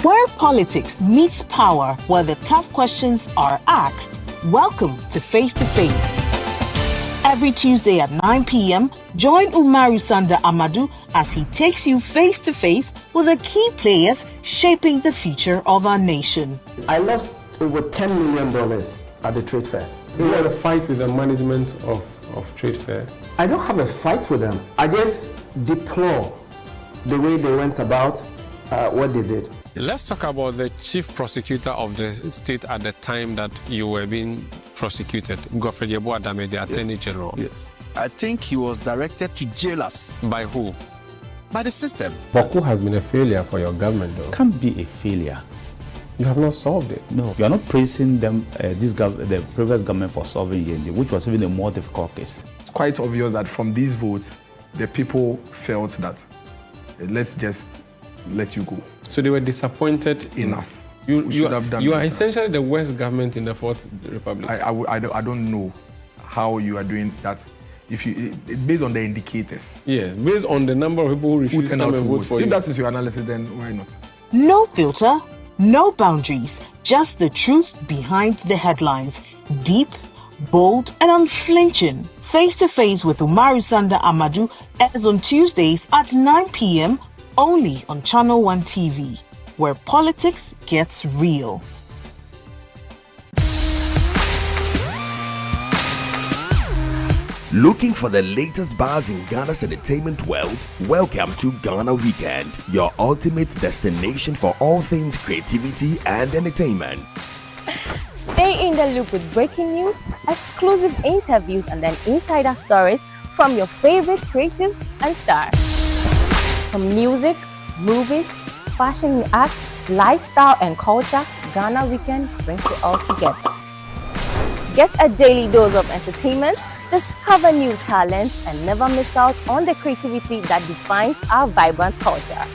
Where politics meets power, where the tough questions are asked, welcome to Face to Face. Every Tuesday at 9 p.m., join Umaru Sanda Amadou as he takes you face to face with the key players shaping the future of our nation. I lost over $10 million at the trade fair. You had a fight with the management of trade fair? I don't have a fight with them. I just deplore the way they went about what they did. Let's talk about the chief prosecutor of the state at the time that you were being prosecuted, Godfrey Yeboah-Dame, the Attorney General. Yes. I think he was directed to jail us. By who? By the system. Boko has been a failure for your government, though. Can't be a failure. You have not solved it. No, you are not praising them, the previous government for solving Yendi, which was even a more difficult case. It's quite obvious that from these votes, the people felt that let's just let you go. So they were disappointed in us. You are essentially the worst government in the Fourth Republic. I don't know how you are doing that. Based on the indicators. Yes, based on the number of people who refuse to come and vote for you. If that is your analysis, then why not? No filter, no boundaries, just the truth behind the headlines. Deep, bold, and unflinching. Face to Face with Umaru Sanda Amadou airs on Tuesdays at 9 p.m. only on Channel 1 TV, where politics gets real. Looking for the latest buzz in Ghana's entertainment world? Welcome to Ghana Weekend, your ultimate destination for all things creativity and entertainment. Stay in the loop with breaking news, exclusive interviews, and then insider stories from your favorite creatives and stars. From music, movies, fashion and art, lifestyle and culture, Ghana Weekend brings it all together. Get a daily dose of entertainment, discover new talent, and never miss out on the creativity that defines our vibrant culture.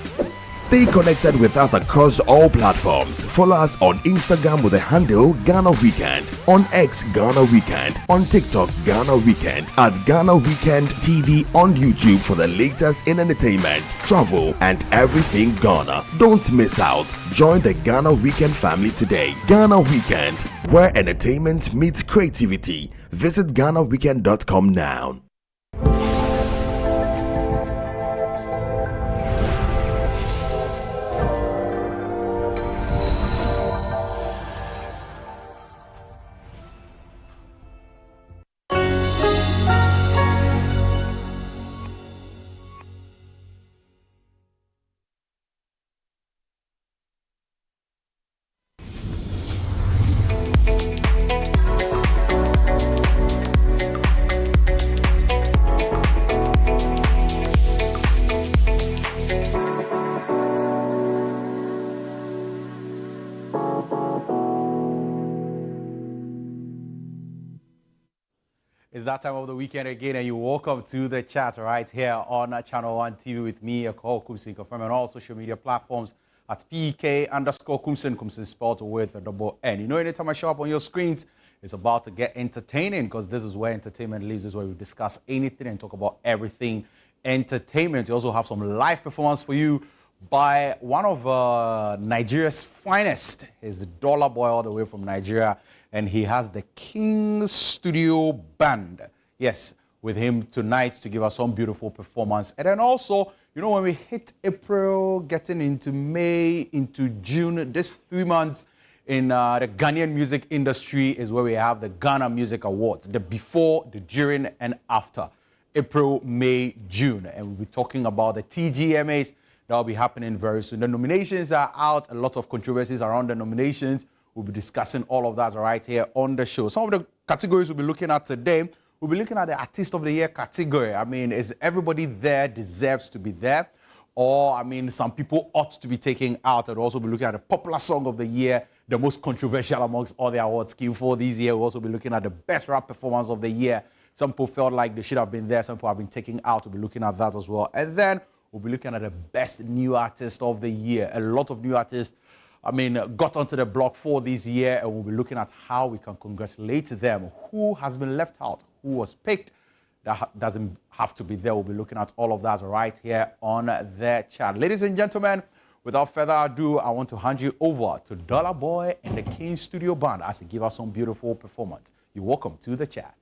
Stay connected with us across all platforms. Follow us on Instagram with the handle Ghana Weekend, on X Ghana Weekend, on TikTok Ghana Weekend, at Ghana Weekend TV on YouTube for the latest in entertainment, travel, and everything Ghana. Don't miss out. Join the Ghana Weekend family today. Ghana Weekend, where entertainment meets creativity. Visit GhanaWeekend.com now. It's that time of the weekend again, and you're welcome to the chat right here on Channel 1 TV with me, Ekow Koomson, confirmed on all social media platforms at PK_Koomson, Koomson spelled with a double N. You know, anytime I show up on your screens, it's about to get entertaining, because this is where entertainment lives. This is where we discuss anything and talk about everything entertainment. We also have some live performance for you by one of Nigeria's finest. He's the Dollar Boy all the way from Nigeria, and he has the King Studio Band. Yes, with him tonight to give us some beautiful performance. And then also, you know, when we hit April, getting into May, into June, this 3 months in the Ghanaian music industry is where we have the Ghana Music Awards, the before, the during, and after. April, May, June. And we'll be talking about the TGMAs that will be happening very soon. The nominations are out, a lot of controversies around the nominations. We'll be discussing all of that right here on the show. Some of the categories we'll be looking at today, we'll be looking at the Artist of the Year category. I mean, is everybody there deserves to be there? Or, I mean, some people ought to be taken out. And also be looking at the Popular Song of the Year, the most controversial amongst all the awards scheme for this year. We'll also be looking at the Best Rap Performance of the Year. Some people felt like they should have been there. Some people have been taken out. We'll be looking at that as well. And then we'll be looking at the Best New Artist of the Year. A lot of new artists, I mean, got onto the block for this year, and we'll be looking at how we can congratulate them. Who has been left out? Who was picked? That doesn't have to be there. We'll be looking at all of that right here on the chat. Ladies and gentlemen, Without further ado, I want to hand you over to Dollar Boy and the King Studio Band as they give us some beautiful performance. You're welcome to the chat.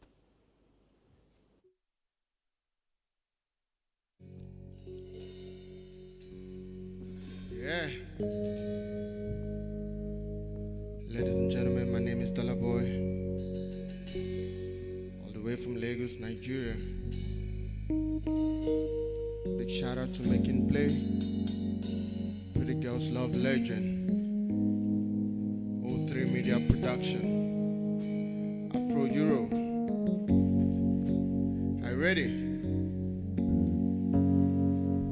Yeah. Ladies and gentlemen, my name is Dollar Boy. All the way from Lagos, Nigeria. Big shout out to Making Play. Pretty Girls Love Legend. 03 Media Production. Afro Euro. Are you ready?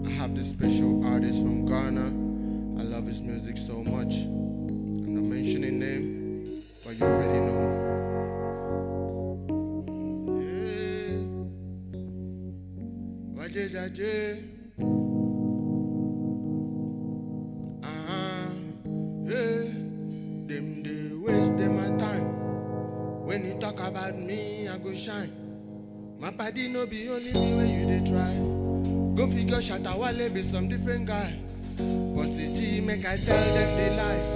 I have this special artist from Ghana. I love his music so much. I'm not mentioning name, but you already know. Yeah. Wajejaje. Yeah. Them they waste them my time. When you talk about me, I go shine. My body no be only me when you they try. Go figure Shatawale be some different guy. But CG make I tell them they life.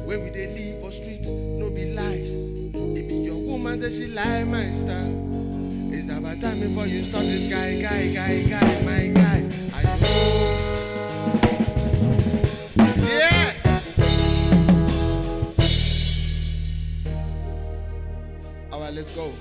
Where we they live for street, no be lies. It be your woman say she lie, my style. It's about time before you stop this guy, my guy. I know. Yeah. Alright, let's go.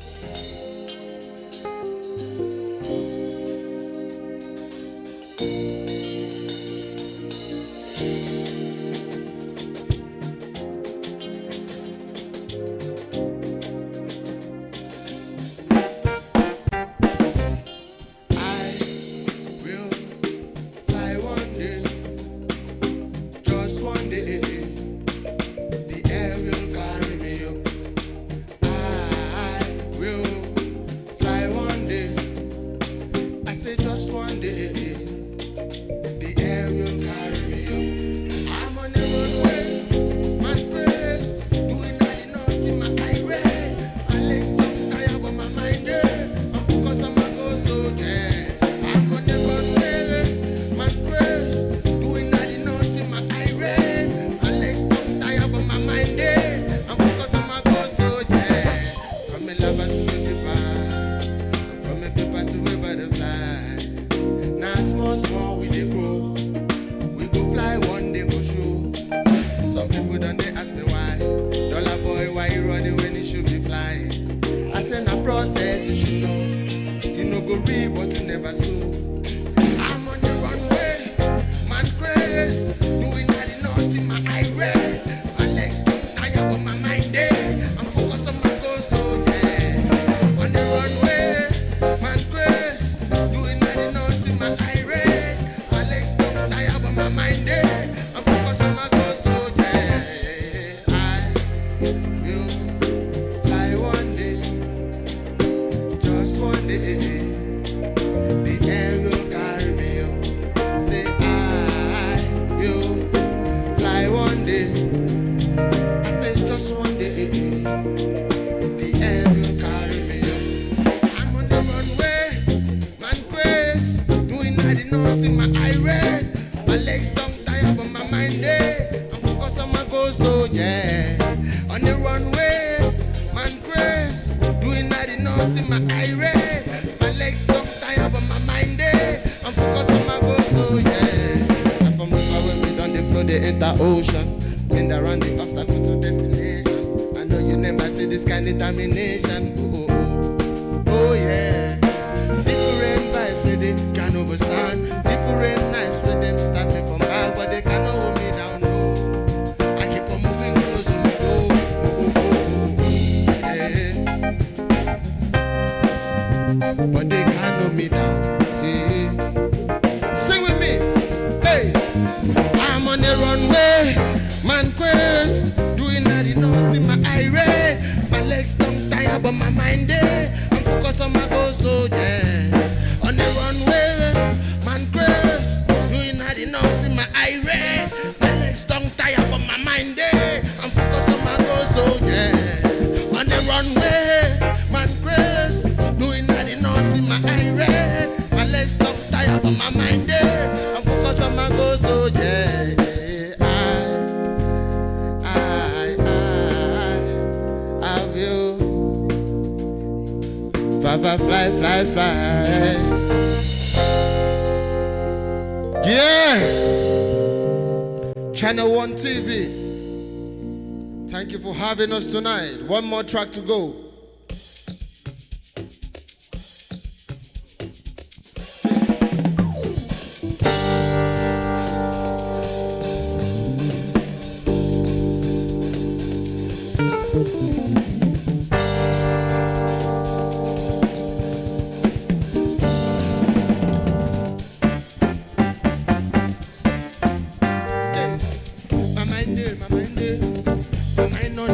My mind there, I'm focused on my goals, so yeah. never fly, fly, fly. Yeah! Channel 1 TV. Thank you for having us tonight. One more track to go.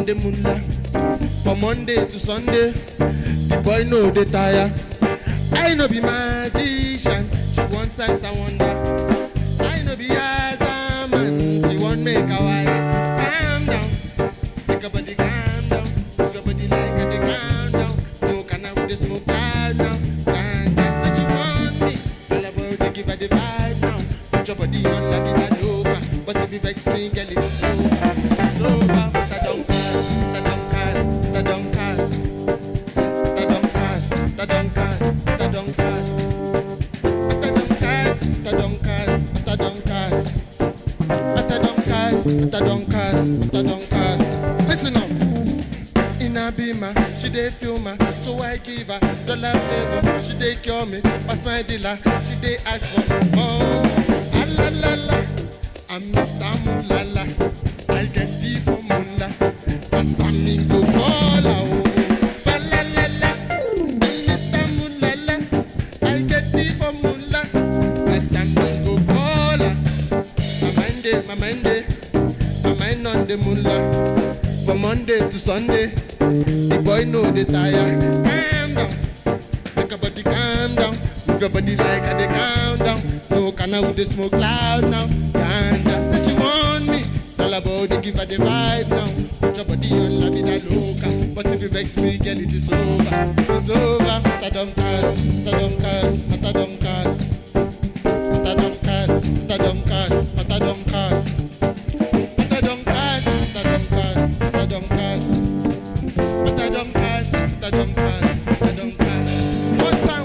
The moonlight. From Monday to Sunday, the boy know they tire. I know be magician, she want signs and wonder. I know be as a man, she want make a wife. Calm down, make a body calm down. Make a body like a calm down. No can I with the smoke cloud now. And that's what she want me. All about to give her the vibe now. Put your body on la vida loca. But if you vex me, girl, it's over. It's over, but I don't care. Listen up. In a beamer, she dey feel me, so I give her dollar flavor. She dey cure me, pass my dealer. She dey ask for more. La la la, I'm Mr. Mulala. I get deep for Mula. Pass me go all out. Fa la la la, I'm Mr. Mulala. I get deep for Mula. Pass me go all out. My mind on the moonlight. From Monday to Sunday, the boy know they tire. Calm down, make your body calm down. Move your body like a they calm down. No can I with the smoke cloud now. Calm down, say she want me. All about the give her the vibe now. Put your body on la vida loca. But if you vex me, girl, it is over. It's over. Mata don't cast, mata don't cast, mata don't cast. Mata don't cast, mata don't cast, mata don't cast.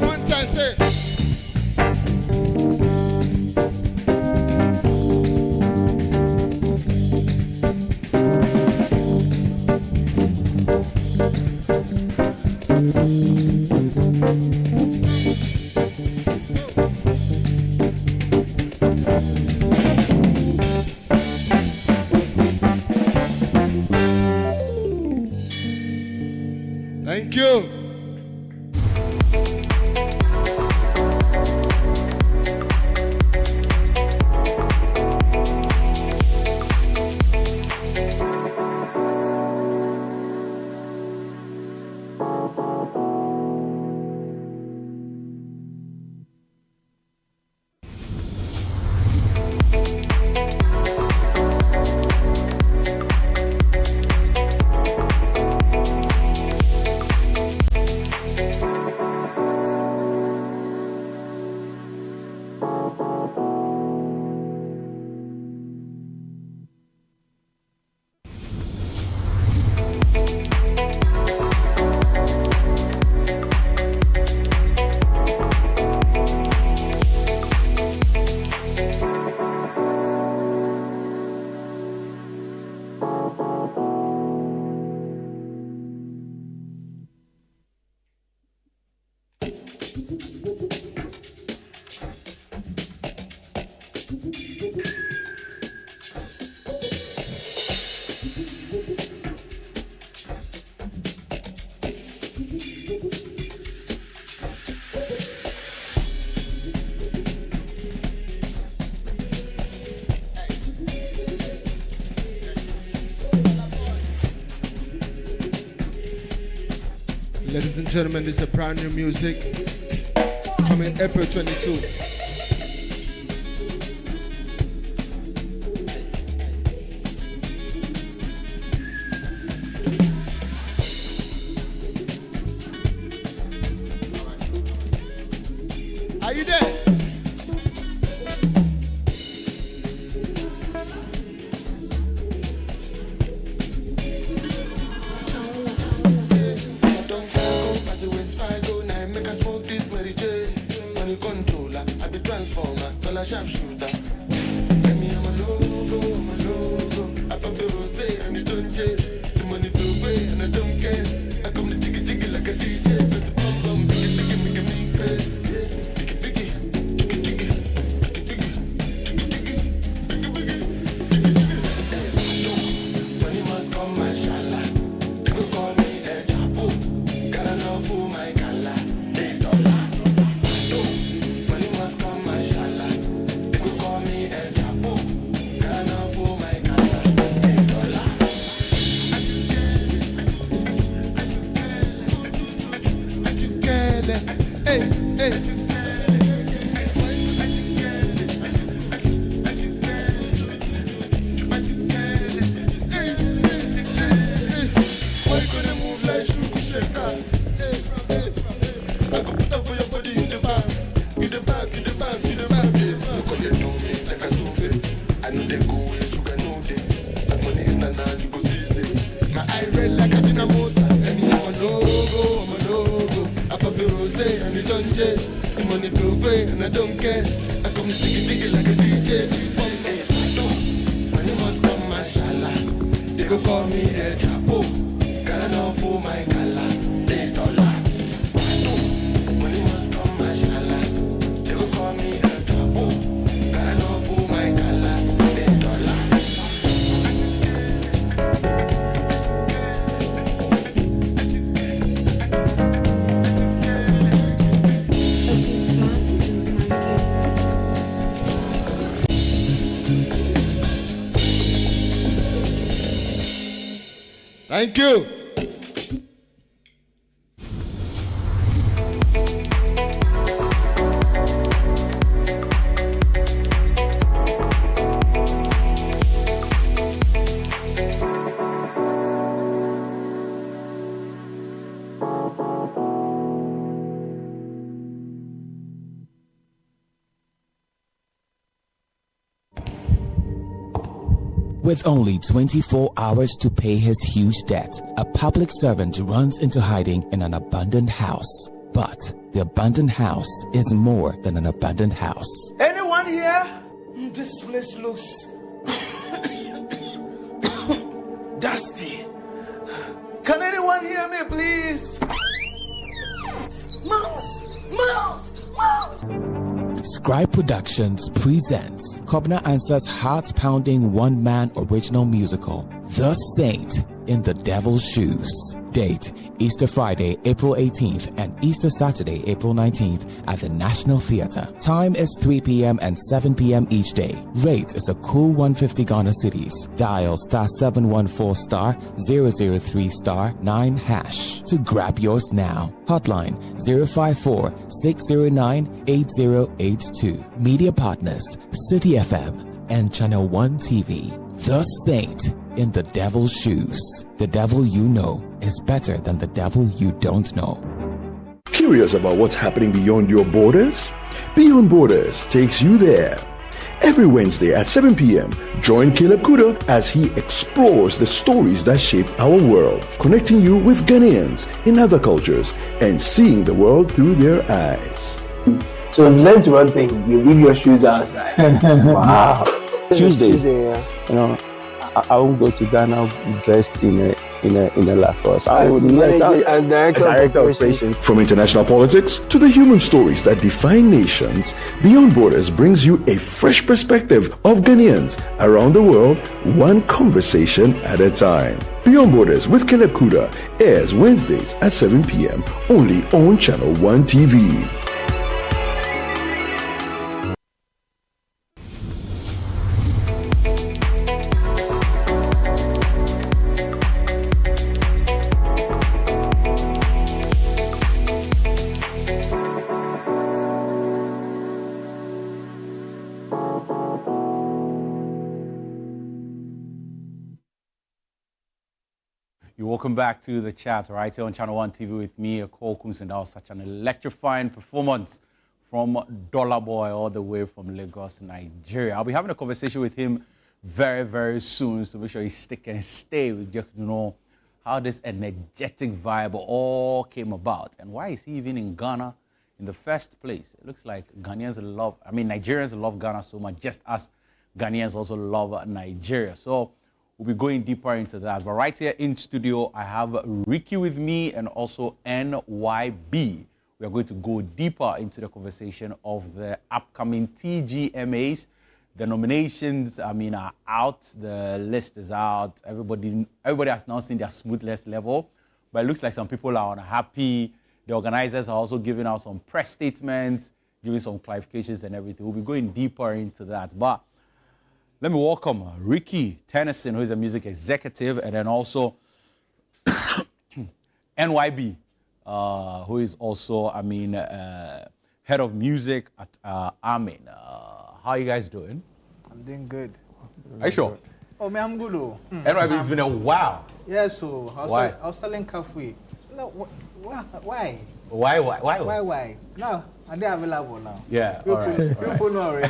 One time, say. Thank you. Ladies and gentlemen, this is a brand new music coming April 22. Are you there? a sharpshooter. Let me have my logo. I pop the rose and it don't chase. The money to pay and I don't care. I come to jiggy like a DJ. Let's bum, biggie, make me crazy. Thank you. With only 24 hours to pay his huge debt, a public servant runs into hiding in an abandoned house. But the abandoned house is more than an abandoned house. Anyone here? This place looks dusty. Can anyone hear me, please? Mouse! Scribe Productions presents Kobna Answer's heart-pounding one-man original musical, The Saint in the Devil's Shoes. Date, Easter Friday, April 18th and Easter Saturday, April 19th at the National Theatre. Time is 3 p.m. and 7 p.m. each day. Rate is a cool 150 Ghana cedis. Dial *714*003*9# to grab yours now. Hotline 054-609-8082. Media partners, City FM and Channel 1 TV. The Saint in the Devil's Shoes. The devil you know is better than the devil you don't know. Curious about what's happening beyond your borders? Beyond Borders takes you there. Every Wednesday at 7 p.m., join Caleb Kuda as he explores the stories that shape our world, connecting you with Ghanaians in other cultures and seeing the world through their eyes. So I've learned one thing: you leave your shoes outside. Wow. Tuesdays, you know, I won't go to Ghana dressed in a Lacoste. I would as director of operations. From international politics to the human stories that define nations, Beyond Borders brings you a fresh perspective of Ghanaians around the world, one conversation at a time. Beyond Borders with Caleb Kuda airs Wednesdays at 7 p.m. only on Channel 1 TV. Welcome back to the chat right here on Channel 1 TV with me, Ekow Koomson. That was such an electrifying performance from Dollar Boy all the way from Lagos, Nigeria. I'll be having a conversation with him very, very soon, so make sure you stick and stay with just to know how this energetic vibe all came about and why is he even in Ghana in the first place. It looks like Nigerians love Ghana so much, just as Ghanaians also love Nigeria. So we'll be going deeper into that. But right here in studio, I have Ricky with me and also NYB. We are going to go deeper into the conversation of the upcoming TGMAs. The nominations, are out. The list is out. Everybody has now seen their smoothness level. But it looks like some people are unhappy. The organizers are also giving out some press statements, giving some clarifications and everything. We'll be going deeper into that. But let me welcome Ricky Tennyson, who is a music executive, and then also NYB, who is also, head of music at Amin. How are you guys doing? I'm doing good. Are you sure? Oh, man, I'm good. NYB, it's been a while. Yeah, so Why? I was selling coffee. Why? Why? No, they're available now. Yeah, People know already.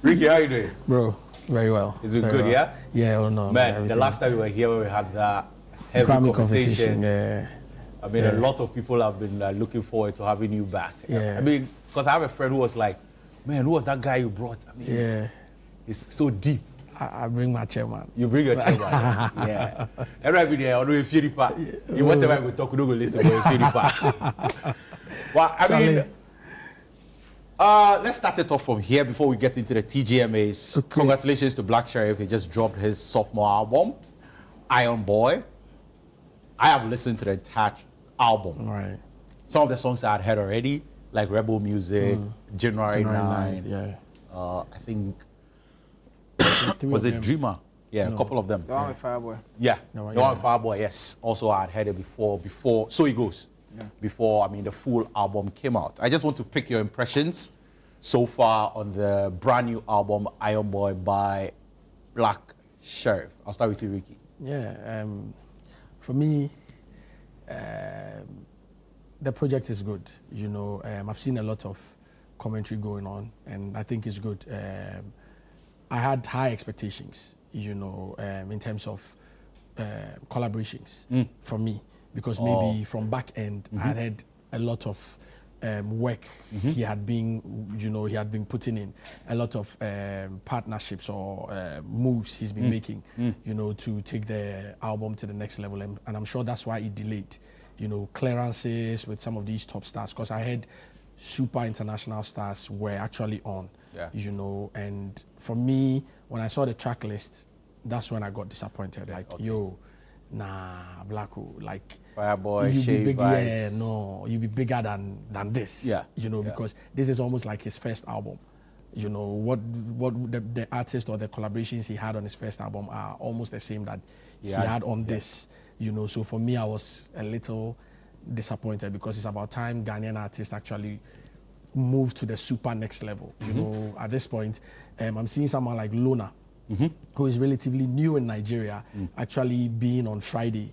Ricky, how are you doing? Bro, very well. It's been very good, well. yeah? Yeah, oh no. Man, everything. the last time we were here, we had that heavy conversation. Yeah. A lot of people have been looking forward to having you back. Yeah. Because I have a friend who was like, man, who was that guy you brought? Yeah. It's so deep. I bring my chairman. You bring your chairman. Yeah. Every day, I know if you're whatever we talk, we don't go listen, but if you're Well, let's start it off from here before we get into the TGMAs. Okay. Congratulations to Black Sheriff. He just dropped his sophomore album, Iron Boy. I have listened to the entire album. Right. Some of the songs I had heard already, like Rebel Music, January 9th. Yeah. I think, was it Dreamer? Yeah, a couple of them. The one with Fireboy. Yeah, the one with Fireboy, yes. Also, I had heard it before So It Goes. Yeah. Before, the full album came out. I just want to pick your impressions so far on the brand new album, Iron Boy by Black Sheriff. I'll start with you, Ricky. Yeah, for me, the project is good. I've seen a lot of commentary going on, and I think it's good. I had high expectations, in terms of collaborations for me, because maybe from back end, I had had a lot of work he had been putting in, a lot of partnerships or moves he's been making, to take the album to the next level. And I'm sure that's why it delayed, clearances with some of these top stars, because I had super international stars were actually on, and for me, when I saw the track list, that's when I got disappointed. Blacko, like Fireboy, you be big, Vibes. You be bigger than this. Yeah. Because this is almost like his first album. What the artist or the collaborations he had on his first album are almost the same that he had on this. So for me, I was a little disappointed, because it's about time Ghanaian artists actually move to the super next level. At this point, I'm seeing someone like Lona, who is relatively new in Nigeria, actually being on Friday's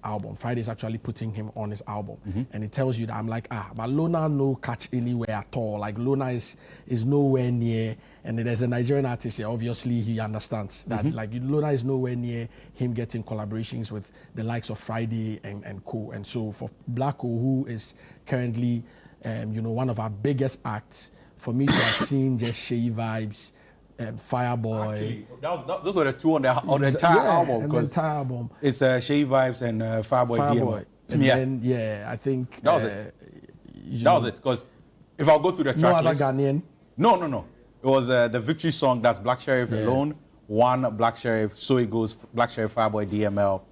album. Friday's actually putting him on his album. And it tells you that I'm like, but Lona no catch anywhere at all. Like Lona is nowhere near, and there's a Nigerian artist here, obviously he understands that like Lona is nowhere near him getting collaborations with the likes of Friday and co. And so for Blacko, who is currently one of our biggest acts, for me to have seen just Shay Vibes, Fireboy. Actually, those were the two on the entire album. The entire album. It's Shay Vibes and Fireboy. And then, I think that was it. That was it. Because if I'll go through the track list, Ghanaian. No. It was the victory song. That's Black Sheriff alone. One Black Sheriff. So It Goes. Black Sheriff, Fireboy, DML.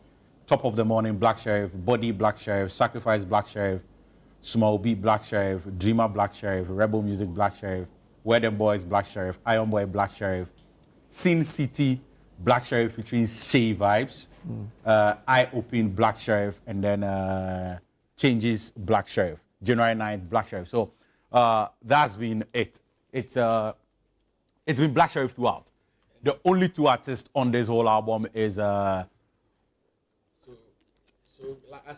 Top of the Morning, Black Sheriff. Body, Black Sheriff. Sacrifice, Black Sheriff. Small Beat, Black Sheriff. Dreamer, Black Sheriff. Rebel Music, Black Sheriff. Where Them Boys, Black Sheriff. Iron Boy, Black Sheriff. Sin City, Black Sheriff featuring Shay Vibes. Eye Open, Black Sheriff. And then Changes, Black Sheriff. January 9th, Black Sheriff. So that's been it. It's been Black Sheriff throughout. The only two artists on this whole album is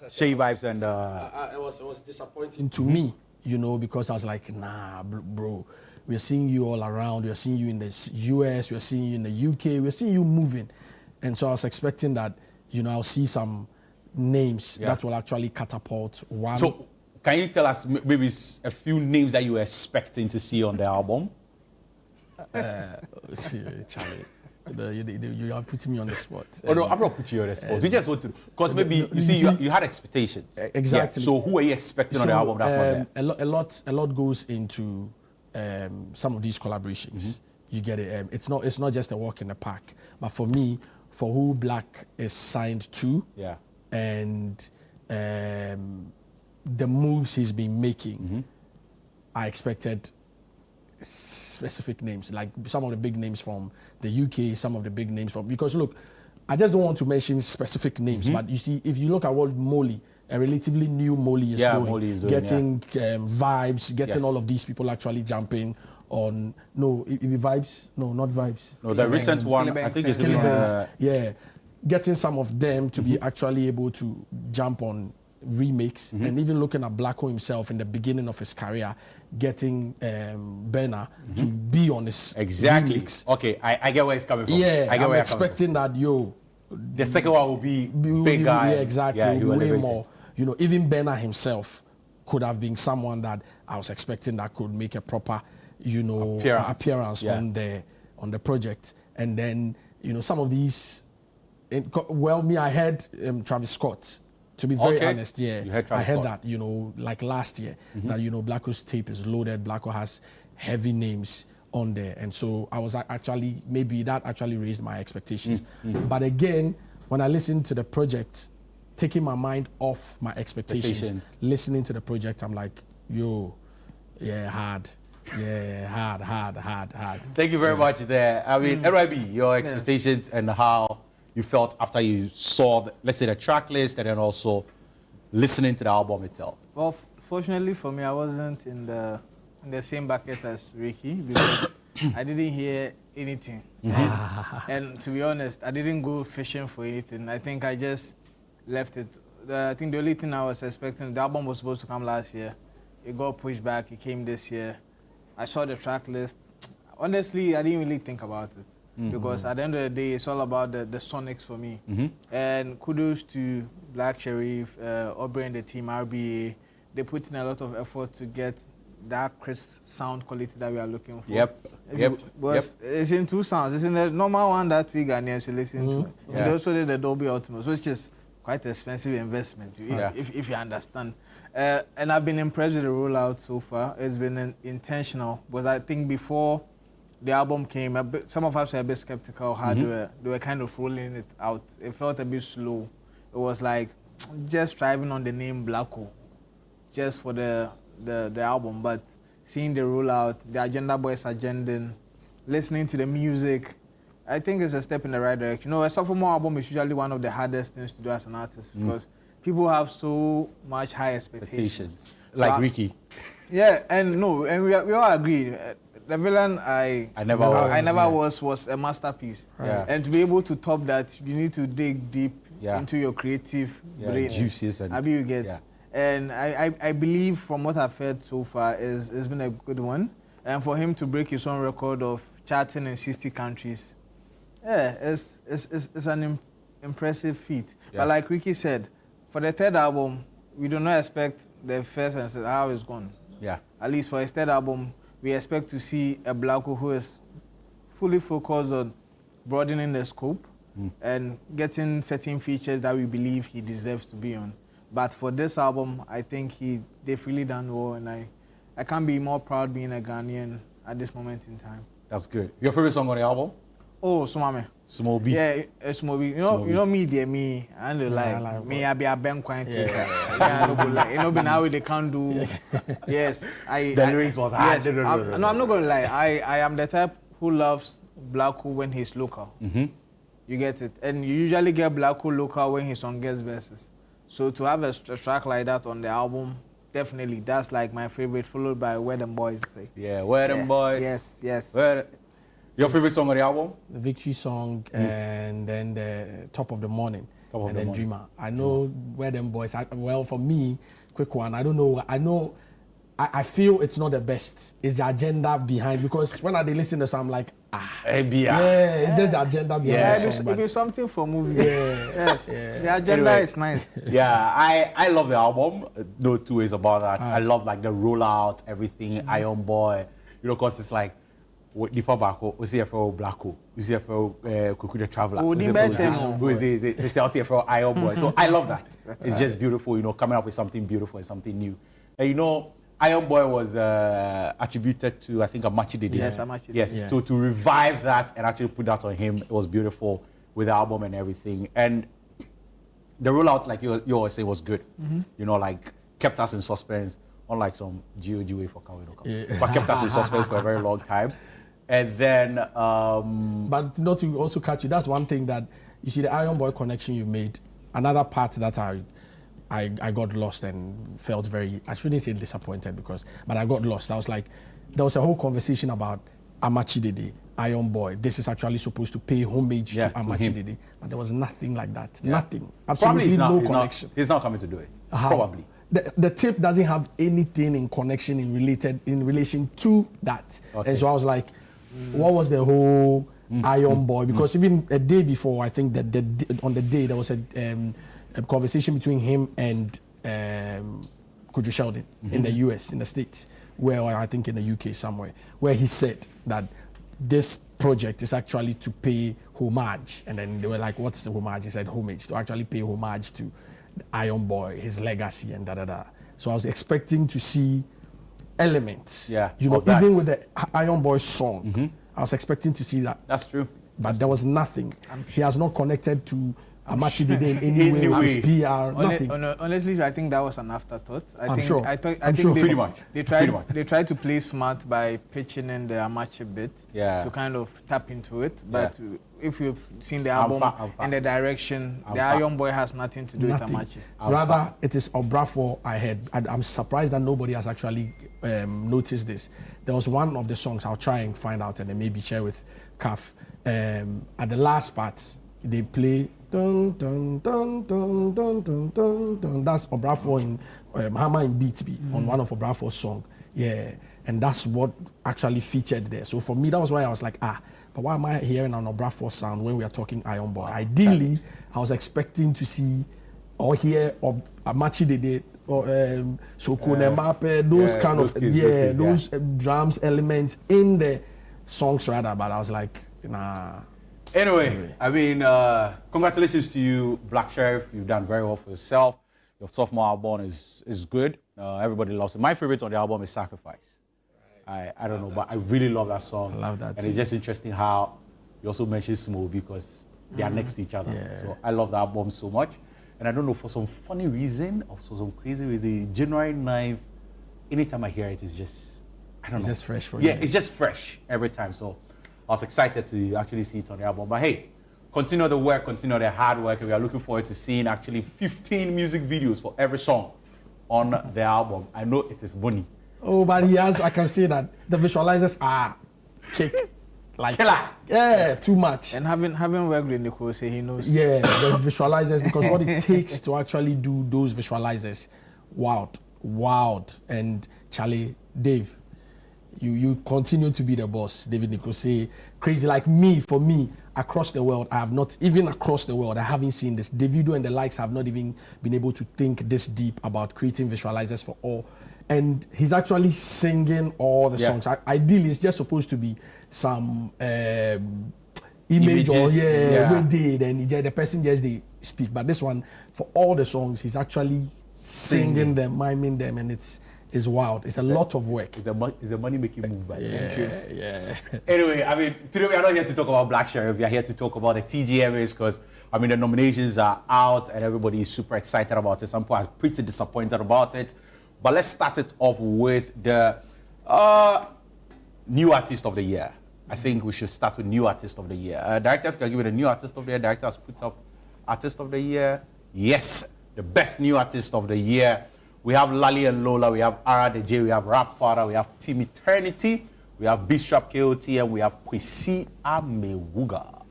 Shay Vibes and it was disappointing to me, because I was like, nah, bro, we're seeing you all around. We're seeing you in the US. We're seeing you in the UK. We're seeing you moving, and so I was expecting that, I'll see some names that will actually catapult one. So Can you tell us maybe a few names that you were expecting to see on the album? Charlie, you are putting me on the spot. Oh no, I'm not putting you on the spot. We just want to, because maybe you had expectations. Exactly. Yeah. So who are you expecting on the album that's not there? A lot goes into some of these collaborations. You get it. It's not just a walk in the park. But for me, for who Black is signed to, and the moves he's been making, I expected specific names, like some of the big names from the UK, some of the big names from, because look, I just don't want to mention specific names, but you see, if you look at what Molly, a relatively new Molly is doing, Molly is doing, getting vibes, getting all of these people actually jumping on, it be vibes, no, not vibes. No, the recent one, I think it's getting some of them to be actually able to jump on remakes, and even looking at Blacko himself in the beginning of his career, getting Benna to be on his remix. Okay, I get where it's coming from. Yeah, I get I'm expecting that, the second one will be big guy. Yeah, exactly. Yeah, way more. Even Benna himself could have been someone that I was expecting that could make a proper, appearance on the project. And then, some of these, I heard Travis Scott. To be very honest, I heard that, like last year, that, Blacko's tape is loaded, Blacko has heavy names on there. And so I was maybe that actually raised my expectations. But again, when I listened to the project, taking my mind off my expectations, listening to the project, I'm like, hard. Yeah, hard. Thank you very much there. I mean, NYB, your expectations and how you felt after you saw, let's say, the track list and then also listening to the album itself? Well, fortunately for me, I wasn't in the same bucket as Ricky because I didn't hear anything. And to be honest, I didn't go fishing for anything. I think I just left it. I think the only thing I was expecting, the album was supposed to come last year. It got pushed back. It came this year. I saw the track list. Honestly, I didn't really think about it. Because at the end of the day, it's all about the sonics for me. And kudos to Black Sherif, Aubrey and the team, RBA. They put in a lot of effort to get that crisp sound quality that we are looking for. It's in two sounds. It's in the normal one that we Ghanaians should listen to. And also did the Dolby Atmos, which is quite an expensive investment, if you understand. And I've been impressed with the rollout so far. It's been intentional, because I think before the album came, some of us were a bit skeptical how they were kind of rolling it out. It felt a bit slow. It was like just driving on the name Blacko, just for the album. But seeing the rollout, the Agenda Boys agending, listening to the music, I think it's a step in the right direction. A sophomore album is usually one of the hardest things to do as an artist because people have so much high expectations. Like Ricky. Yeah, and we all agree. The Villain I never was a masterpiece. Yeah. And to be able to top that, you need to dig deep into your creative brain. Juices and you get. And I believe from what I've heard so far, it's been a good one. And for him to break his own record of charting in 60 countries, it's an impressive feat. But like Ricky said, for the third album, we do not expect the first and second how it's gone. Yeah. At least for his third album, we expect to see a Blacko who is fully focused on broadening the scope and getting certain features that we believe he deserves to be on. But for this album, I think they've really done well, and I can't be more proud being a Ghanaian at this moment in time. That's good. Your favorite song on the album? Oh, Sumame. Small B. Yeah, Small B. You know me, dear me. I don't like me. I be a bank quite. Now they can't do. Yes, the lyrics was hard. Yes, I'm not gonna lie. I am the type who loves Blacko when he's local. You get it, and you usually get Blacko local when he's on guest verses. So to have a track like that on the album, definitely that's like my favorite, followed by Where Them Boys Say. Yeah, Where Them Boys. Yes. Your favorite song on the album? The Victory Song, and then the Top of the Morning, and then Dreamer. I know Where Them Boys. Well, for me, quick one. I don't know. I feel it's not the best. It's the agenda behind, because when I listen to the song, I'm like, It's just the agenda behind the song. It be something for movie. Yes. The agenda is nice. I love the album. No two ways about that. I love like the rollout, everything. Iron Boy, cause it's like the Pabako, we see a for Blacko, we see a for Kuku the Traveler, we see a for Iron Boy. So I love that. It's just beautiful, coming up with something beautiful and something new. And Iron Boy was attributed to, I think, Amachi Dede. Yes, Amachi Dede. Yes, to revive that and actually put that on him. It was beautiful with the album and everything. And the rollout, like you always say, was good. Like kept us in suspense, unlike some GOG way for Kawino. But kept us in suspense for a very long time. And then... but not to also catch you, that's one thing that, you see the Iron Boy connection you made. Another part that I got lost and felt very, I shouldn't say disappointed but I got lost. I was like, there was a whole conversation about Amachi Dede, Iron Boy. This is actually supposed to pay homage to Amachi Dede, but there was nothing like that. Yeah. Nothing. Absolutely no connection. He's not coming to do it. Probably. The tape doesn't have anything in connection in relation to that. Okay. And so I was like, what was the whole Iron Boy? Because even a day before, I think that on the day there was a conversation between him and Kojo Sheldon in the US, in the States, or I think in the UK somewhere, where he said that this project is actually to pay homage. And then they were like, what's the homage? He said homage, to actually pay homage to Iron Boy, his legacy and da-da-da. So I was expecting to see elements, even with the Iron Boy song, I was expecting to see that. That's true. But there was nothing. He has not connected to Amachi Dede in any way with his PR, nothing. Honestly, I think that was an afterthought. I think pretty much. They tried to play smart by pitching in the Amachi bit to kind of tap into it. But if you've seen the album and the direction, the Iron Boy has nothing to do with Amachi. Rather, it is Obrafo I heard. I'm surprised that nobody has actually noticed this. There was one of the songs, I'll try and find out and then maybe share with Kaf. At the last part, they play dun dun dun dun dun dun dun dun. That's Obrafo in Hammer in Beats on one of Obrafo's song. Yeah, and that's what actually featured there. So for me, that was why I was like, but why am I hearing an Obrafo sound when we are talking Iron Boy? Ideally, I was expecting to see or hear Amachi Dede or Sokone Mbappe, those kind of those drums elements in the songs rather. But I was like, nah. Anyway, I mean, congratulations to you, Black Sheriff. You've done very well for yourself. Your sophomore album is good. Everybody loves it. My favorite on the album is Sacrifice. I don't know, but I really love that song. I love that and too. It's just interesting how you also mentioned Small because they are next to each other. Yeah. So I love that album so much. And I don't know, for some funny reason or for some crazy reason, January 9th, anytime I hear it, it's just, I don't know. It's just fresh for you. Yeah, it's just fresh every time. So I was excited to actually see it on the album. But hey, continue the work, continue the hard work. And we are looking forward to seeing actually 15 music videos for every song on the album. I know it is money. Oh, but he has, I can say that the visualizers are kick. Like killer. Yeah, too much. And having worked with Nico, say he knows. Yeah, there's visualizers because what it takes to actually do those visualizers, wild. And Charlie, Dave, you continue to be the boss. David Nikose, crazy like me. For me, across the world, I have not even across the world. I haven't seen this. Davido and the likes have not even been able to think this deep about creating visualizers for all. And he's actually singing all the songs. Ideally, it's just supposed to be some image or we did, and the person just they speak. But this one, for all the songs, he's actually singing them, miming them, and it's wild. It's a lot of work. It's a money-making move, by yeah. Anyway, I mean, today we are not here to talk about Black Sheriff. We are here to talk about the TGMAs because, I mean, the nominations are out and everybody is super excited about it. Some people are pretty disappointed about it. But let's start it off with the new artist of the year. I think we should start with new artist of the year. Director, if you can give it a new artist of the year. Director has put up artist of the year. Yes, the best new artist of the year. We have Lali and Lola, we have Ara the J, we have Rap Father, we have Team Eternity, we have Bishop KOT, and we have Kwesi Amewuga.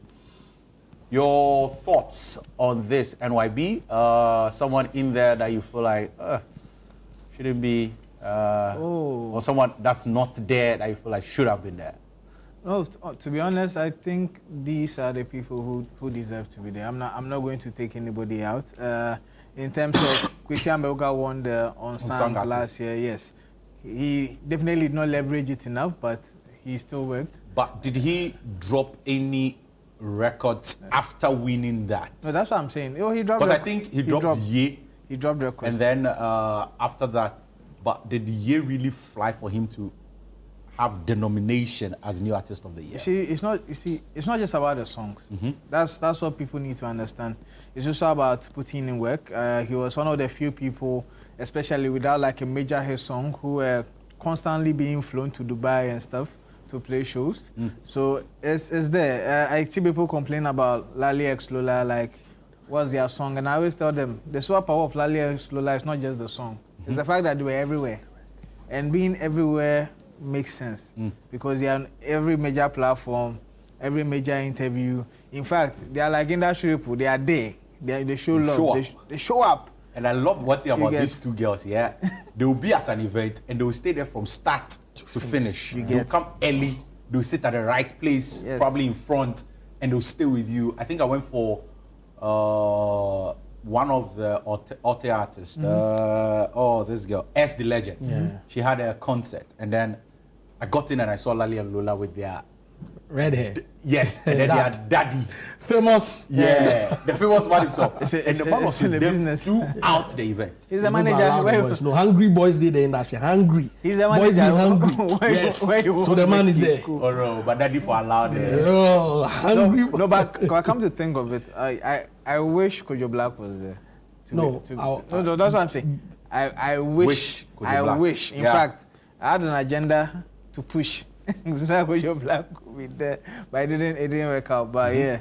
Your thoughts on this, NYB? Someone in there that you feel like shouldn't be, or someone that's not there that you feel like should have been there? No, to be honest, I think these are the people who deserve to be there. I'm not going to take anybody out. In terms of Christian Belga won the Unsung last year, yes. He definitely did not leverage it enough, but he still worked. But did he drop any records after winning that? No, that's what I'm saying. Oh, he dropped. Because I think he dropped Ye. He dropped records. And then after that, but did Ye really fly for him to have the nomination as New Artist of the Year? It's not just about the songs. That's what people need to understand. It's also about putting in work. He was one of the few people, especially without like a major hit song, who were constantly being flown to Dubai and stuff to play shows. So it's there. I see people complain about Lali X Lola, like, what's their song? And I always tell them, the superpower of Lali X Lola is not just the song. It's the fact that they were everywhere. And being everywhere makes sense because they are on every major platform, every major interview. In fact, they are like industry people. They are there. They show love. They show up. And I love one thing about these two girls, yeah. They will be at an event and they will stay there from start to finish. They will come early, they will sit at the right place, probably in front, and they'll stay with you. I think I went for one of the Ote artists. This girl, S the Legend. Yeah. She had a concert, and then I got in and I saw Lali and Lola with their red hair. Yes, and then they had Daddy. Famous. Yeah, the famous man himself. And the man was in the business throughout the event. He's the manager. Boys. No, hungry boys did the industry. Hungry. He's the boys manager. be hungry. Yes. So the man is there. Oh no, but Daddy for allowed it. Oh, hungry. No, but I come to think of it, I wish Kojo Black was there. No, that's what I'm saying. I wish. In fact, I had an agenda to push. Kojo Black would be there, but it didn't work out. But yeah,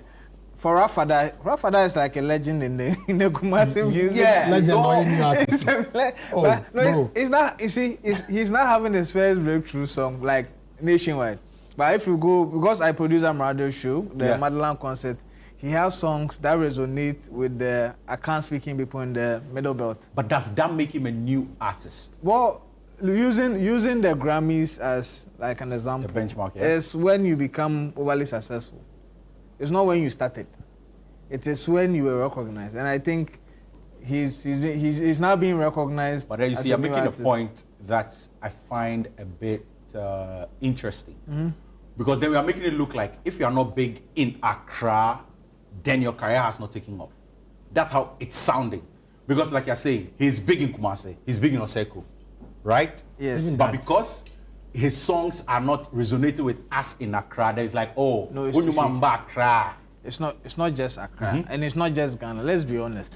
for Rafada is like a legend in the Kumasi music. Yeah, it's not. You see, he's not having his first breakthrough song like nationwide. But if you go, because I produce a radio show, the Motherland concert, he has songs that resonate with the Akan-speaking people in the Middle Belt. But does that make him a new artist? Well, using the Grammys as like an example, the benchmark, is when you become overly successful. It's not when you started. It is when you were recognized. And I think he's now being recognized. But then you see, I'm making a point that I find a bit interesting. Because then we are making it look like if you are not big in Accra, then your career has not taken off. That's how it's sounding. Because like you're saying, he's big in Kumasi, he's big in Oseko, right? Yes. But because his songs are not resonating with us in Accra, there's like, oh, no, Accra. It's not just Accra, and it's not just Ghana. Let's be honest.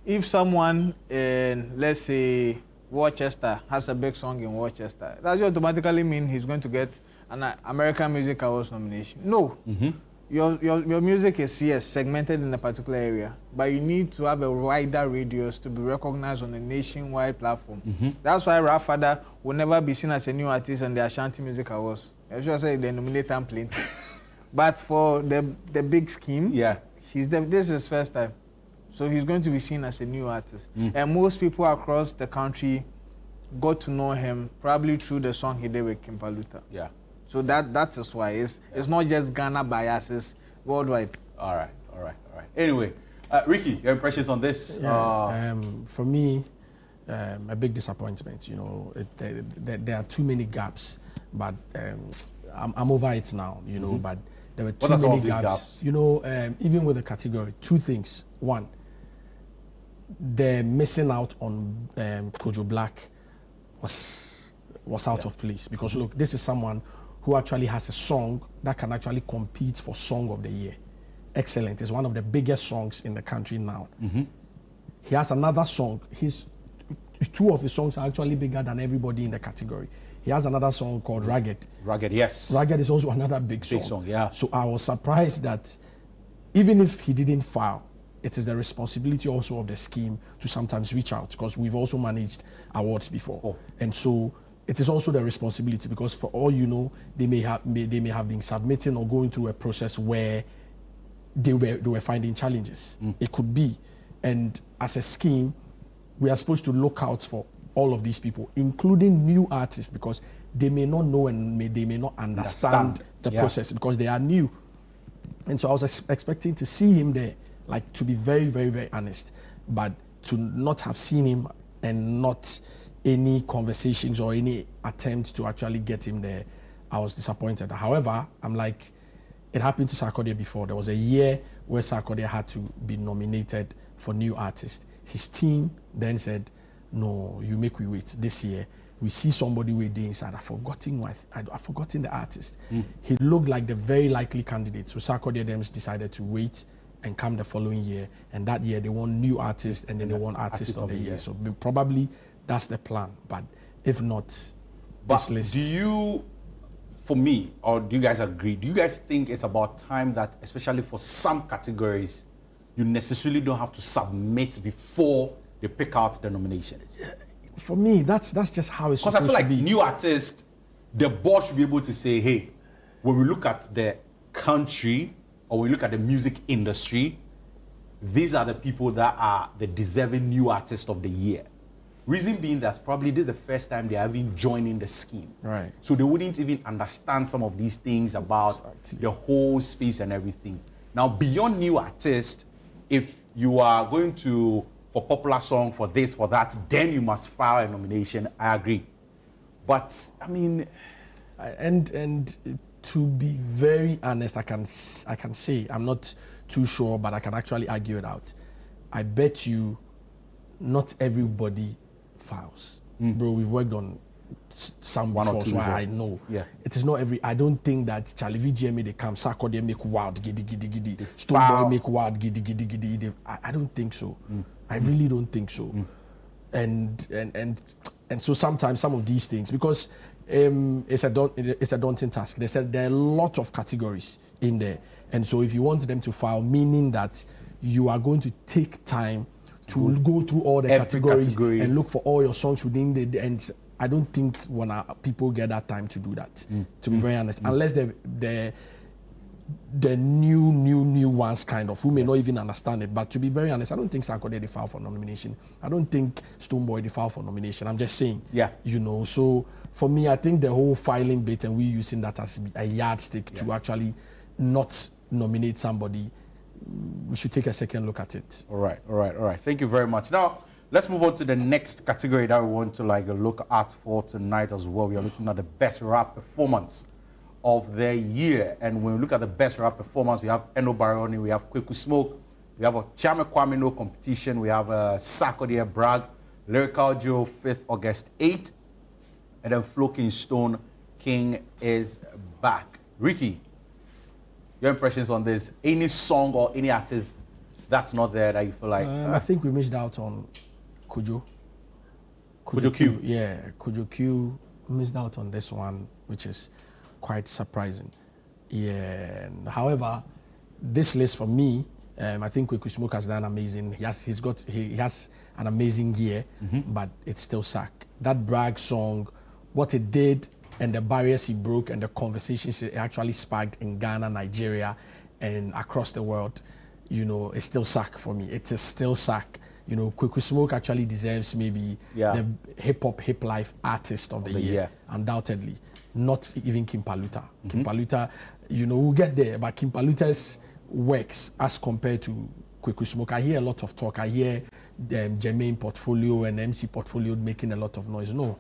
If someone in, let's say, Worcester has a big song in Worcester, that automatically mean he's going to get an American Music Awards nomination. No. Your music is, yes, segmented in a particular area, but you need to have a wider radius to be recognized on a nationwide platform. That's why Rafada will never be seen as a new artist on the Ashanti Music Awards. I should say they nominate him plenty. But for the big scheme, this is his first time. So he's going to be seen as a new artist. And most people across the country got to know him probably through the song he did with Kimpaluta. Yeah. So that is why it's not just Ghana biases, worldwide. All right. Anyway, Ricky, your impressions on this? For me, a big disappointment. You know, there are too many gaps, but I'm over it now. You know, but there were too many gaps. You know, even with the category, two things. One, the missing out on Kojo Black was out of place, because look, this is someone who actually has a song that can actually compete for Song of the Year. Excellent. It's one of the biggest songs in the country now. He has another song. Two of his songs are actually bigger than everybody in the category. He has another song called Ragged. Ragged, yes. Ragged is also another big song. Big song, yeah. So I was surprised that even if he didn't file, it is the responsibility also of the scheme to sometimes reach out, because we've also managed awards before. And so it is also the responsibility, because for all you know, they may have been submitting or going through a process where they were finding challenges. It could be. And as a scheme, we are supposed to look out for all of these people, including new artists, because they may not know and they may not understand the process because they are new. And so I was expecting to see him there, like, to be very, very, very honest, but to not have seen him and not any conversations or any attempt to actually get him there, I was disappointed. However, I'm like, it happened to Sarkodie before. There was a year where Sarkodie had to be nominated for new artist. His team then said, no, you make we wait. This year, we see somebody waiting inside. I've forgotten the artist. He looked like the very likely candidate. So Sarkodie then decided to wait and come the following year. And that year, they want new artists and then they want artist of the year. So probably that's the plan. But if not, this list. Do you, for me, or do you guys agree? Do you guys think it's about time that, especially for some categories, you necessarily don't have to submit before they pick out the nominations? For me, that's just how it's supposed to be. Because I feel like new artists, the board should be able to say, hey, when we look at the country or when we look at the music industry, these are the people that are the deserving new artist of the year. Reason being that probably this is the first time they are even joining the scheme. Right. So they wouldn't even understand some of these things about the whole space and everything. Now, beyond new artists, if you are going to, for popular song, for this, for that, then you must file a nomination. I agree. But, I mean... And to be very honest, I can say, I'm not too sure, but I can actually argue it out. I bet you not everybody files. Bro, we've worked on some One or before, two so before. I know. Yeah. It is not every, I don't think that Charlie VGMA, they come, Sarkodie make wild, giddy, giddy, giddy. Stoneboy make wild, giddy, giddy, giddy. I don't think so. I really don't think so. And so sometimes some of these things, because it's a daunting task. They said there are a lot of categories in there. And so if you want them to file, meaning that you are going to take time to go through all the categories and look for all your songs within the, and I don't think when people get that time to do that, to be very honest, unless the new ones kind of, who may not even understand it. But to be very honest, I don't think Sarkodie they file for nomination. I don't think Stoneboy they file for nomination. I'm just saying, you know. So for me, I think the whole filing bit and we using that as a yardstick to actually not nominate somebody, we should take a second look at it. All right. Thank you very much. Now, let's move on to the next category that we want to look at for tonight as well. We are looking at the best rap performance of the year. And when we look at the best rap performance, we have Eno Baroni, we have Kweku Smoke, we have a Chame Kwame No competition, we have a Sarkodie Bragg, Lyrical Joe 5th August 8, and then Flo Stone King is back. Ricky, your impressions on this? Any song or any artist that's not there that you feel like? I think we missed out on Kojo Q. Yeah, Kojo Q missed out on this one, which is quite surprising. Yeah. However, this list for me, I think Kweku Smoke has done amazing. He has an amazing year, but it's still suck. That Bragg song, what it did and the barriers he broke and the conversations it actually sparked in Ghana, Nigeria, and across the world, you know, it's still suck for me. It is still suck. You know, Kweku Smoke actually deserves maybe the hip-hop, hip-life artist of the year, undoubtedly. Not even King Paluta. King Paluta, you know, we'll get there, but King Paluta's works as compared to Kweku Smoke, I hear a lot of talk. I hear Jermaine Portfolio and MC Portfolio making a lot of noise. No,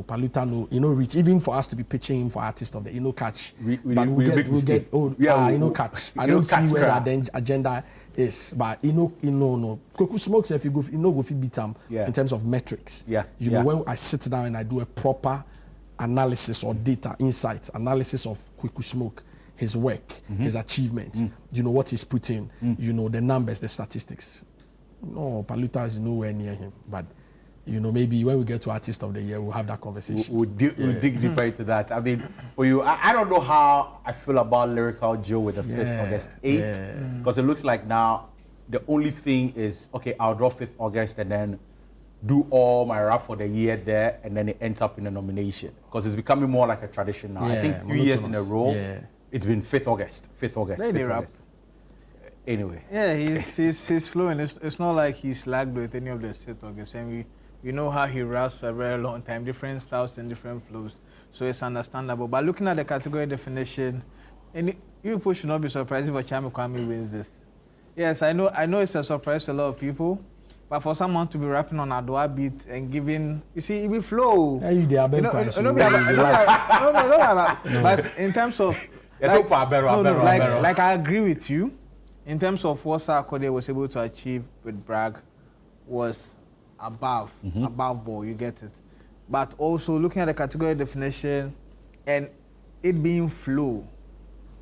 Paluta, no, you know, reach. Even for us to be pitching him for artist of the, you know, catch. We'll get, you know, catch. I don't see where that agenda is, but you know, no. Kweku Smoke, if you go, you know, go fi beat him in terms of metrics. You know, when I sit down and I do a proper analysis or data insights, analysis of Kweku Smoke, his work, his achievements, you know, what he's put in, you know, the numbers, the statistics. No, Paluta is nowhere near him, but you know, maybe when we get to Artist of the Year, we'll have that conversation. We'll dig deeper into that. I mean, for you, I don't know how I feel about Lyrical Joe with the 5th August 8, because it looks like now the only thing is, okay, I'll draw 5th August and then do all my rap for the year there, and then it ends up in a nomination, because it's becoming more like a tradition now. I think 3 years in a row, it's been 5th August. Anyway. Yeah, he's flowing. It's not like he's lagged with any of the 6th August. And We know how he raps for a very long time, different styles and different flows. So it's understandable. But looking at the category definition, and you people should not be surprised if Ochame Kwame wins this. Yes, I know it's a surprise to a lot of people. But for someone to be rapping on a Adwa beat and giving, you see, it will flow. Yeah, you are no, but in terms of, like I agree with you, in terms of what Sarkodie was able to achieve with Bragg was above ball, you get it. But also looking at the category definition and it being flow.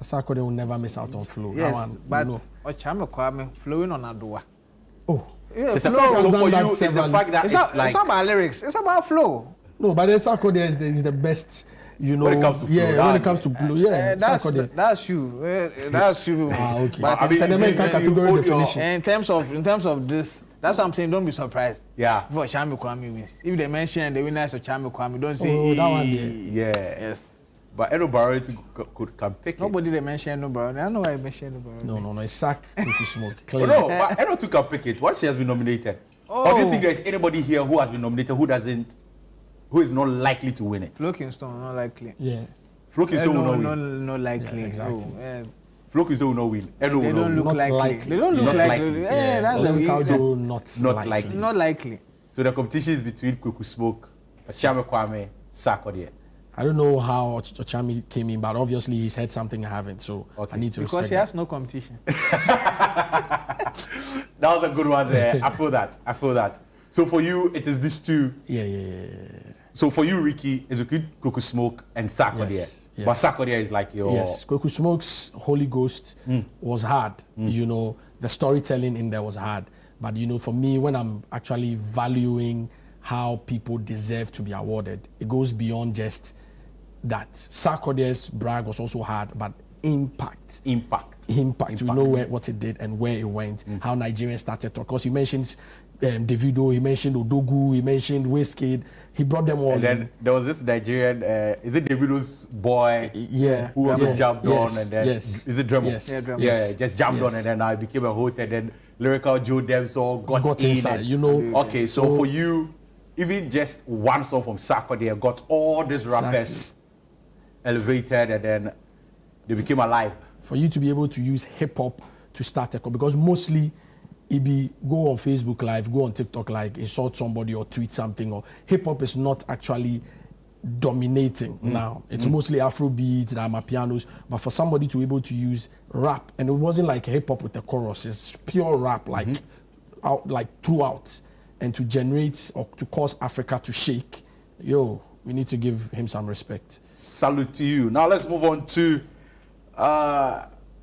Sarkodie will never miss out on flow. Yes, but Ochame Kwame flowing on Adwa. Oh. Yeah, so for you, it's the fact that it's like... It's not about lyrics, it's about flow. No, but then Sarkodie is the best, you know... When it comes to flow. When it comes to flow, that's you. That's you. Okay. But I mean, category definition. In terms of this, that's what I'm saying, don't be surprised. Yeah. If Ochame Kwame wins. If they mention the winner is Ochame Kwame, don't say... Oh, that one there. Yeah. Yes. But Eno Barrow can pick Nobody they mention Eno Barrow. I don't know why I mention Eno Barrow. No, it's Sack Ekow Smoke. No, but Eno too can pick it. Once she has been nominated. Or do you think there's anybody here who has been nominated who is not likely to win it? Flo Kingston, not likely. Yeah. Flo Kingston will not win. No likely. Yeah, exactly. Flo Kingston will not win. Eno They will not don't win. look likely. They don't look likely. Yeah, that's not likely. Not likely. So the competition is between Ekow Smoke, Ochame Kwame, Sarkodie. I don't know how Ochame came in, but obviously he's had something I haven't, so I need to respect because he has no competition. That was a good one there. I feel that. So for you, it is these two. Yeah. So for you, Ricky, it's between Ekow Smoke and Sarkodie. Yes. But Sarkodie is like your... Yes, Ekow Smoke's Holy Ghost was hard. You know, the storytelling in there was hard. But, you know, for me, when I'm actually valuing how people deserve to be awarded, it goes beyond just that. Sarkodie's Bragg was also hard, but impact. You know what it did and where it went, how Nigerians started to. Of course, he mentions Davido, he mentioned Odogu, he mentioned Wizkid. He brought them all. And then there was this Nigerian, is it Davido's boy? Yeah. Who also jumped on and then is it Dremel? Yes. Just jumped on and then I became a host and then Lyrical Joe Demso got in inside. And, you know. Okay, so for you, even just one song from Sarkodie got all these rappers elevated and then they became alive. For you to be able to use hip hop to start Ekow, because mostly it be go on Facebook Live, go on TikTok Live, insult somebody or tweet something, or hip hop is not actually dominating now. It's mostly Afrobeats, the Amapianos, but for somebody to be able to use rap, and it wasn't like hip hop with the chorus, it's pure rap, like throughout. And to generate or to cause Africa to shake, we need to give him some respect. Salute to you. Now let's move on to,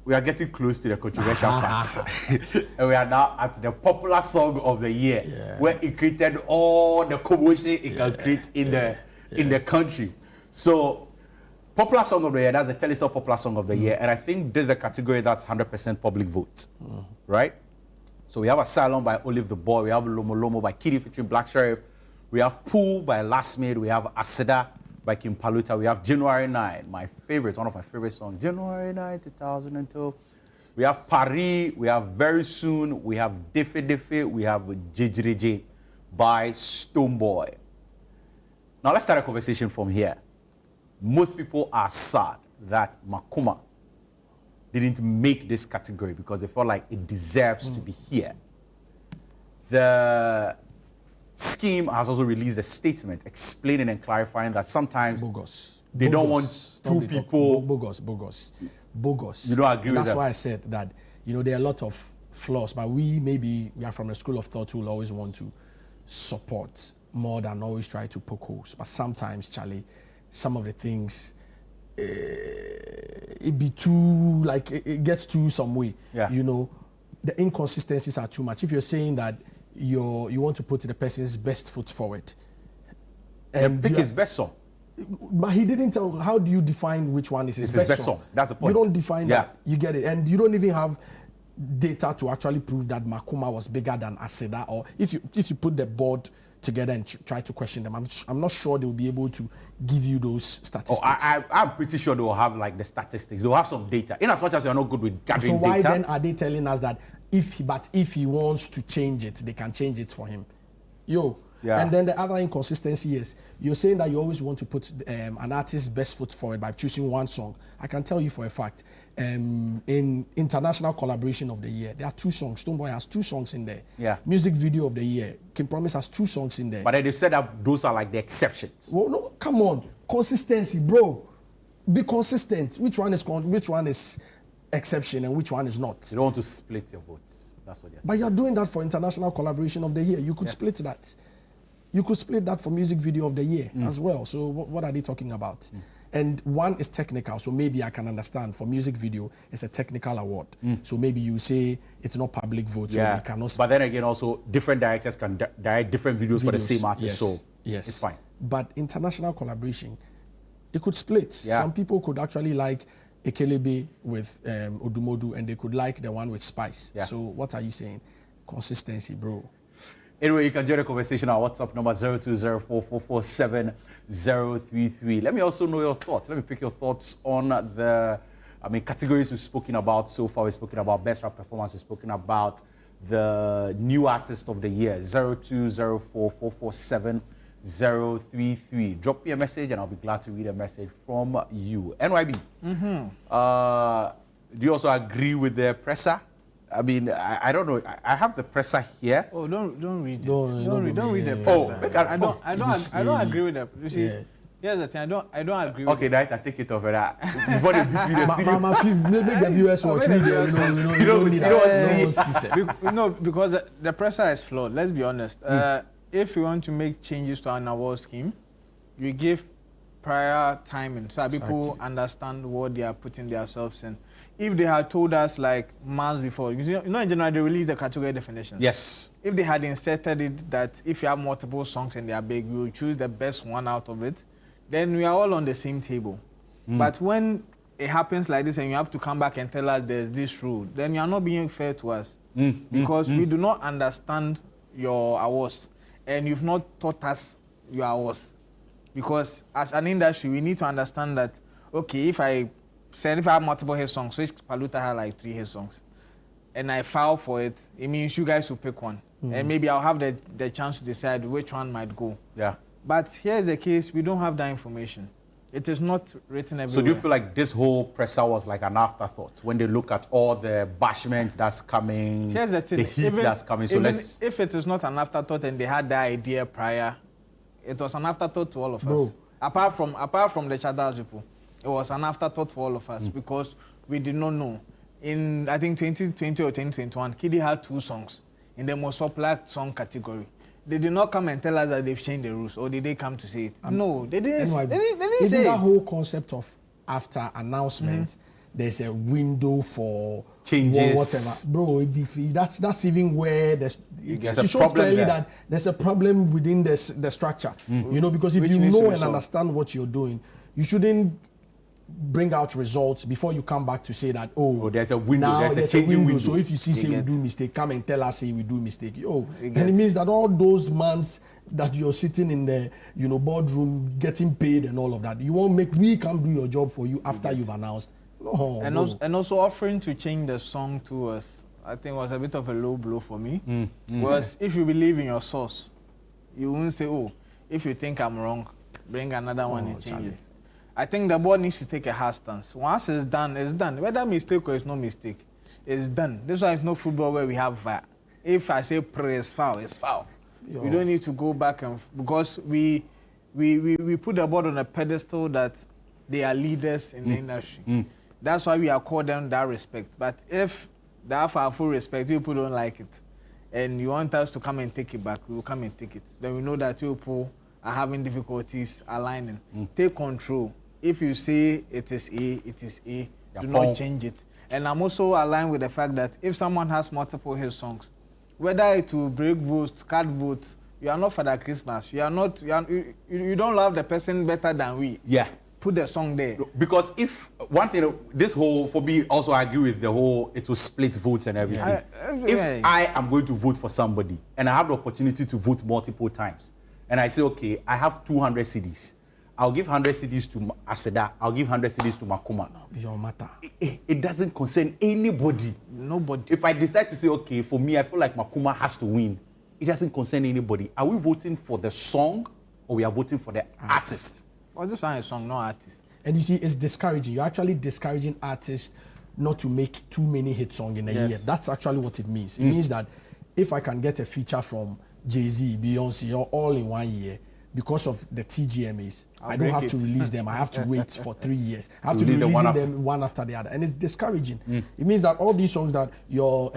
we are getting close to the controversial part. And we are now at the popular song of the year, where it created all the commotion it can create in the country. So, popular song of the year, that's the Telesale popular song of the year. And I think this is a category that's 100% public vote, right? So we have Asylum by Olive the Boy, we have Lomo Lomo by Kiddy featuring Black Sheriff, we have Pool by Last Made, we have Aseda by Kim Paluta, we have January 9, one of my favorite songs, January 9, 2002. We have Paris, we have Very Soon, we have Defe Defe, we have JJJ by Stonebwoy. Now let's start a conversation from here. Most people are sad that Makuma didn't make this category because they felt like it deserves to be here. The scheme has also released a statement explaining and clarifying that sometimes they don't want two people. Bogus. You don't agree with that? That's why I said that, there are a lot of flaws, but we are from the school of thought who will always want to support more than always try to poke holes. But sometimes, Charlie, some of the things, it be too, it gets too some way. Yeah. The inconsistencies are too much. If you're saying that you want to put the person's best foot forward, and pick his best song. But he didn't tell. How do you define which one is his best song? That's the point. You don't define that. You get it, and you don't even have data to actually prove that Makuma was bigger than Aseda. Or if you put the board together and try to question them, I'm not sure they'll be able to give you those statistics. I'm pretty sure they will have the statistics. They'll have some data. In as much as we are not good with gathering data. So why then are they telling us that if he wants to change it, they can change it for him? Yeah. And then the other inconsistency is you're saying that you always want to put an artist's best foot forward by choosing one song. I can tell you for a fact, in international collaboration of the year, there are 2 songs. Stonebwoy has 2 songs in there. Yeah. Music video of the year, King Promise has 2 songs in there. But they've said that those are like the exceptions. Well, no, come on, consistency, bro. Be consistent. Which one is exception and which one is not? You don't want to split your votes. That's what you're saying. But you're doing that for international collaboration of the year. You could split that. You could split that for music video of the year as well. So what are they talking about? And one is technical, so maybe I can understand. For music video, it's a technical award. So maybe you say it's not public vote, so you cannot. But then again, also different directors can direct different videos for the same artist, so it's fine. But international collaboration, it could split. Yeah. Some people could actually like Ekelebe with Odumodu, and they could like the one with Spice. Yeah. So what are you saying? Consistency, bro. Anyway, you can join the conversation on our WhatsApp number 0204447033. Let me also know your thoughts. Let me pick your thoughts on the categories we've spoken about so far. We've spoken about best rap performance. We've spoken about the new artist of the year, 0204447033. Drop me a message and I'll be glad to read a message from you. NYB, do you also agree with the presser? I mean, I don't know. I have the presser here. Oh, don't read it. Don't read the presser. I don't agree with that. You see, here's the thing. I don't agree. Okay, with that I take it over that. Before they beat me the studio. Maybe the viewers watch video. No, because the presser is flawed. Let's be honest. If you want to make changes to an award scheme, you give prior timing so that people understand what they are putting themselves in. If they had told us like months before, in general they release the category definitions. Yes. If they had inserted it that if you have multiple songs and they are big, we will choose the best one out of it, then we are all on the same table. But when it happens like this and you have to come back and tell us there's this rule, then you are not being fair to us. Because we do not understand your awards and you've not taught us your awards. Because as an industry, we need to understand that, okay, if I have multiple hit songs, which Paluta had like 3 hit songs, and I file for it, it means you guys will pick one. And maybe I'll have the chance to decide which one might go. Yeah. But here's the case, we don't have that information. It is not written everywhere. So do you feel like this whole presser was like an afterthought when they look at all the bashment that's coming, here's the thing, heat that's coming? So if it is not an afterthought and they had the idea prior, it was an afterthought to all of us. Apart from the Chadas people, it was an afterthought for all of us because we did not know. In, I think, 2020 or 2021, Kiddy had 2 songs in the most popular song category. They did not come and tell us that they've changed the rules, or did they come to say it? No, they didn't. They didn't say that whole concept of after announcement, there's a window for changes, whatever. Bro, that's even where it shows clearly that there's a problem within the structure. Because if you know and understand what you're doing, you shouldn't bring out results before you come back to say that, there's a window, there's a changing window. So if you see, say we do mistake, come and tell us, say we do mistake. And it means that all those months that you're sitting in the boardroom getting paid and all of that, you won't make we come do your job for you after you've announced. And also offering to change the song to us, I think was a bit of a low blow for me. Was if you believe in your source, you won't say, if you think I'm wrong, bring another one and change it. I think the board needs to take a hard stance. Once it's done, it's done. Whether mistake or it's no mistake, it's done. This is why it's no football where we have VAR. If I say play is foul, it's foul. We don't need to go back because we put the board on a pedestal that they are leaders in the industry. That's why we are called them that respect. But if they have our full respect, people don't like it, and you want us to come and take it back, we will come and take it. Then we know that people are having difficulties aligning. Take control. If you say it is A, it is A. Do not change it. And I'm also aligned with the fact that if someone has multiple hit songs, whether it will break votes, cut votes, you are not Father Christmas. You don't love the person better than we. Yeah. Put the song there. Because if one thing, this whole, for me, also I agree with the whole, it will split votes and everything. If I am going to vote for somebody and I have the opportunity to vote multiple times, and I say, okay, I have 200 CDs. I'll give 100 CDs to Aseda. I'll give 100 CDs to Makuma. Beyond matter. It doesn't concern anybody. Nobody. If I decide to say, okay, for me, I feel like Makuma has to win, it doesn't concern anybody. Are we voting for the song or we are voting for the artist? Well, this one is song, no artist. And you see, it's discouraging. You're actually discouraging artists not to make too many hit songs in a year. That's actually what it means. It means that if I can get a feature from Jay-Z, Beyonce, all in 1 year, because of the TGMAs, I don't have to release them. I have to wait for 3 years. I have to release them one after the other. And it's discouraging. It means that all these songs that your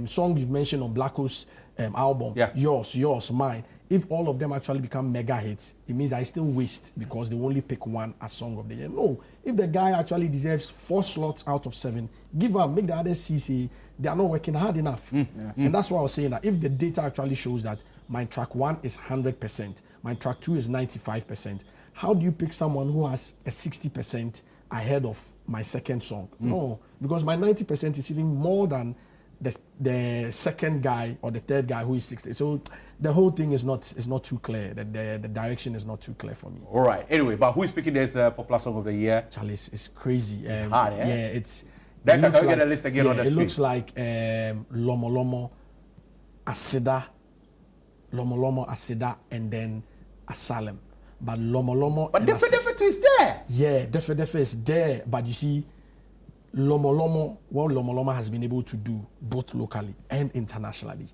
song you've mentioned on Blacko's album, yours, mine, if all of them actually become mega hits, it means I still waste because they only pick one as song of the year. No, if the guy actually deserves 4 slots out of 7, give up, make the others see they are not working hard enough. And that's why I was saying that if the data actually shows that my track 1 is 100%, my track 2 is 95%, how do you pick someone who has a 60% ahead of my second song? No, because my 90% is even more than the second guy or the third guy who is 60. So the whole thing is not too clear. The direction is not too clear for me. All right. Anyway, but who is picking this popular song of the year? Charlie, it's crazy. It's hard, eh? Yeah, it's. Can we get a list again on the screen? It looks like Lomo Lomo, Asida, and then Asylum. But Lomo Lomo. But Defe is there. Yeah, Defe is there. But you see, Lomo Lomo has been able to do both locally and internationally.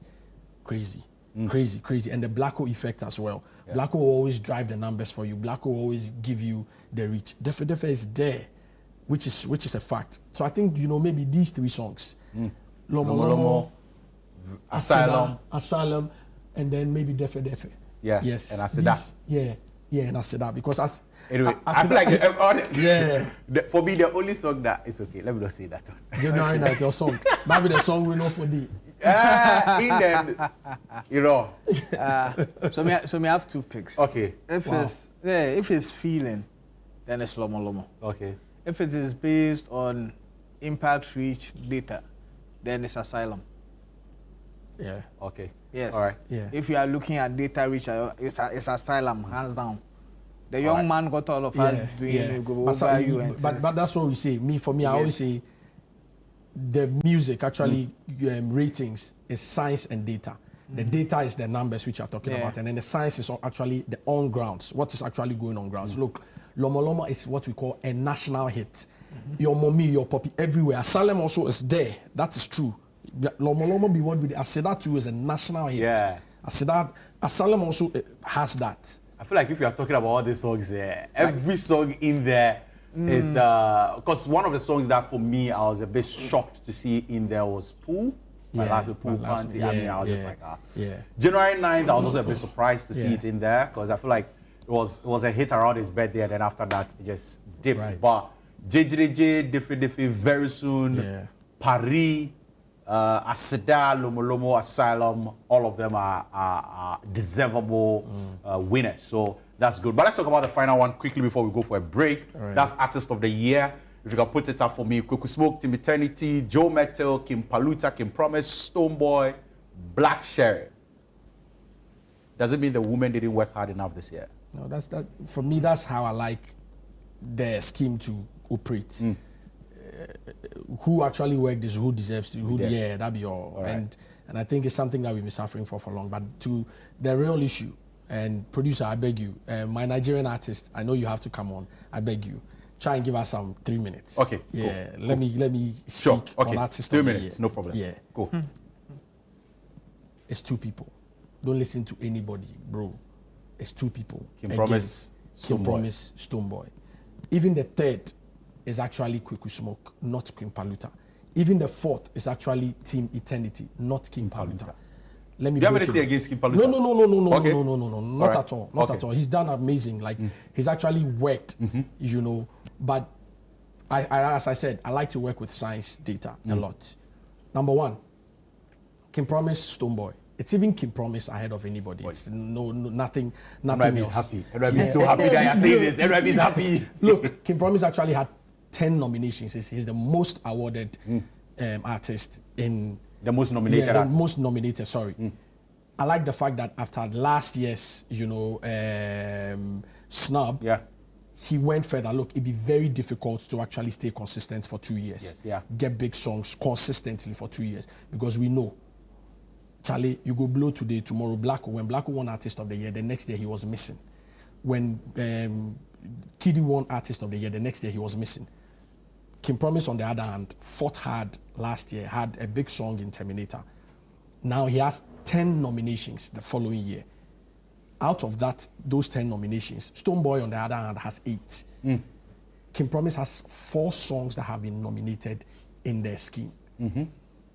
Crazy. And the Blacko effect as well. Yeah. Blacko will always drive the numbers for you. Blacko will always give you the reach. Defe is there, which is a fact. So I think, maybe these 3 songs. Lomo, Asylum, and then maybe Defe. Yeah. Yes. And Asida. And Asida. Because anyway, I feel like for me, the only song that is okay. Let me not say that one. January 9th, your song. Maybe the song we know for the. So me have 2 picks. Okay. If it's feeling, then it's Lomo. Okay. If it is based on impact reach data, then it's Asylum. Yeah. Okay. Yes. All right. Yeah. If you are looking at data reach, it's Asylum, hands down. The young man got all of us doing but that's what we say. For me, I always say the music actually ratings is science and data. The data is the numbers which you are talking about, and then the science is actually the on grounds. What is actually going on grounds? Look, Lomo Lomo is what we call a national hit. Your mommy, your puppy, everywhere. Asylum also is there. That is true. Lomo Lomo be what with Asida too is a national hit. Yeah. Asylum also has that. I feel like if you are talking about all these songs, every song in there is because one of the songs that for me I was a bit shocked to see in there was Pool. My last Panty. I was just like, January 9th, I was also a bit surprised to see it in there because I feel like it was a hit around his birthday, and then after that it just dipped. Right. But JJJ, Defe, very soon, Paris, Asida, Lomo, Asylum, all of them are deservable winners. So that's good. But let's talk about the final one quickly before we go for a break. Right. That's Artist of the Year. If you can put it up for me, Ekow Koomson, Team Eternity, Joe Metal, Kim Paluta, Kim Promise, Stonebwoy, Black Sheriff. Does it mean the women didn't work hard enough this year? No, that's that. For me, that's how I like the scheme to operate. Who actually worked this, who deserves to, that'd be all. Right. And I think it's something that we've been suffering for long. But to the real issue, and producer, I beg you, my Nigerian artist, I know you have to come on. I beg you, try and give us some 3 minutes. Okay. Yeah. Cool. Let me speak on artist. 3 minutes, no problem. Yeah. Go. It's 2 people. Don't listen to anybody, bro. It's 2 people. Kim Promise, Stonebwoy. Even the third is actually Kweku Smoke, not Kim Paluta. Even the 4th is actually Team Eternity, not Kim Paluta. Let me. Do you have anything against Kim Paluta? No, okay. No, not at all. Not at all. He's done amazing. Like he's actually worked, But I, as I said, I like to work with science data a lot. Number 1, Kim Promise, Stonebwoy. It's even Kim Promise ahead of anybody. It's nothing else. Happy. Everybody's so happy that you're saying this. Everybody's happy. Look, Kim Promise actually had 10 nominations. He's the most awarded artist in the most nominated. The most nominated. Sorry. I like the fact that after last year's, snub, he went further. Look, it'd be very difficult to actually stay consistent for 2 years. Yes, get big songs consistently for 2 years because we know Charlie, you go blow today, tomorrow, Blacko. When Blacko won Artist of the Year, the next day he was missing. When Kiddy won Artist of the Year, the next day he was missing. Kim Promise, on the other hand, fought hard last year, had a big song in Terminator. Now he has 10 nominations the following year. Out of those 10 nominations, Stonebwoy, on the other hand, has 8. Kim Promise has 4 songs that have been nominated in their scheme.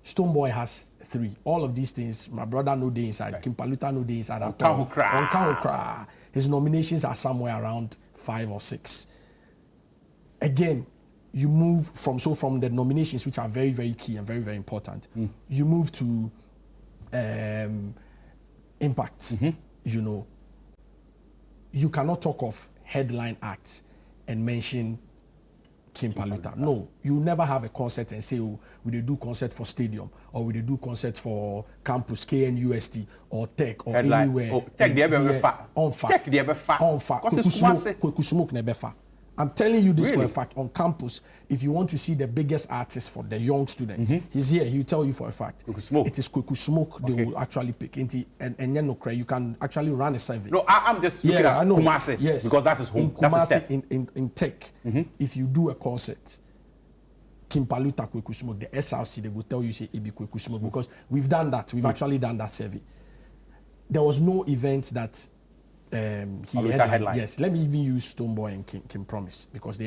Stonebwoy has 3. All of these things, my brother no day inside, Kim Paluta no day inside at all. On his nominations are somewhere around 5 or 6. Again, you move from the nominations, which are very, very key and very, very important. You move to impact. You know, you cannot talk of headline acts and mention Kim Paluta. No, you never have a concert and say, oh, we do concert for stadium, or we do concert for campus, KNUST, or Tech, or headline. Anywhere. Oh, Tech, Tech, Kweku Smoke nebefa. I'm telling you this for a fact. On campus, if you want to see the biggest artist for the young students, he's here. He'll tell you for a fact. It is Kweku Smoke they will actually pick. And you can actually run a survey. No, I'm just looking at Kumasi. Yes. Because that's his home. In Kumasi, in Tech, if you do a concert, Kim Paluta, Kweku Smoke, the SRC, they will tell you, say, it be Kweku Smoke. Because we've done that. We've actually done that survey. There was no event that he headlined. Yes, let me even use Stonebwoy and Kim Promise, because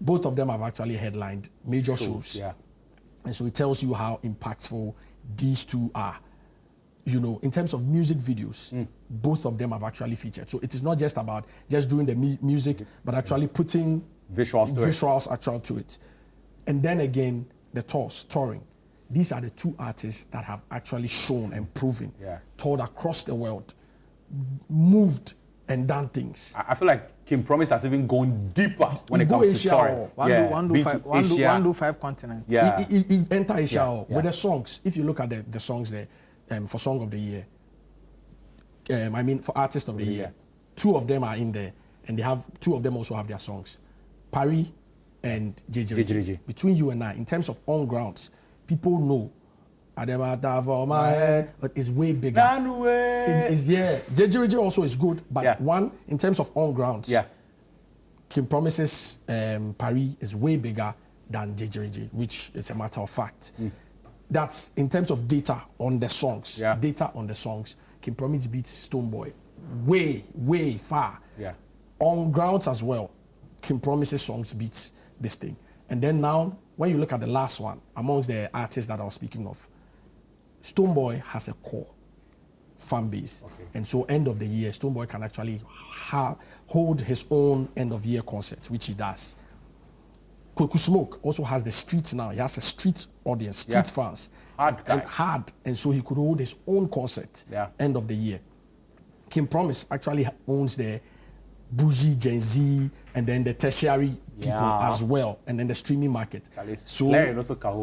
both of them have actually headlined major shows. Yeah. And so it tells you how impactful these two are. You know, in terms of music videos, both of them have actually featured. So it is not just about just doing the music, but actually putting visuals actual to it. And then again, the touring. These are the 2 artists that have actually shown and proven, toured across the world, moved and done things. I feel like Kim Promise has even gone deeper when it comes to touring. One do 5 continents. Yeah. He enter Asia with the songs. If you look at the songs there, for Song of the Year, I mean for Artist of the Year, 2 of them are in there, and 2 of them also have their songs. Paris and JJ. Between you and I, in terms of on grounds, people know but it's way bigger. JJ also is good, but one, in terms of on grounds, Kim Promise's Paris is way bigger than JJ, which is a matter of fact. That's in terms of data on the songs. Kim Promise beats Stonebwoy way far. On grounds as well, Kim Promise's songs beats this thing. And then now, when you look at the last one, amongst the artists that I was speaking of, Stonebwoy has a core fan base. And so end of the year, Stonebwoy can actually hold his own end of year concert, which he does. Kweku Smoke also has the streets now. He has a street audience, street fans. Hard. And so he could hold his own concert end of the year. Kim Promise actually owns the bougie Gen Z and then the tertiary people as well, and then the streaming market.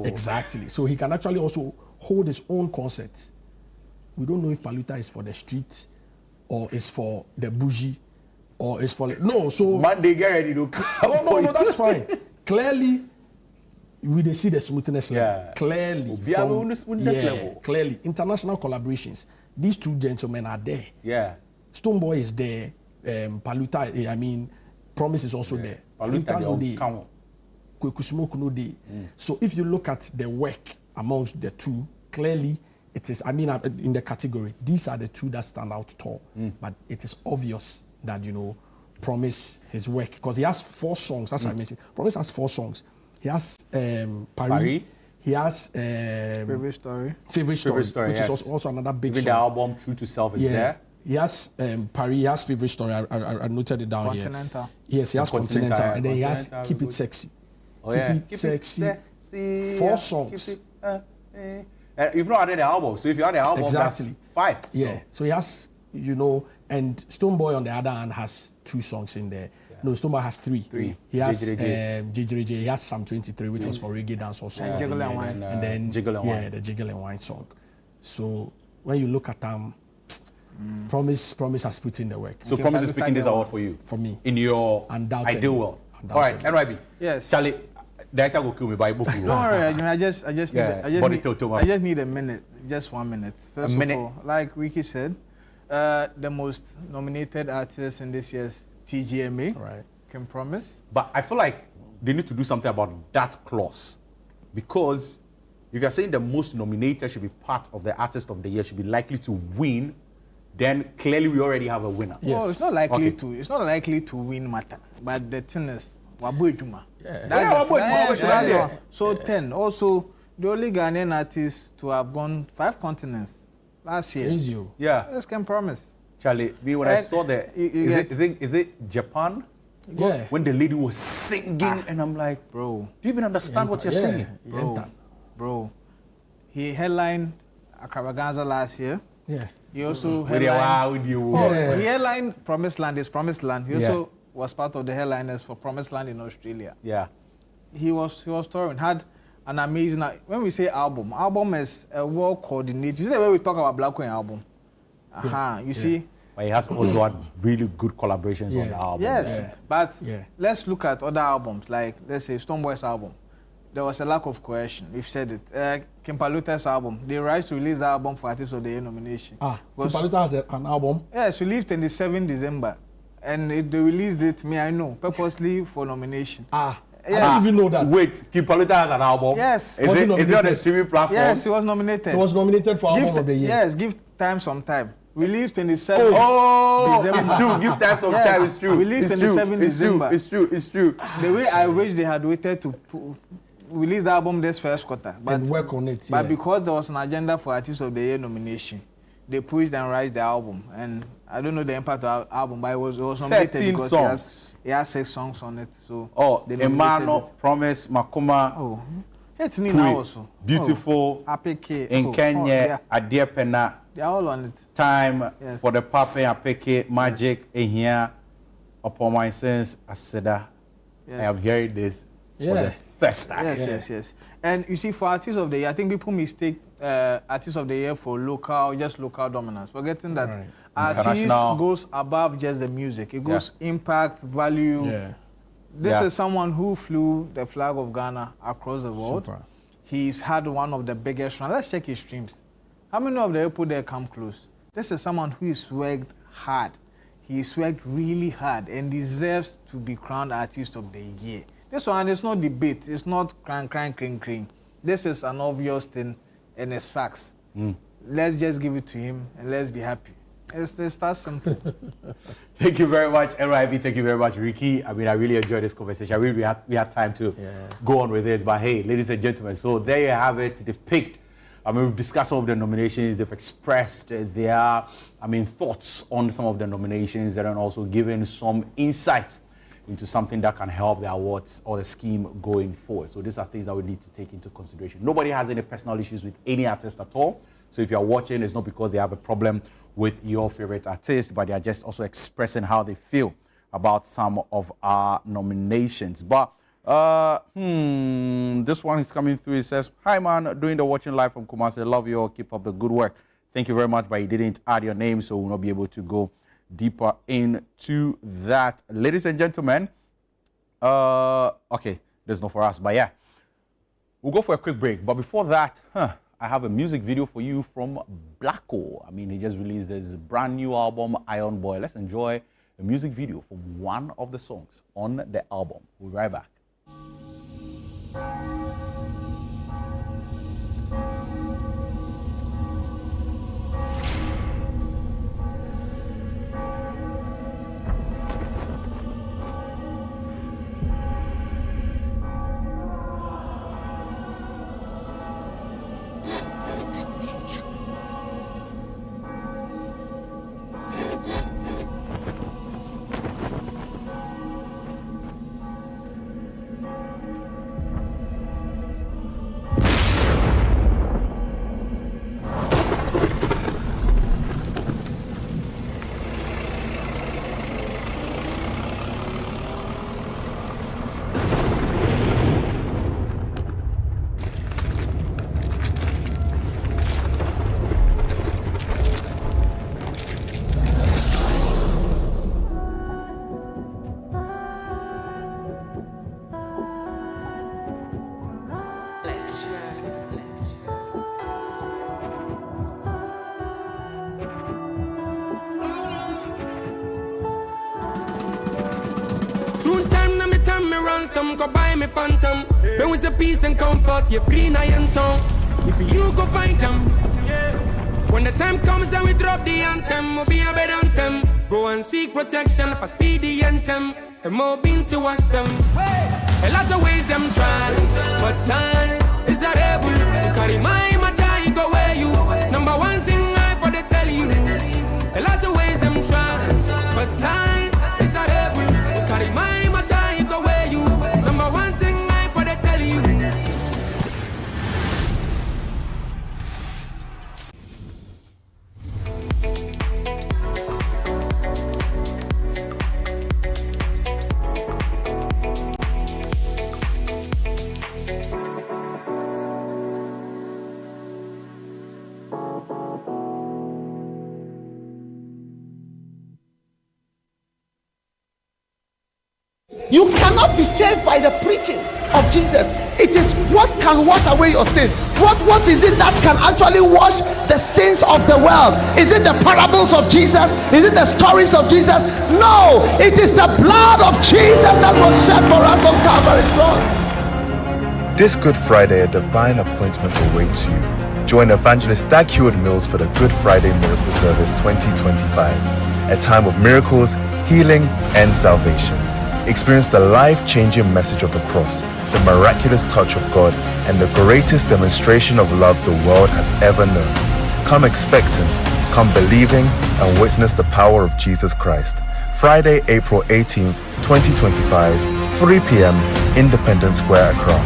Exactly. So he can actually also hold his own concert. We don't know if Paluta is for the street or is for the bougie or is for Monday get ready to no, that's fine. Clearly, we see the smoothness level. Clearly, clearly, international collaborations. These 2 gentlemen are there. Stonebwoy is there. Paluta, Promise is also there. Paluta no day. Kweku Smoke no day. So if you look at the work amongst the 2, clearly it is, in the category, these are the 2 that stand out tall. But it is obvious that, Promise, his work, because he has 4 songs, as I mentioned. Promise has 4 songs. He has Paris. He has Favorite Story, which is also another big song. The album True to Self is there. He has Paris, he has Favorite Story, I noted it down Continental. Here. Yes, he has Continental, and then he has Keep It Sexy. Keep It Sexy. 4 songs. You've not added the album, so if you add the album, that's 5. Yeah, so he has, and Stonebwoy on the other hand has 2 songs in there. No, Stonebwoy has 3. He has JJ. He has Psalm 23, which was for reggae dance also. And Jiggle and Wine. And then Jiggle and Wine. the Jiggle and Wine song. So when you look at them, Promise has put in the work. So Promise is picking this award for you? For me. In your ideal world? All right, NYB. Yes. Charlie, Director will kill me by book. Don't worry, I just need a minute, just 1 minute. First of all, like Ricky said, the most nominated artist in this year's TGMA, Can Promise. But I feel like they need to do something about that clause, because if you're saying the most nominated should be part of the artist of the year, should be likely to win, then clearly we already have a winner. Yes. Well, it's not likely to. It's not likely to win matter, but the thing is. So 10. Also, the only Ghanaian artist to have gone 5 continents last year. Yeah. This Can Promise. Charlie, when I saw the, is it Japan? Yeah. When the lady was singing, and I'm like, bro, do you even understand what you're singing? Bro, he headlined Extravaganza last year. Yeah. He also headlined. He headlined Promised Land. His Promised Land. He also was part of the headliners for Promised Land in Australia. Yeah. He was touring, had an amazing, when we say album is a well coordinated. You see the way we talk about Black Queen album? You see? But he has also had really good collaborations on the album. Yes, but let's look at other albums, like let's say Stonebwoy's album. There was a lack of cohesion. We've said it. Kimpaluta's album. They rushed to release the album for Artist of the Year nomination. Kimpaluta has an album? Yes, released 27 December. And they released it, I know, purposely for nomination. I didn't even know that. Wait, Kimpaluta has an album? Yes. Is it on the streaming platform? Yes, he was nominated. He was nominated for Album of the Year. Yes, give time some time. Released 27 December. It's true. Give time some time. It's true. Released 27 December. It's true. The way I wish they had waited to release the album this first quarter. And work on it. But because there was an agenda for Artist of the Year nomination, they pushed and raised the album. And I don't know the impact of the album, but it was nominated 13 because songs. He has 6 songs on it. So Emmanuel, Promise, Makoma. It's me now also. Beautiful. Apeke. In Kenya, Adia Pena. They're all on it. Time for the Papa Apeke, Magic, here. Upon my sense, Aseda. I am hearing this for the first time. Yes. And you see, for Artists of the Year, I think people mistake Artists of the Year for local dominance, forgetting that artist goes above just the music. It goes impact, value. This is someone who flew the flag of Ghana across the world. He's had one of the biggest runs. Let's check his streams. How many of the people there come close? This is someone who is worked hard. He's worked really hard and deserves to be crowned Artist of the Year. This one is not debate. It's not crank. This is an obvious thing and it's facts. Let's just give it to him and let's be happy. It's that simple. Thank you very much, NYB. Thank you very much, Ricky. I mean, I really enjoyed this conversation. We had time to go on with it. But hey, ladies and gentlemen, so there you have it. They've picked. I mean, we've discussed some of the nominations. They've expressed their, thoughts on some of the nominations and also given some insights into something that can help the awards or the scheme going forward. So these are things that we need to take into consideration. Nobody has any personal issues with any artist at all. So if you're watching, it's not because they have a problem with your favorite artist, but they are just also expressing how they feel about some of our nominations. But this one is coming through. It says, "Hi man, doing the watching live from Kumasi. Love you all. Keep up the good work." Thank you very much, but you didn't add your name, so we'll not be able to go deeper into that. Ladies and gentlemen, okay, there's no for us, but yeah, we'll go for a quick break. But before that, I have a music video for you from Blacko. I mean, he just released his brand new album, Iron Boy. Let's enjoy a music video from one of the songs on the album. We'll be right back. Soon time, na me time me ransom, go buy me phantom. When we say peace and comfort, you free na your tongue. Maybe you go find them. When the time comes and we drop the anthem, we'll be a better anthem. Go and seek protection for speedy anthem. And more been to us. A lot of ways them try, but time is a rebel. You carry my matter, go where you. Number one thing I for the tell you. A lot of ways them try, but time is a rebel. You carry my matter, go where you. Number one thing I for the tell you. You cannot be saved by the preaching of Jesus. It is what can wash away your sins. What is it that can actually wash the sins of the world? Is it the parables of Jesus? Is it the stories of Jesus? No, it is the blood of Jesus that was shed for us on Calvary's cross. This Good Friday, a divine appointment awaits you. Join Evangelist Dag Heward-Mills for the Good Friday Miracle Service 2025, a time of miracles, healing, and salvation. Experience the life-changing message of the cross, the miraculous touch of God, and the greatest demonstration of love the world has ever known. Come expectant, come believing, and witness the power of Jesus Christ. Friday, April 18th, 2025, 3 p.m., Independence Square, Accra.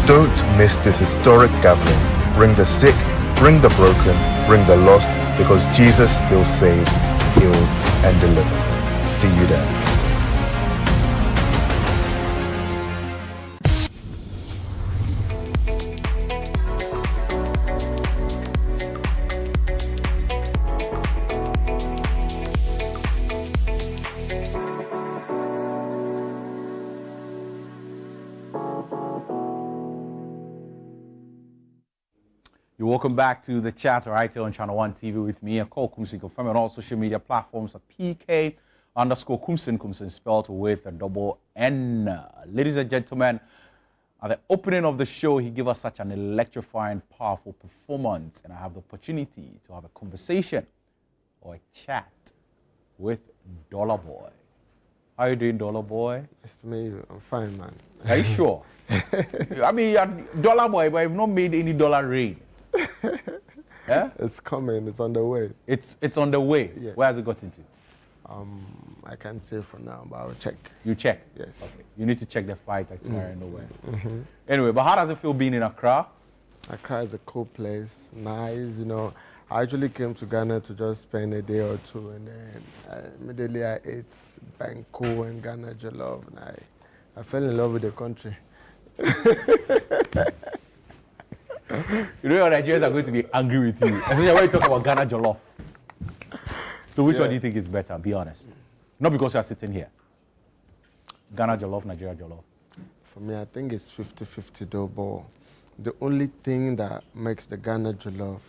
Don't miss this historic gathering. Bring the sick, bring the broken, bring the lost, because Jesus still saves, heals, and delivers. See you there. You're welcome back to the chat right here on Channel 1 TV with me, Ekow Koomson, confirmed on all social media platforms at PK_Koomson, Koomson spelled with a double N. Ladies and gentlemen, at the opening of the show, he gave us such an electrifying, powerful performance, and I have the opportunity to have a conversation or a chat with Dollar Boy. How are you doing, Dollar Boy? Nice to meet you. I'm fine, man. Are you sure? I mean, you're Dollar Boy, but you've not made any dollar rain. Yeah? It's coming. It's on the way. It's on the way. Yes. Where has it gotten to? I can't say for now, but I'll check. You check? Yes. Okay. You need to check the flight itinerary nowhere. Mm-hmm. Anyway, but how does it feel being in Accra? Accra is a cool place. Nice, you know. I actually came to Ghana to just spend a day or two, and then immediately I ate banku and Ghana jollof, and I fell in love with the country. You know, Nigerians are going to be angry with you, especially when you talk about Ghana jollof. So which one do you think is better? Be honest. Not because you are sitting here. Ghana jollof, Nigeria jollof. For me, I think it's 50-50 though, but the only thing that makes the Ghana jollof,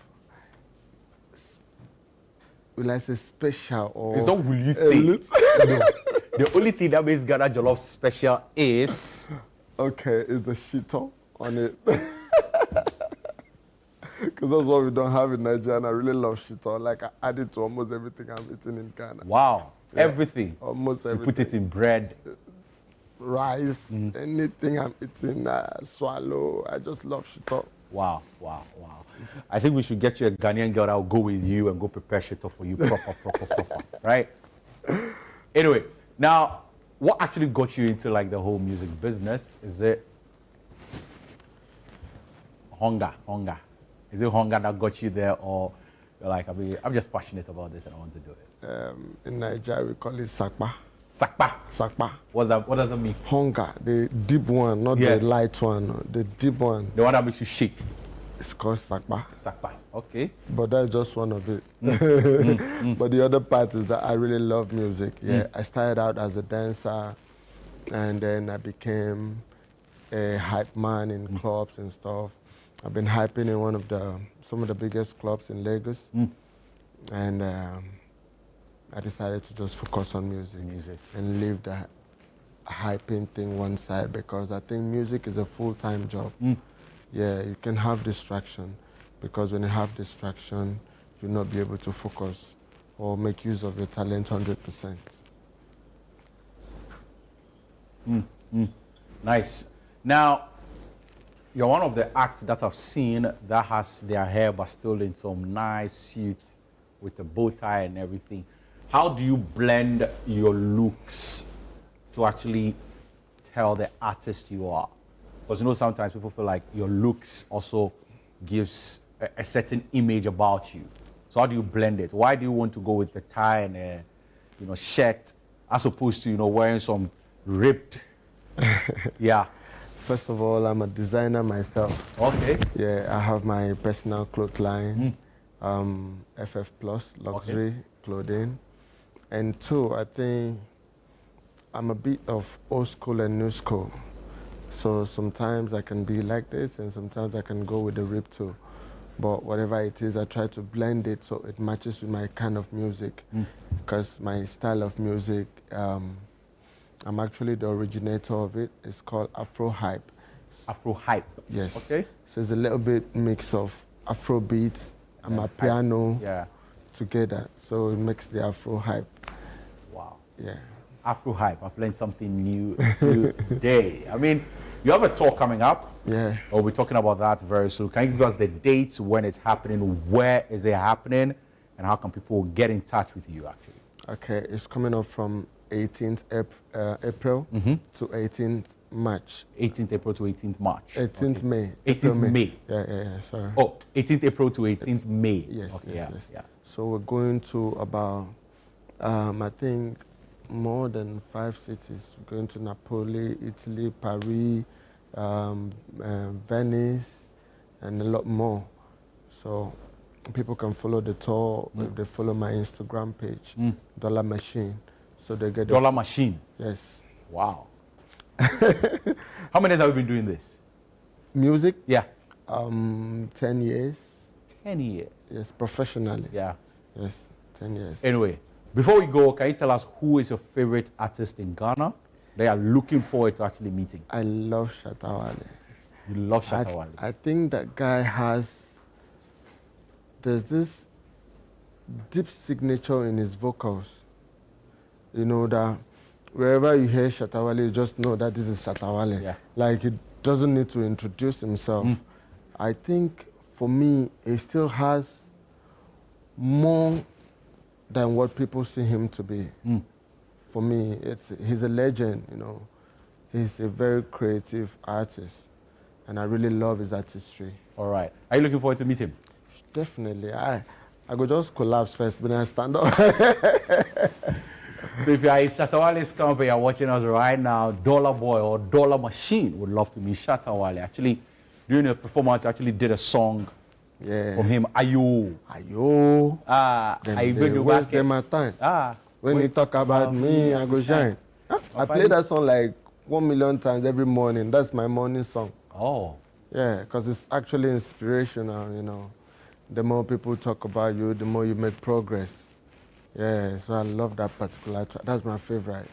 will I say special or... It's not will you say. No. The only thing that makes Ghana jollof special is... Okay, is the shito on it. Because that's what we don't have in Nigeria, and I really love shito. Like, I add it to almost everything I'm eating in Ghana. Wow. Yeah. Everything? Almost everything. You put it in bread? Rice, anything I'm eating, swallow. I just love shito. Wow, wow, wow. I think we should get you a Ghanaian girl that will go with you and go prepare shito for you proper, right? Anyway, now, what actually got you into like the whole music business? Is it hunger? Is it hunger that got you there, or you're like, I'm just passionate about this and I want to do it? In Nigeria, we call it sakpa. Sakpa? What does that mean? Hunger, the deep one, not the light one, the deep one. The one that makes you shake? It's called sakpa. Sakpa, okay. But that's just one of it. But the other part is that I really love music. Yeah, I started out as a dancer, and then I became a hype man in clubs and stuff. I've been hyping in some of the biggest clubs in Lagos, and I decided to just focus on music and leave the hyping thing one side, because I think music is a full-time job. Yeah, you can have distraction, because when you have distraction, you'll not be able to focus or make use of your talent 100%. Nice. Now, you're one of the acts that I've seen that has their hair but still in some nice suit with a bow tie and everything. How do you blend your looks to actually tell the artist you are? Because you know sometimes people feel like your looks also gives a certain image about you. So how do you blend it? Why do you want to go with the tie and a shirt as opposed to wearing some ripped? Yeah. First of all, I'm a designer myself. Okay. Yeah, I have my personal cloth line, FF Plus luxury clothing. And two, I think I'm a bit of old school and new school. So sometimes I can be like this, and sometimes I can go with the rip too. But whatever it is, I try to blend it so it matches with my kind of music. Because my style of music, I'm actually the originator of it. It's called Afro Hype. Afro Hype? Yes. Okay. So it's a little bit mix of Afro beats and my piano together. So it makes the Afro Hype. Wow. Yeah. Afro Hype. I've learned something new today. I mean, you have a tour coming up. Yeah. We'll be talking about that very soon. Can you give us the dates, when it's happening, where is it happening, and how can people get in touch with you, actually? Okay, it's coming up from 18th April to 18th March. 18th April to 18th March. 18th May. 18th May. Yeah, sorry. Oh, 18th April to 18th May. Yes, okay, yes. Yeah. So we're going to about, I think, more than 5 cities. We're going to Napoli, Italy, Paris, Venice, and a lot more. So people can follow the tour if they follow my Instagram page, Dollar Machine. So they get Dollar Machine? Yes. Wow. How many days have you been doing this? Music? Yeah. 10 years. 10 years? Yes, professionally. Yeah. Yes, 10 years. Anyway, before we go, can you tell us who is your favorite artist in Ghana? They are looking forward to actually meeting. I love Shatta Wale. You love Shatta Wale? I think that guy there's this deep signature in his vocals. You know, that wherever you hear Shatta Wale, you just know that this is Shatta Wale. Yeah. Like, he doesn't need to introduce himself. I think, for me, he still has more than what people see him to be. For me, he's a legend, He's a very creative artist, and I really love his artistry. All right. Are you looking forward to meet him? Definitely. I could just collapse first, but then I stand up. So if you are in Shatta Wale's company, you're watching us right now, Dollar Boy or Dollar Machine would love to meet Shatta Wale. Actually, during the performance, I actually did a song from him, Ayo. Ayo. I waste my time. When you talk about me, I go shine. I play that song like 1 million times every morning. That's my morning song. Oh. Yeah, because it's actually inspirational, The more people talk about you, the more you make progress. Yeah, so I love that particular track. That's my favorite.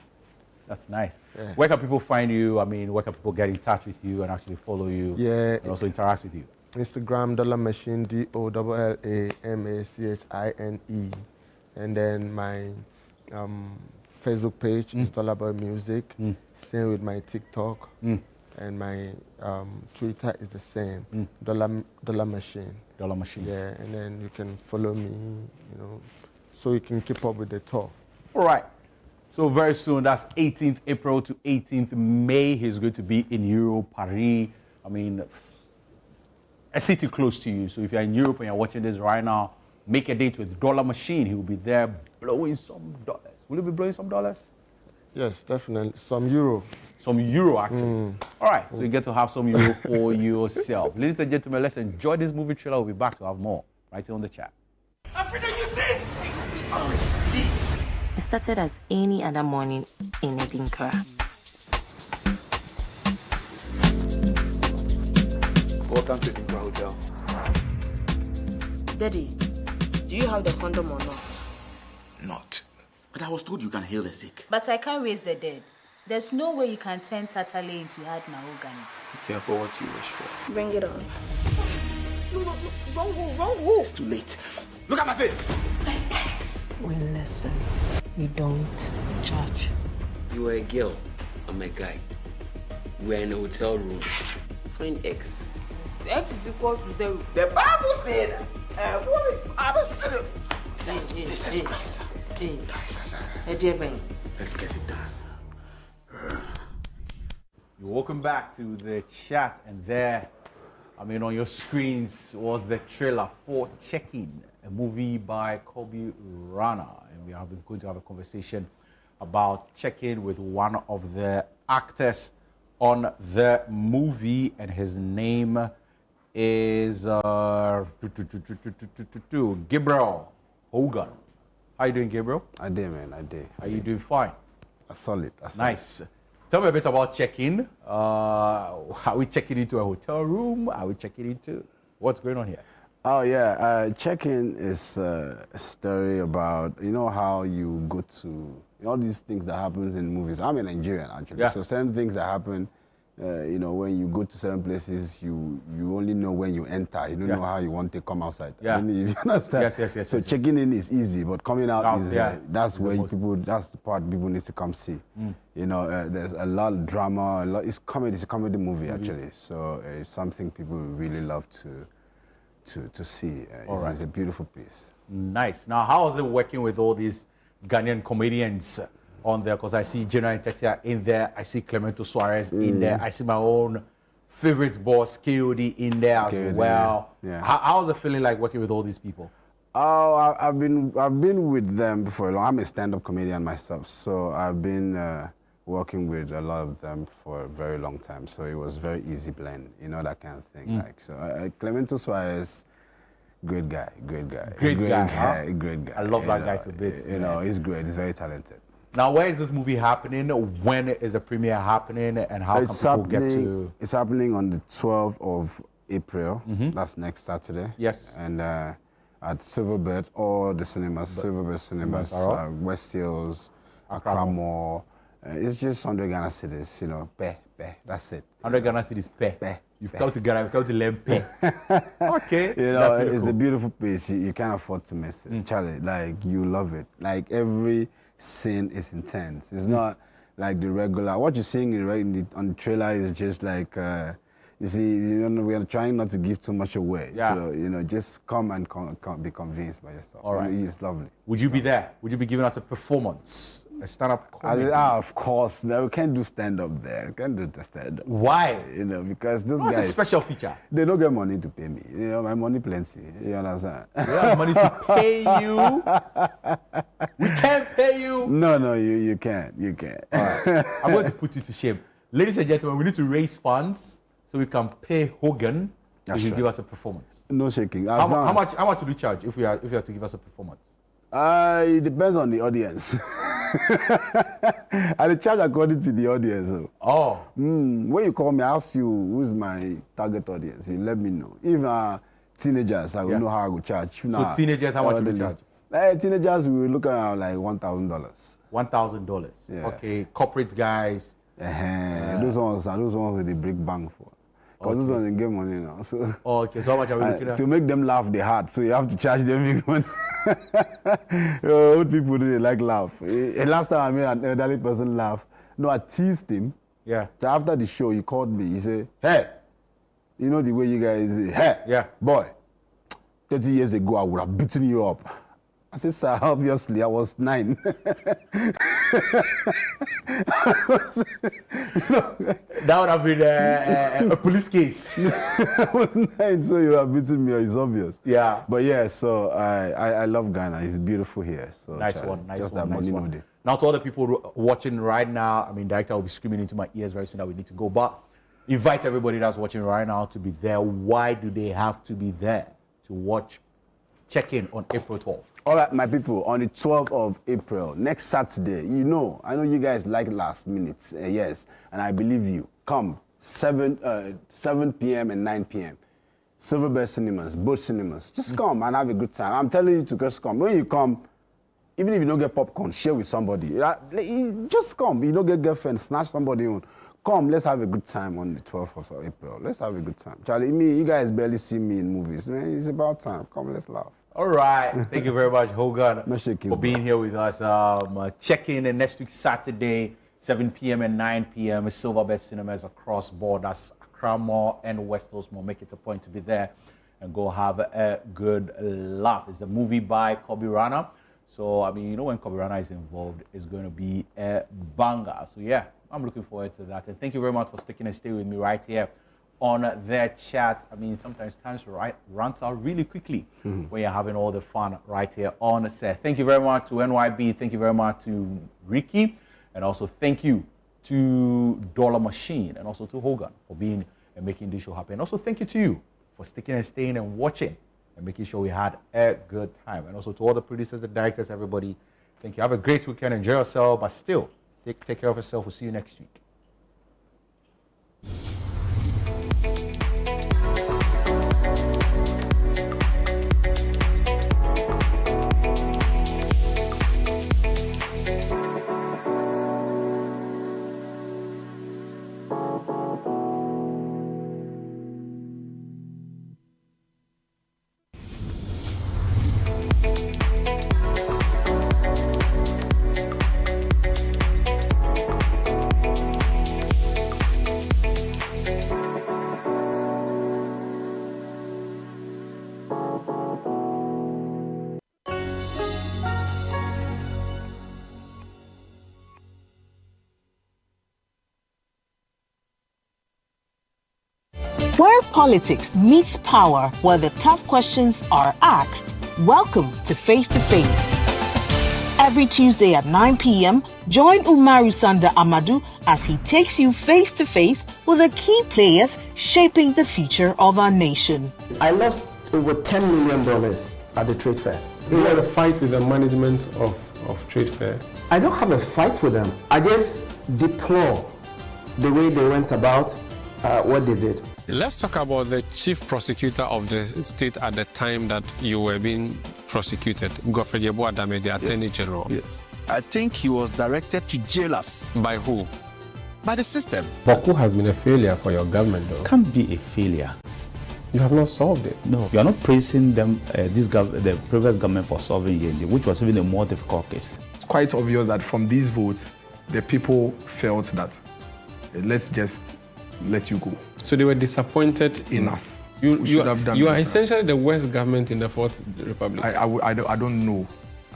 That's nice. Yeah. Where can people find you? I mean, where can people get in touch with you and actually follow you? Yeah. And also interact with you? Instagram, Dollar Machine, DOLLAMACHINE. And then my Facebook page is Dollar Boy Music. Same with my TikTok. And my Twitter is the same, Dollar Machine. Dollar Machine. Yeah, and then you can follow me, so you can keep up with the tour. All right. So very soon, that's 18th April to 18th May. He's going to be in Europe, Paris. I mean, a city close to you. So if you're in Europe and you're watching this right now, make a date with Dollar Machine. He will be there blowing some dollars. Will you be blowing some dollars? Yes, definitely. Some euro. Some euro, actually. All right, so you get to have some euro for yourself. Ladies and gentlemen, let's enjoy this movie trailer. We'll be back to have more right here on the chat. It started as any other morning in Edinkra. Welcome to Edinkra Hotel. Daddy, do you have the condom or not? Not. But I was told you can heal the sick. But I can't raise the dead. There's no way you can turn Tatale into hard mahogany. Be careful what you wish for. Bring it on. No, wrong hole. It's too late. Look at my face. We listen. We don't judge. You are a girl. I'm a guy. We're in a hotel room. Find X. X is equal to 0. The Bible said that. Jesus Christ. Let's get it done. You're welcome back to the chat, and there, on your screens was the trailer for Checkin, a movie by Kobe Rana, and we are going to have a conversation about Checkin with one of the actors on the movie, and his name is Gabriel Hogan. How you doing, Gabriel? I did, man. I did. Are you doing fine? Solid. Nice. Tell me a bit about Checkin. Are we checking into a hotel room? Are we checking into what's going on here? Oh yeah, Checkin is a story about how you go to all these things that happens in movies. I'm a Nigerian actually, Yeah. so certain things that happen. When you go to certain places, you only know when you enter. You don't Yeah. know how you want to come outside. Yeah. I mean, if you understand. Yes. So checking in is easy, but coming out is yeah. that's where that's the part people need to come see. There's a lot of drama. It's comedy. It's a comedy movie actually. So it's something people really love to see. It's a beautiful piece. Nice. Now, how is it working with all these Ghanaian comedians on there? Because I see General Intetia in there, I see Clemento Suarez in there, I see my own favorite boss, KOD, in there as well. Yeah. How's it feeling like working with all these people? Oh, I've been with them for a long. I'm a stand-up comedian myself, so I've been working with a lot of them for a very long time. So it was very easy blend, that kind of thing. Clemento Suarez, great guy. Great guy. I love that guy to bits. He's great. He's very talented. Now, where is this movie happening? When is the premiere happening? And how can people get to... It's happening on the 12th of April. That's next Saturday. Yes. And at Silverbird, all the cinemas, Silverbird Cinemas, West Hills, Accra Mall. It's just 100 Ghana cities, that's it. 100 Ghana cities, You've come to Ghana, you've come to learn pay. Okay. That's really it's cool. a beautiful place. You can't afford to miss it. Charlie, you love it. Every scene is intense. It's not like the regular. What you're seeing on the trailer is just you see, we are trying not to give too much away. Yeah. So, just come and be convinced by yourself. All right. It's lovely. Would you be there? Would you be giving us a performance? A stand-up comedy? Of course. No, we can't do stand-up there. We can't do the stand-up. Why? Because those What's guys... a special feature? They don't get money to pay me. My money plenty. You understand? We have money to pay you. We can't pay you. No, you can't. You can't. All right. I'm going to put you to shame. Ladies and gentlemen, we need to raise funds so we can pay Hogan so he give us a performance. No shaking. How much do you charge if you have to give us a performance? It depends on the audience. I charge according to the audience. Oh. When you call me, I ask you who's my target audience. You let me know. If teenagers, I will know how I will charge. So teenagers, how much will you charge? Teenagers, we will look around like $1,000. $1,000. Yeah. Okay. Corporate guys. Those ones with the big bang for. Because those ones they get money now. So. Okay. So how much are we looking at? To make them laugh, they hard. So you have to charge them big money. Old people they like laugh. Last time I made an elderly person laugh. No, I teased him. Yeah. So after the show, he called me. He said, "Hey, you know the way you guys say, hey, yeah, boy, 30 years ago I would have beaten you up." I said, "Sir, obviously I was 9." That would have been a police case. I was 9, so you have beaten me. It's obvious. Yeah. But yeah, so I love Ghana. It's beautiful here. So Nice one. Money. Now to all the people watching right now, director will be screaming into my ears very soon that we need to go. But invite everybody that's watching right now to be there. Why do they have to be there to watch Checkin on April 12th? All right, my people, on the 12th of April, next Saturday, I know you guys like last minute, yes, and I believe you. Come, 7 p.m. and 9 p.m. Silverbird Cinemas, both cinemas. Just come and have a good time. I'm telling you to just come. When you come, Even if you don't get popcorn, share with somebody. Just come. You don't get girlfriend, snatch somebody on. Come, let's have a good time on the 12th of April. Let's have a good time. Charlie, you guys barely see me in movies. Man, it's about time. Come, let's laugh. All right. Thank you very much, Hogan, for being here with us. Check-in and next week, Saturday, 7 p.m. and 9 p.m. with Silverbird Cinemas across borders, Accra Mall and West Coast Mall. Make it a point to be there and go have a good laugh. It's a movie by Kobe Rana. So, when Kobe Rana is involved, it's going to be a banger. So, yeah, I'm looking forward to that. And thank you very much for sticking and staying with me right here on their chat. Sometimes time runs out really quickly when you're having all the fun right here on the set. Thank you very much to NYB. Thank you very much to Ricky. And also thank you to Dollar Machine and also to Hogan for being and making this show happen. And also thank you to you for sticking and staying and watching and making sure we had a good time. And also to all the producers, the directors, everybody, thank you. Have a great weekend. Enjoy yourself, but still, take care of yourself. We'll see you next week. Where politics meets power, where the tough questions are asked. Welcome to Face to Face. Every Tuesday at 9 p.m., join Umaru Sanda Amadu as he takes you face to face with the key players shaping the future of our nation. I lost over $10 million at the trade fair. You had a fight with the management of trade fair? I don't have a fight with them. I just deplore the way they went about what they did. Let's talk about the chief prosecutor of the state at the time that you were being prosecuted, Godfrey Yeboah-Dame, the Attorney General. Yes. I think he was directed to jail us. By who? By the system. Boko has been a failure for your government, though. Can't be a failure. You have not solved it. No, you are not praising them, the previous government for solving it, which was even a more difficult case. It's quite obvious that from these votes, the people felt that let's just let you go. So they were disappointed in us. You are essentially the worst government in the Fourth Republic. I don't know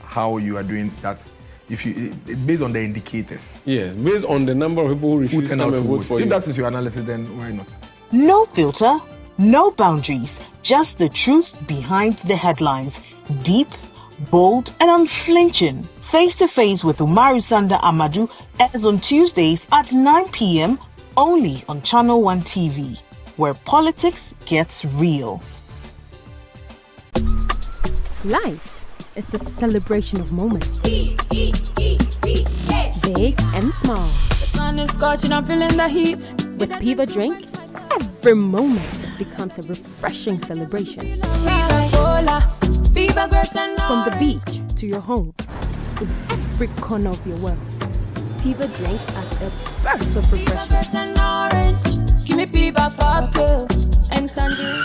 how you are doing that. Based on the indicators. Yes, based on the number of people who refuse to come and vote for you. If that is your analysis, then why not? No filter, no boundaries, just the truth behind the headlines. Deep, bold, and unflinching. Face to Face with Umaru Sanda Amadu airs on Tuesdays at 9 p.m. only on Channel 1 TV, where politics gets real. Life is a celebration of moments. Big and small. The sun is scorching, I'm feeling the heat. With Piva Drink, every moment becomes a refreshing celebration. From the beach to your home, in every corner of your world. Piva Drink at a burst of refreshment. Give me Piva cocktail and tangerine.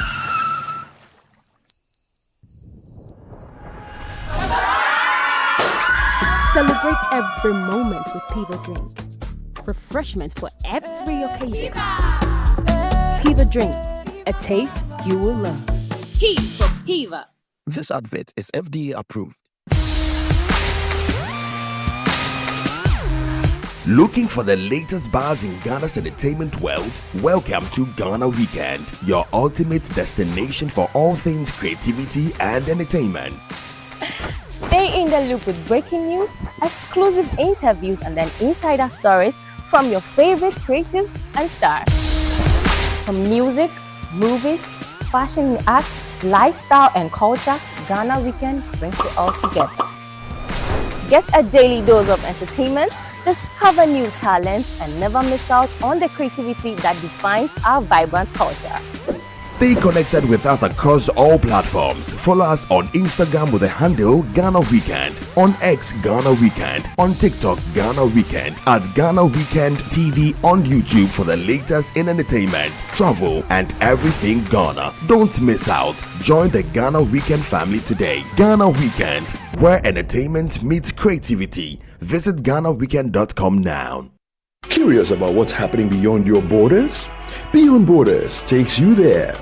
Celebrate every moment with Piva Drink. Refreshment for every occasion. Piva Drink, a taste you will love. P for Piva. This advert is FDA approved. Looking for the latest buzz in Ghana's entertainment world? Welcome to Ghana Weekend, your ultimate destination for all things creativity and entertainment. Stay in the loop with breaking news, exclusive interviews, and then insider stories from your favorite creatives and stars. From music, movies, fashion and art, lifestyle and culture, Ghana Weekend brings it all together. Get a daily dose of entertainment, discover new talents, and never miss out on the creativity that defines our vibrant culture. Stay connected with us across all platforms. Follow us on Instagram with the handle Ghana Weekend, on X Ghana Weekend, on TikTok Ghana Weekend, at Ghana Weekend TV on YouTube for the latest in entertainment, travel, and everything Ghana. Don't miss out. Join the Ghana Weekend family today. Ghana Weekend, where entertainment meets creativity. Visit GhanaWeekend.com now. Curious about what's happening beyond your borders? Beyond Borders takes you there.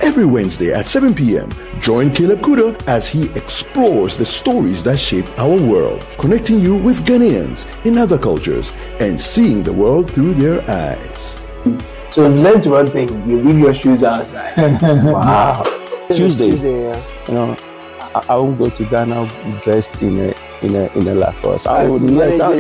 Every Wednesday at 7 p.m., join Caleb Kuda as he explores the stories that shape our world, connecting you with Ghanaians in other cultures and seeing the world through their eyes. So we've learned one thing: you leave your shoes outside. Wow. Tuesday, you know, I won't go to Ghana dressed in a Lacoste. I would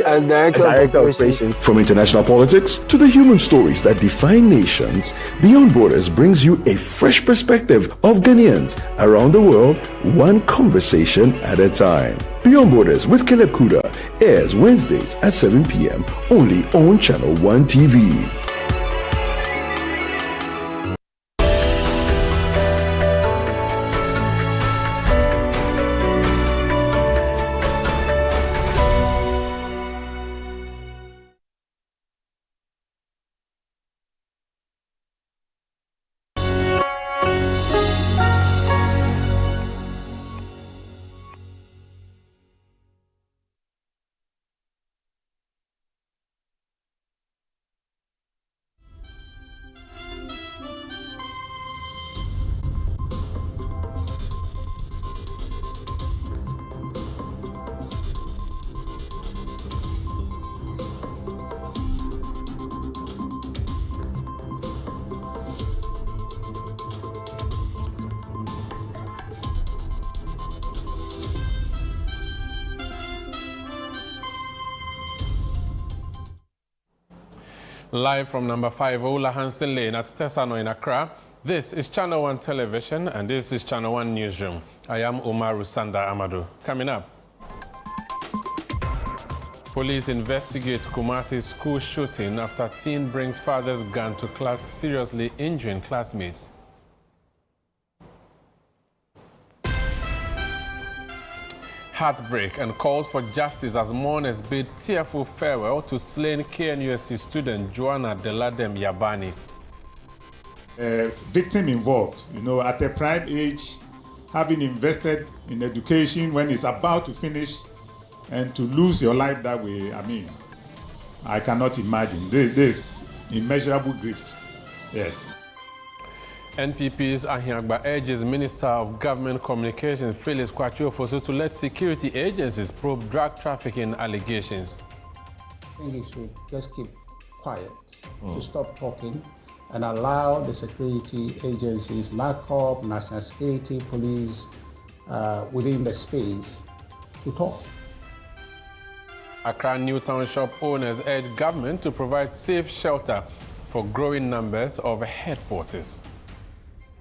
as director of operations. From international politics to the human stories that define nations, Beyond Borders brings you a fresh perspective of Ghanaians around the world, one conversation at a time. Beyond Borders with Caleb Kuda airs Wednesdays at 7 p.m. only on Channel 1 TV. Live from number 5 Ola Hansen Lane at Tesano in Accra, this is Channel 1 Television and this is Channel 1 Newsroom. I am Omar Rusanda Amadou. Coming up, police investigate Kumasi's school shooting after teen brings father's gun to class, seriously injuring classmates. Heartbreak and calls for justice as mourners bid tearful farewell to slain KNUSC student Joanna Deladem Yabani. Victim involved, you know, at a prime age, having invested in education when it's about to finish, and to lose your life that way, I mean, I cannot imagine. This immeasurable grief, yes. NPP's Ahiagba urges Minister of Government Communications Phyllis Kwachiofosu to let security agencies probe drug trafficking allegations. I think he should just keep quiet, should stop talking and allow the security agencies, LACOP, National Security, Police, within the space to talk. Accra New Town shop owners urge government to provide safe shelter for growing numbers of headquarters.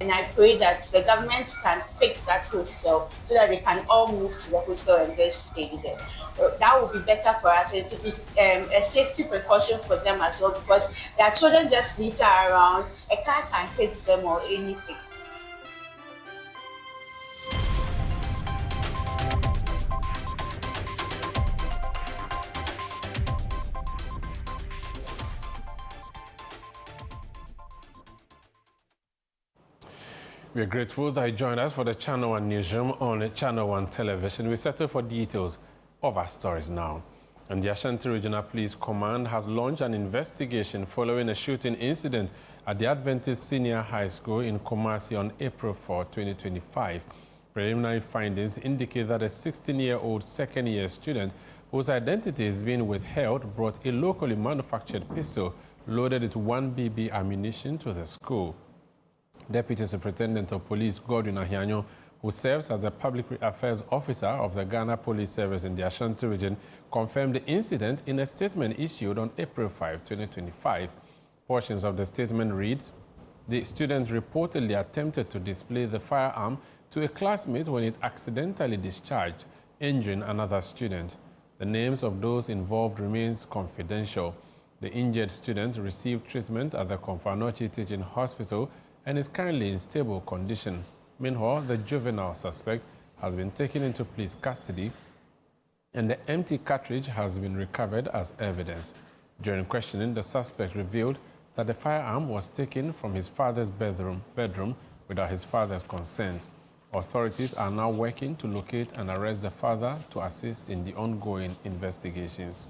And I pray that the government can fix that hostel so that they can all move to the hostel and just stay there. That would be better for us. It would be a safety precaution for them as well, because their children just litter around. A car can hit them or anything. We are grateful that you joined us for the Channel 1 Newsroom on Channel 1 Television. We settle for details of our stories now. And the Ashanti Regional Police Command has launched an investigation following a shooting incident at the Adventist Senior High School in Kumasi on April 4, 2025. Preliminary findings indicate that a 16-year-old second-year student whose identity is being withheld brought a locally manufactured pistol loaded with 1 BB ammunition to the school. Deputy Superintendent of Police Godwin Ahianyo, who serves as the Public Affairs Officer of the Ghana Police Service in the Ashanti region, confirmed the incident in a statement issued on April 5, 2025. Portions of the statement reads, the student reportedly attempted to display the firearm to a classmate when it accidentally discharged, injuring another student. The names of those involved remains confidential. The injured student received treatment at the Komfanochi Teaching Hospital and is currently in stable condition. Meanwhile, the juvenile suspect has been taken into police custody, and the empty cartridge has been recovered as evidence. During questioning, the suspect revealed that the firearm was taken from his father's bedroom without his father's consent. Authorities are now working to locate and arrest the father to assist in the ongoing investigations.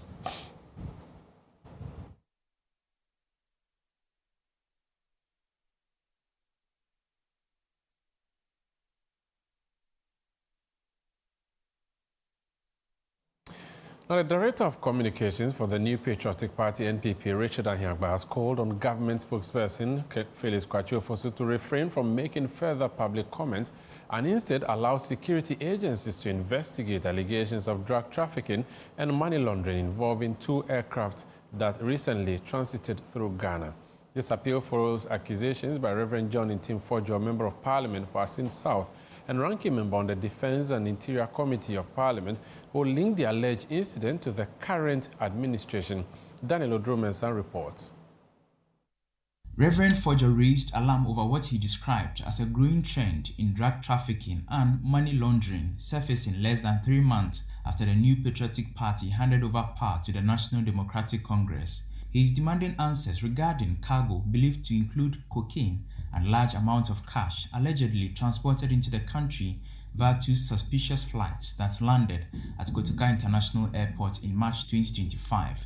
Now, the Director of Communications for the New Patriotic Party, NPP, Richard Ahiagba, has called on government spokesperson Felix Kwachiofosu to refrain from making further public comments and instead allow security agencies to investigate allegations of drug trafficking and money laundering involving 2 aircraft that recently transited through Ghana. This appeal follows accusations by Reverend John Intim-Fojo, Member of Parliament for Asin South and ranking member on the Defense and Interior Committee of Parliament, who linked the alleged incident to the current administration. Daniel Odromensa reports. Reverend Fojo raised alarm over what he described as a growing trend in drug trafficking and money laundering, surfacing less than 3 months after the New Patriotic Party handed over power to the National Democratic Congress. He is demanding answers regarding cargo believed to include cocaine and large amounts of cash allegedly transported into the country via 2 suspicious flights that landed at Kotoka International Airport in March 2025.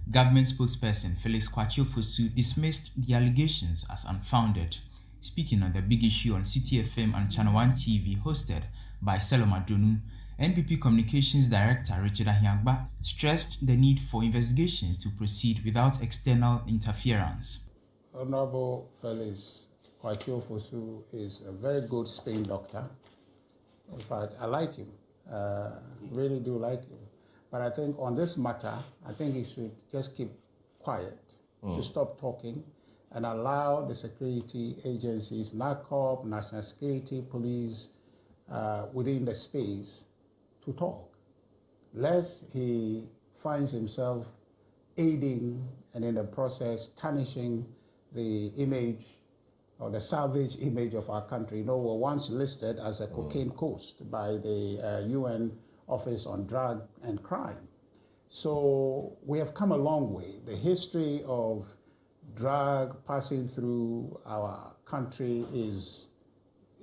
Government spokesperson Felix Kwachiofosu dismissed the allegations as unfounded. Speaking on the big issue on CTFM and Channel 1 TV hosted by Seloma Donu, NPP Communications Director Richard Ahiagba stressed the need for investigations to proceed without external interference. Honorable Felix Kwachiofosu is a very good spin doctor. In fact, I like him, really do like him. But I think on this matter, I think he should just keep quiet, should stop talking and allow the security agencies, NACOP, National Security, Police, within the space to talk, lest he finds himself aiding and in the process tarnishing the image or the salvage image of our country. You know, we're once listed as a cocaine coast by the UN Office on Drug and Crime. So we have come a long way. The history of drug passing through our country is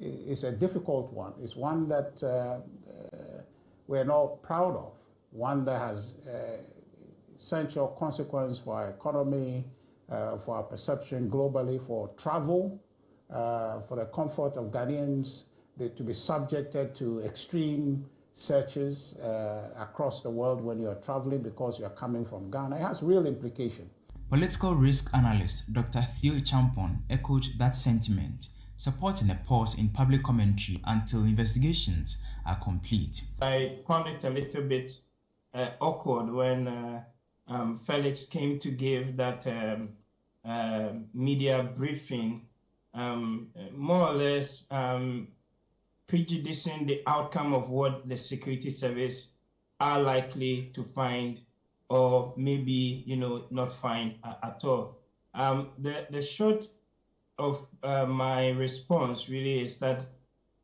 a difficult one. It's one that we're not proud of, one that has essential consequence for our economy, for our perception globally, for travel, for the comfort of Ghanaians, to be subjected to extreme searches across the world when you're traveling because you're coming from Ghana. It has real implications. Political risk analyst Dr. Theo Champon echoed that sentiment, supporting a pause in public commentary until investigations are complete. I found it a little bit awkward when Felix came to give that media briefing, more or less prejudicing the outcome of what the security service are likely to find, or maybe, not find at all. The short of my response really is that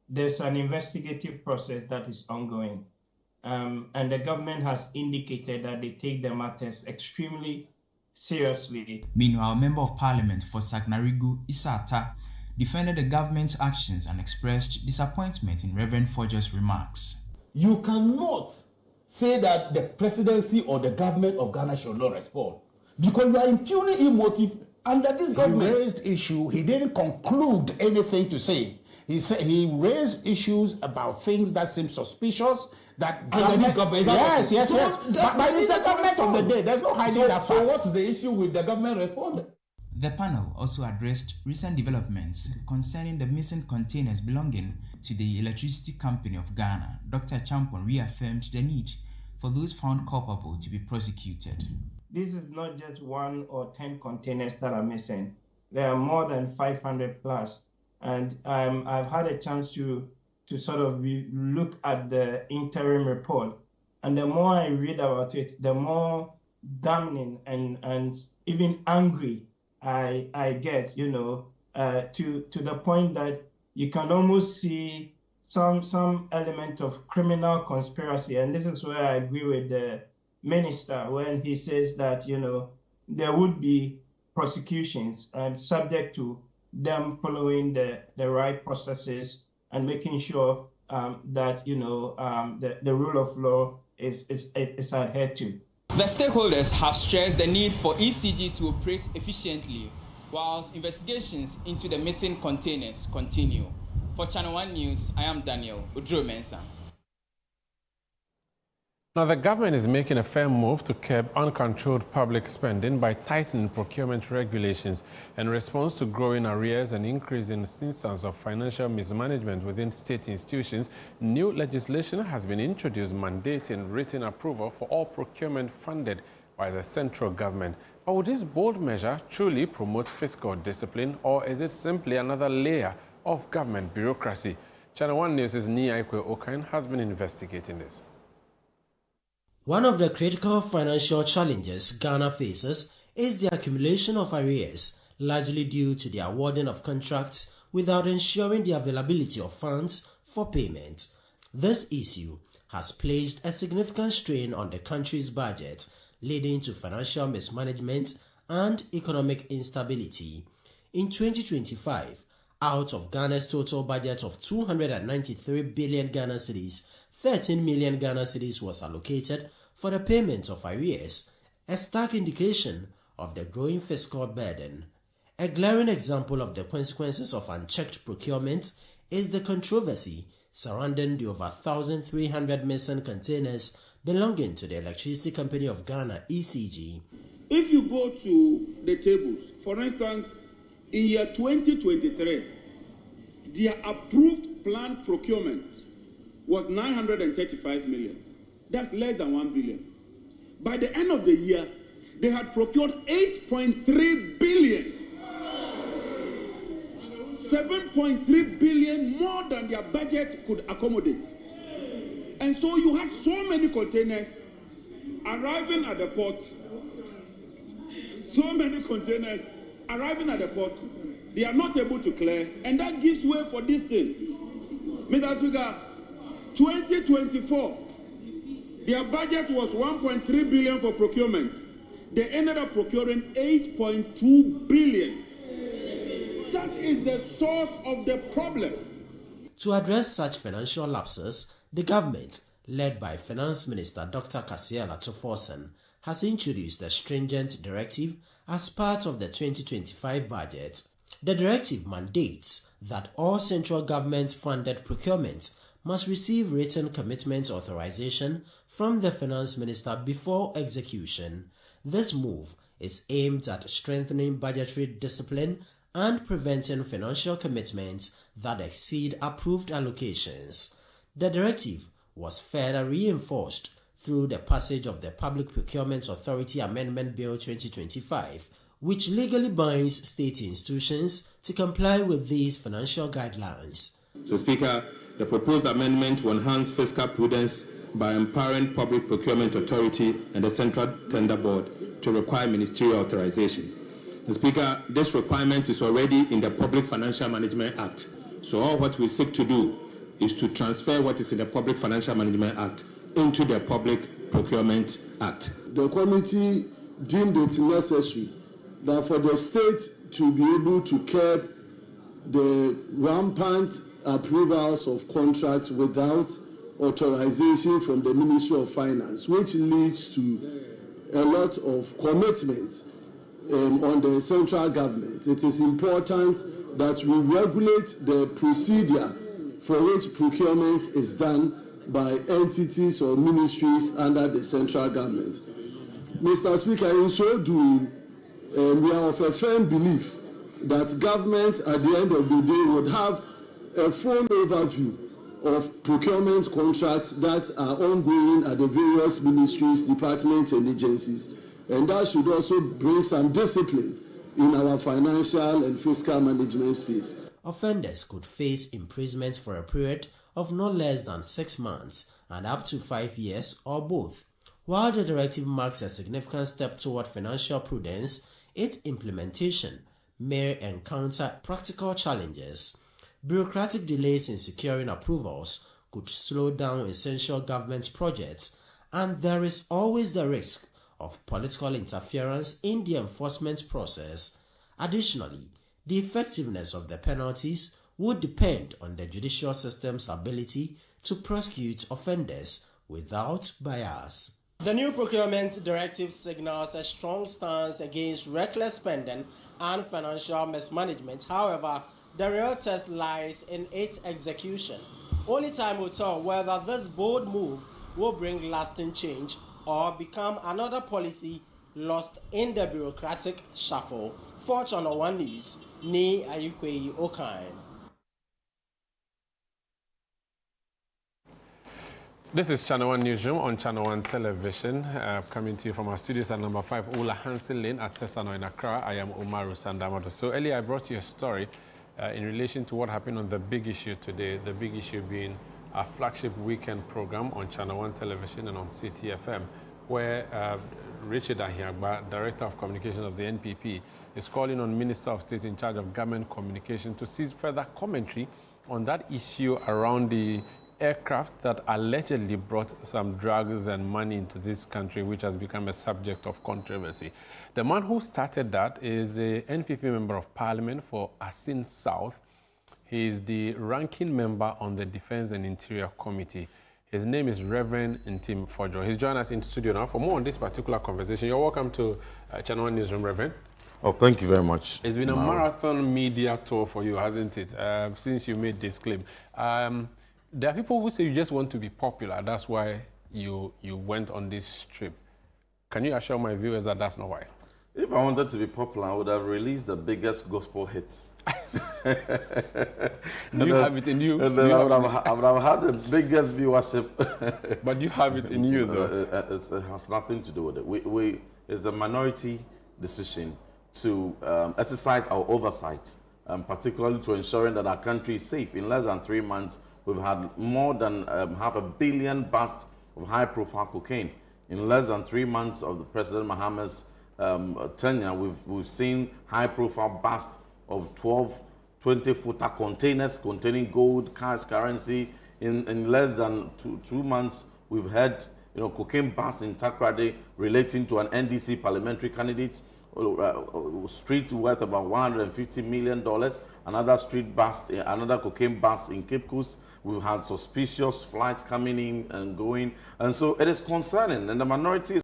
there's an investigative process that is ongoing. And the government has indicated that they take the matters extremely seriously. Meanwhile, Member of Parliament for Sagnarigu, Isata, defended the government's actions and expressed disappointment in Reverend Fojo's remarks. You cannot say that the presidency or the government of Ghana should not respond, because you are impugning emotive under this government. He raised issue, he didn't conclude anything to say. He said he raised issues about things that seem suspicious. That government, yes. But it's the government of the day. There's no hiding that fact. So what is the issue with the government responding? The panel also addressed recent developments concerning the missing containers belonging to the Electricity Company of Ghana. Dr. Champon reaffirmed the need for those found culpable to be prosecuted. This is not just 1 or 10 containers that are missing. There are more than 500 plus. And I've had a chance to sort of look at the interim report. And the more I read about it, the more damning and even angry I get, to the point that you can almost see some element of criminal conspiracy. And this is where I agree with the minister when he says that, you know, there would be prosecutions subject to them following the right processes and making sure that, you know, the rule of law is adhered to. The stakeholders have stressed the need for ECG to operate efficiently whilst investigations into the missing containers continue. For Channel 1 News, I am Daniel Udro-Mensah. Now, the government is making a firm move to curb uncontrolled public spending by tightening procurement regulations in response to growing arrears and increasing instances of financial mismanagement within state institutions. New legislation has been introduced mandating written approval for all procurement funded by the central government. But would this bold measure truly promote fiscal discipline, or is it simply another layer of government bureaucracy? Channel 1 News' Ekow Koomson has been investigating this. One of the critical financial challenges Ghana faces is the accumulation of arrears, largely due to the awarding of contracts without ensuring the availability of funds for payment. This issue has placed a significant strain on the country's budget, leading to financial mismanagement and economic instability. In 2025, out of Ghana's total budget of 293 billion Ghana cedis, 13 million Ghana cedis was allocated for the payment of arrears, a stark indication of the growing fiscal burden. A glaring example of the consequences of unchecked procurement is the controversy surrounding the over 1,300 missing containers belonging to the Electricity Company of Ghana, ECG. If you go to the tables, for instance, in year 2023, their approved planned procurement was 935 million. That's less than 1 billion. By the end of the year, they had procured 8.3 billion. 7.3 billion more than their budget could accommodate. And so you had so many containers arriving at the port. So many containers arriving at the port. They are not able to clear, and that gives way for these things. Mr. Speaker, 2024, their budget was 1.3 billion for procurement. They ended up procuring 8.2 billion. That is the source of the problem. To address such financial lapses, the government, led by Finance Minister Dr. Kasiel Atuforsen, has introduced a stringent directive as part of the 2025 budget. The directive mandates that all central government-funded procurement must receive written commitment authorization from the Finance Minister before execution. This move is aimed at strengthening budgetary discipline and preventing financial commitments that exceed approved allocations. The directive was further reinforced through the passage of the Public Procurement Authority Amendment Bill 2025, which legally binds state institutions to comply with these financial guidelines. So, Speaker, the proposed amendment will enhance fiscal prudence by empowering Public Procurement Authority and the Central Tender Board to require ministerial authorization. The Speaker, this requirement is already in the Public Financial Management Act. So all what we seek to do is to transfer what is in the Public Financial Management Act into the Public Procurement Act. The committee deemed it necessary that for the state to be able to curb the rampant approvals of contracts without authorization from the Ministry of Finance, which leads to a lot of commitment on the central government. It is important that we regulate the procedure for which procurement is done by entities or ministries under the central government. Mr. Speaker, in so doing, we are of a firm belief that government at the end of the day would have a full overview of procurement contracts that are ongoing at the various ministries, departments, and agencies. And that should also bring some discipline in our financial and fiscal management space. Offenders could face imprisonment for a period of no less than 6 months and up to 5 years or both. While the directive marks a significant step toward financial prudence, its implementation may encounter practical challenges. Bureaucratic delays in securing approvals could slow down essential government projects, and there is always the risk of political interference in the enforcement process. Additionally, the effectiveness of the penalties would depend on the judicial system's ability to prosecute offenders without bias. The new procurement directive signals a strong stance against reckless spending and financial mismanagement. However, the real test lies in its execution. Only time will tell whether this bold move will bring lasting change or become another policy lost in the bureaucratic shuffle. For Channel 1 News, Ni Ayukweyi Okain. This is Channel 1 Newsroom on Channel 1 Television, coming to you from our studios at number 5 Ola Hansen Lane at Tesano in Accra. I am Umaru Sandamato. So earlier I brought you a story in relation to what happened on the big issue today, the big issue being our flagship weekend program on Channel 1 Television and on CTFM, where Richard Ahiagba, Director of Communications of the NPP, is calling on Minister of State in charge of Government Communication to cease further commentary on that issue around the aircraft that allegedly brought some drugs and money into this country, which has become a subject of controversy. The man who started that is a NPP Member of Parliament for Asin South. He is the ranking member on the Defense and Interior Committee. His name is Reverend Ntim Fojo. He's joined us in studio now for more on this particular conversation. You're welcome to Channel 1 Newsroom, Reverend. Oh, thank you very much. It's been a marathon media tour for you, hasn't it, since you made this claim. There are people who say you just want to be popular. That's why you went on this trip. Can you assure my viewers that that's not why? If I wanted to be popular, I would have released the biggest gospel hits. Do you have it in you? And then I would have had the biggest viewership. But you have it in you, though. It has nothing to do with it. It's a minority decision to exercise our oversight, particularly to ensuring that our country is safe. In less than 3 months, we've had more than 500 million busts of high-profile cocaine. In less than 3 months of the President Mahama's tenure, we've seen high-profile busts of 12, 20-footer containers containing gold, cash, currency. In less than two months, we've had cocaine busts in Takrady relating to an NDC parliamentary candidate, street worth about $150 million. Another street bust, another cocaine bust in Cape Coast. We've had suspicious flights coming in and going. And so it is concerning, and the minority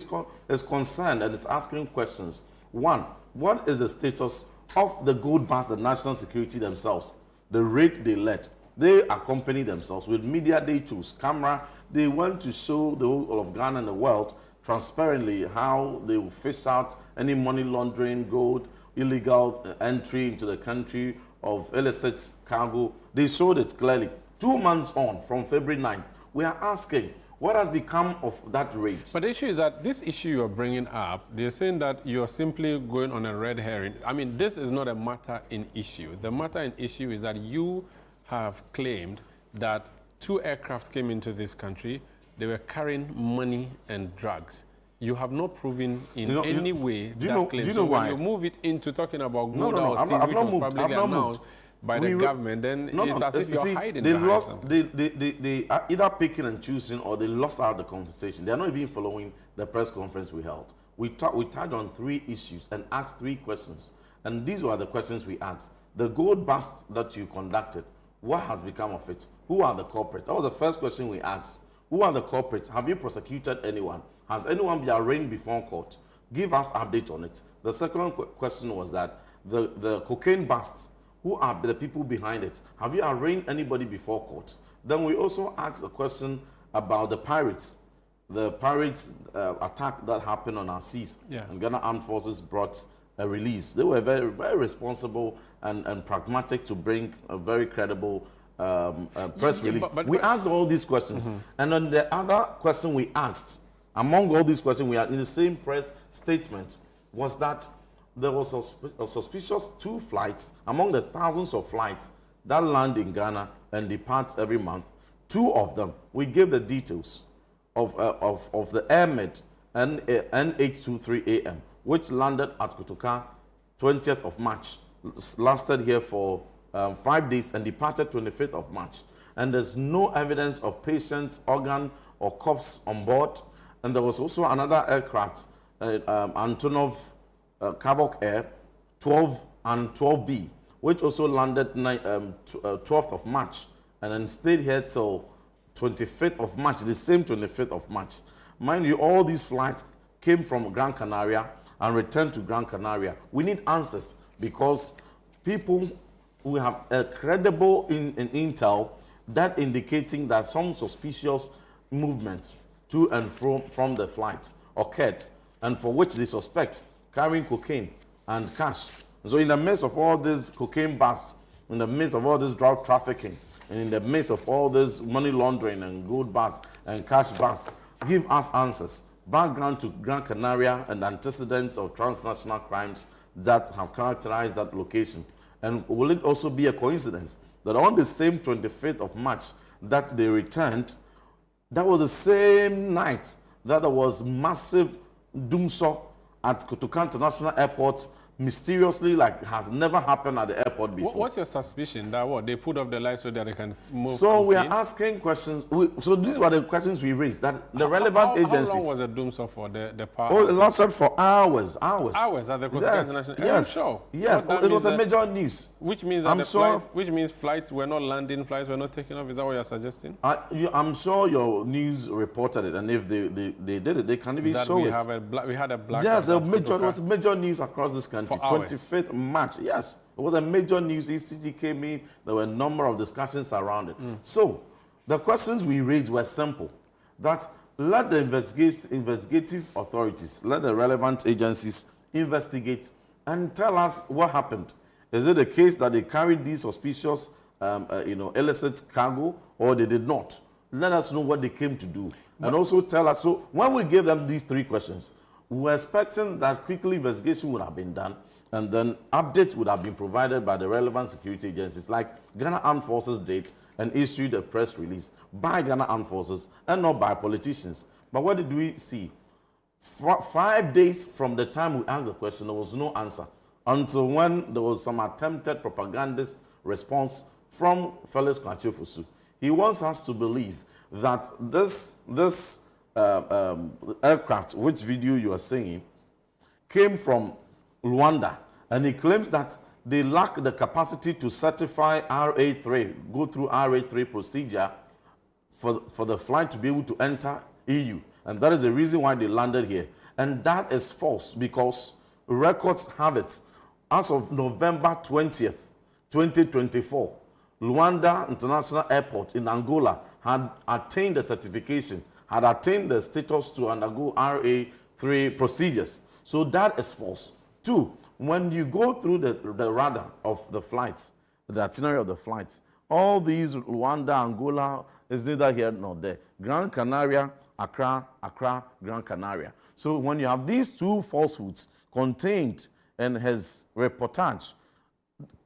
is concerned and is asking questions. One, what is the status of the gold bust, the national security themselves? The raid they led. They accompany themselves with media they choose, camera. They want to show the whole of Ghana and the world transparently how they will fish out any money laundering, gold, illegal entry into the country of illicit cargo. They showed it clearly. 2 months on, from February 9th, we are asking, what has become of that raid? But the issue is that this issue you're bringing up, they're saying that you're simply going on a red herring. I mean, this is not a matter in issue. The matter in issue is that you have claimed that 2 aircraft came into this country. They were carrying money and drugs. You have not proven in any way that claim. So when you move it into talking about gold or seeds, which was publicly announced by the government, then it's as if you're hiding behind something. They are either picking and choosing, or they lost out the conversation. They are not even following the press conference we held. We touched on 3 issues and asked 3 questions. And these were the questions we asked. The gold bust that you conducted, what has become of it? Who are the culprits? That was the first question we asked. Who are the culprits? Have you prosecuted anyone? Has anyone been arraigned before court? Give us update on it. The second question was that the cocaine busts, who are the people behind it? Have you arraigned anybody before court? Then we also asked a question about the pirates. The pirates attack that happened on our seas. Yeah. And Ghana Armed Forces brought a release. They were very, very responsible and pragmatic to bring a very credible press release. But we asked all these questions. And then the other question we asked, among all these questions we had in the same press statement, was that there was a suspicious 2 flights among the thousands of flights that land in Ghana and depart every month. 2 of them, we gave the details of the Airmed N823 AM, which landed at Kotoka 20th of March lasted here for 5 days and departed 25th of March. And there's no evidence of patient's organ or corpse on board. And there was also another aircraft, Antonov Kavok Air 12 and 12B, which also landed 12th of March and then stayed here till 25th of March, the same 25th of March. Mind you, all these flights came from Gran Canaria and returned to Gran Canaria. We need answers because people who have a credible in intel that indicating that some suspicious movements to and from the flights occurred, and for which they suspect carrying cocaine and cash. So in the midst of all this cocaine bust, in the midst of all this drug trafficking, and in the midst of all this money laundering and gold bust and cash bust, give us answers. Background to Gran Canaria and antecedents of transnational crimes that have characterized that location. And will it also be a coincidence that on the same 25th of March that they returned, that was the same night that there was massive doomsday at Kotoka International Airport, mysteriously, like has never happened at the airport before. What's your suspicion that what they put off the lights so that they can move? So we are asking questions. So these were the questions we raised. That the relevant agencies. How long was the doomsday for the power? Oh, it lasted for hours. Hours at the Kotoka International. Yes. Sure. Yes. It was a major news. Which means that which means flights were not landing, flights were not taking off. Is that what you're suggesting? I'm sure your news reported it, and if they did it, they can even show it. We had a black. Yes, it was major news across this country. For hours. 25th March, yes. It was a major news. ECG came in. There were a number of discussions around it. So the questions we raised were simple. That let the investigative authorities, let the relevant agencies investigate and tell us what happened. Is it a case that they carried these suspicious, illicit cargo, or they did not? Let us know what they came to do. And also tell us, so when we gave them these three questions, we were expecting that quickly investigation would have been done, and then updates would have been provided by the relevant security agencies, like Ghana Armed Forces did and issued a press release by Ghana Armed Forces and not by politicians. But what did we see? 5 days from the time we asked the question, there was no answer until when there was some attempted propagandist response from Felix Kwachio Fosu. He wants us to believe that this aircraft, which video you are seeing, came from Rwanda, and he claims that they lack the capacity to certify RA3, go through RA3 procedure for the flight to be able to enter EU. And that is the reason why they landed here. And that is false because records have it. As of November 20th, 2024, Luanda International Airport in Angola had attained the certification, had attained the status to undergo RA3 procedures. So that is false. Two, when you go through the radar of the flights, the itinerary of the flights, all these Luanda, Angola is neither here nor there. Gran Canaria, Accra, Gran Canaria. So when you have these two falsehoods contained in his reportage,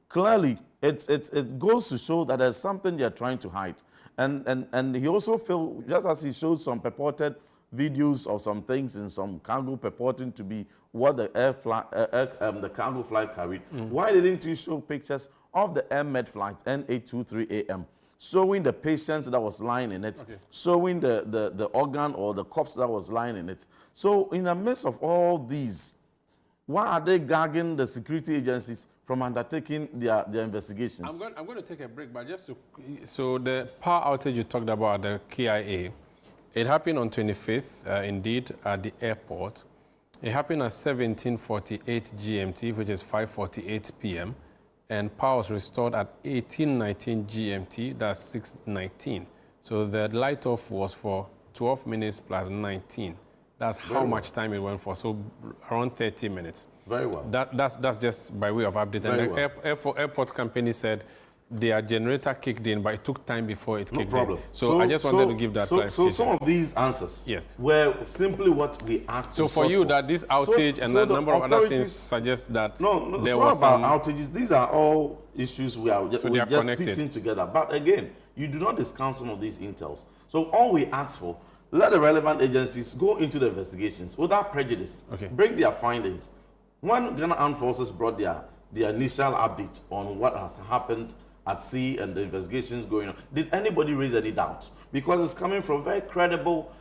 clearly it goes to show that there's something they're trying to hide. And he also felt, just as he showed some purported videos of some things in some cargo purporting to be what the the cargo flight carried. Why didn't you show pictures of the AirMed flight N823AM, showing the patients that was lying in it, showing the organ or the corpse that was lying in it? So in the midst of all these, why are they gagging the security agencies from undertaking their investigations? I'm going to take a break, but just so the power outage you talked about, the KIA, it happened on 25th, indeed, at the airport. It happened at 17:48 GMT, which is 5:48 p.m., and power was restored at 18:19 GMT, that's 6:19. So the light-off was for 12 minutes plus 19. That's how much time it went for, so around 30 minutes. Very well. That's just by way of update. Very and the airport company said their generator kicked in, but it took time before it kicked in. So I just wanted to give that clarification. So some of these answers were simply what we asked. So for you, that this outage and a number of other things suggest that there was about outages. These are all issues we are just piecing together. But again, you do not discount some of these intels. So all we ask for, let the relevant agencies go into the investigations without prejudice. Bring their findings. When Ghana Armed Forces brought the initial update on what has happened at sea and the investigations going on. Did anybody raise any doubt? Because it's coming from very credible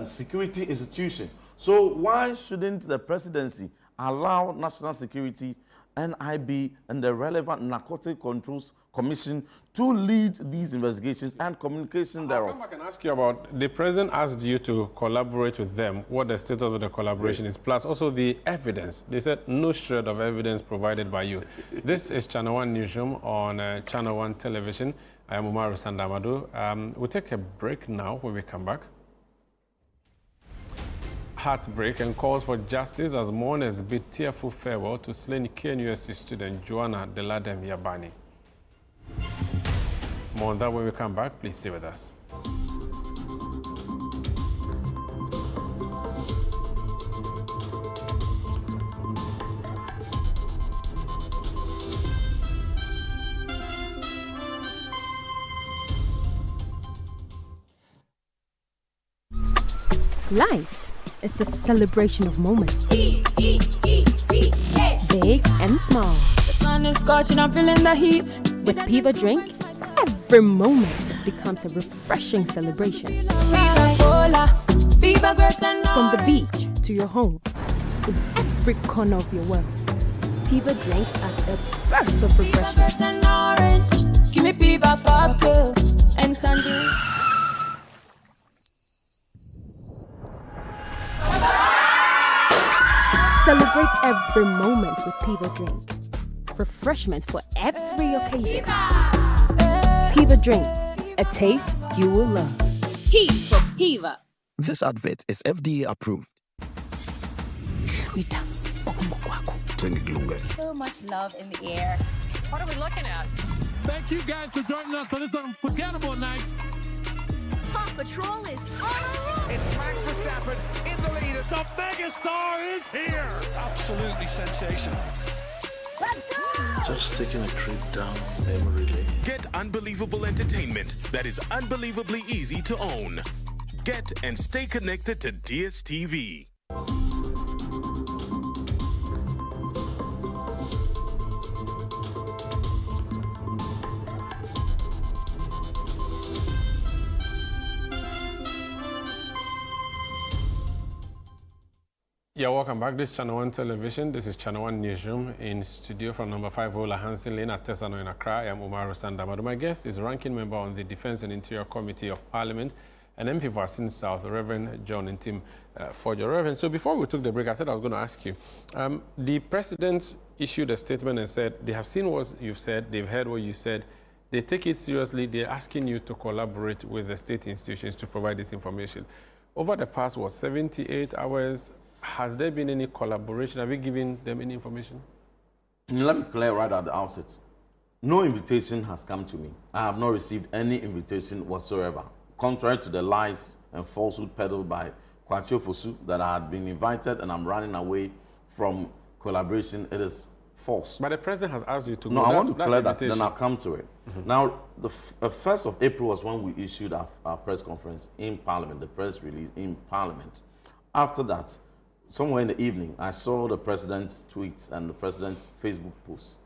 security institution. So why shouldn't the presidency allow National Security, NIB, and the relevant Narcotic Controls Commission to lead these investigations and communication thereof? I can ask you about, the president asked you to collaborate with them, what the status of the collaboration is, plus also the evidence. They said no shred of evidence provided by you. This is Channel 1 Newsroom on Channel 1 Television. I am Umaru Sandamadu. We'll take a break now. When we come back, heartbreak and calls for justice as mourners bid tearful farewell to slain KNUST student Joanna Deladem Yabani. More on that when we come back. Please stay with us. Life is a celebration of moments. Big and small. The sun is scorching, I'm feeling the heat. With Piva Drink, every moment becomes a refreshing celebration. From the beach to your home, in every corner of your world, Piva Drink adds a burst of refreshment. And orange, give me Piva cocktail and tangerine. Celebrate every moment with Piva Drink. Refreshment for every occasion. Piva Drink, a taste you will love. P for Piva. This advert is FDA approved. So much love in the air. What are we looking at? Thank you guys for joining us on this unforgettable night. Paw Patrol is on a roll. It's Max Verstappen in the lead. The megastar is here. Absolutely sensational. Let's go! Just taking a trip down memory lane. Get unbelievable entertainment that is unbelievably easy to own. Get and stay connected to DSTV. Yeah, welcome back. This is Channel 1 Television. This is Channel 1 Newsroom. In studio from number 5 Ola Hansen Lane at Tesano in Accra, I am Umaru Sandamadu. My guest is ranking member on the Defense and Interior Committee of Parliament and MP for Asin South, Reverend John Ntim Forger. Reverend, so before we took the break, I said I was going to ask you. The president issued a statement and said they have seen what you've said, they've heard what you said, they take it seriously, they're asking you to collaborate with the state institutions to provide this information. Over the past, 78 hours, has there been any collaboration? Have you given them any information? Let me clear right at the outset. No invitation has come to me. I have not received any invitation whatsoever. Contrary to the lies and falsehood peddled by Kwacho Fosu that I had been invited and I'm running away from collaboration, it is false. But the president has asked you to go. No, I want to clear that, then I'll come to it. Now, the 1st of April was when we issued our press conference in Parliament, the press release in Parliament. After that, somewhere in the evening, I saw the president's tweets and the president's Facebook posts,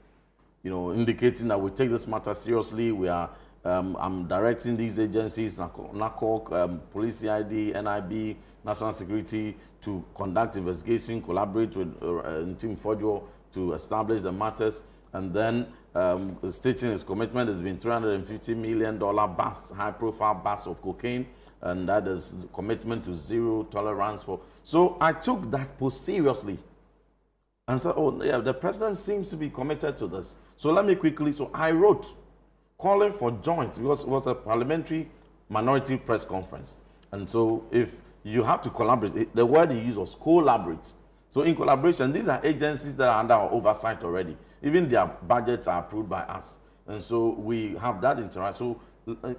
indicating that we take this matter seriously. We are, I'm directing these agencies, NACOC, Police CID, NIB, National Security, to conduct investigation, collaborate with Ntim Forger to establish the matters, and then stating his commitment has been $350 million bust, high-profile bust of cocaine, and that is commitment to zero tolerance for. So I took that post seriously and said, oh, yeah, the president seems to be committed to this. So let me quickly, so I wrote calling for joint, because it was a parliamentary minority press conference. And so if you have to collaborate, the word he used was collaborate. So in collaboration, these are agencies that are under our oversight already. Even their budgets are approved by us. And so we have that interaction. So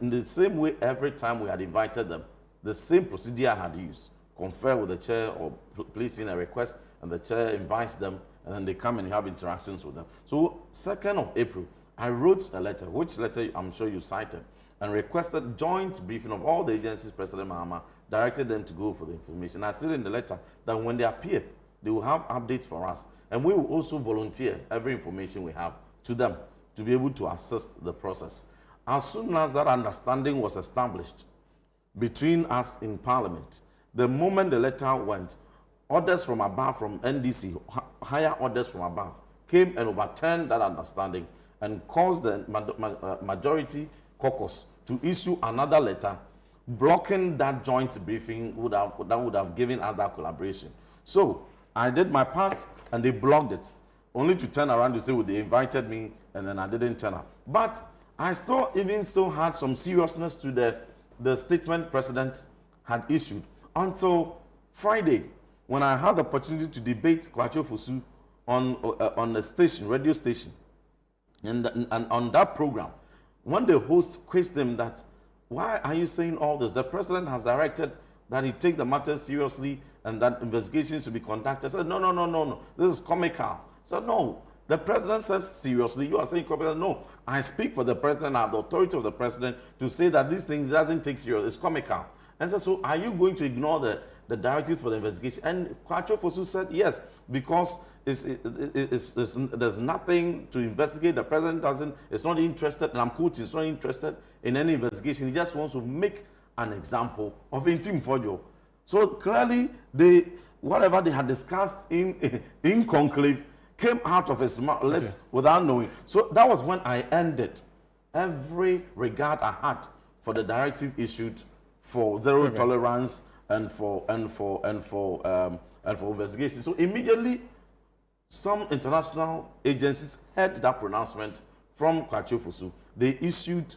in the same way, every time we had invited them, the same procedure I had used. Confer with the chair or place in a request, and the chair invites them, and then they come and have interactions with them. So 2nd of April, I wrote a letter, which letter I'm sure you cited, and requested joint briefing of all the agencies President Mahama directed them to go for the information. I said in the letter that when they appear, They will have updates for us. And we will also volunteer every information we have to them to be able to assist the process. As soon as that understanding was established between us in Parliament, the moment the letter went, orders from above, from NDC, higher orders from above, came and overturned that understanding and caused the majority caucus to issue another letter blocking that joint briefing that would have given us that collaboration. So I did my part and they blocked it, only to turn around to say, well, they invited me and then I didn't turn up. But I still had some seriousness to the statement President had issued until Friday, when I had the opportunity to debate Kwacho Fosu on a station, radio station. And on that program, when the host quizzed him that, why are you saying all this? The president has directed that he take the matter seriously and that investigations should be conducted. I said, no, this is comical. So no, the president says seriously, you are saying comical. No, I speak for the president, I have the authority of the president to say that these things doesn't take serious, it's comical. And so are you going to ignore the directives for the investigation? And Kwacho Fosu said yes, because there's nothing to investigate. The president is not interested, and I'm quoting, is not interested in any investigation. He just wants to make an example of Intim Fojo. So clearly, whatever they had discussed in conclave came out of his lips without knowing. So that was when I ended every regard I had for the directive issued for zero tolerance and for investigation. So immediately, some international agencies heard that pronouncement from Kwacho Fosu. They issued,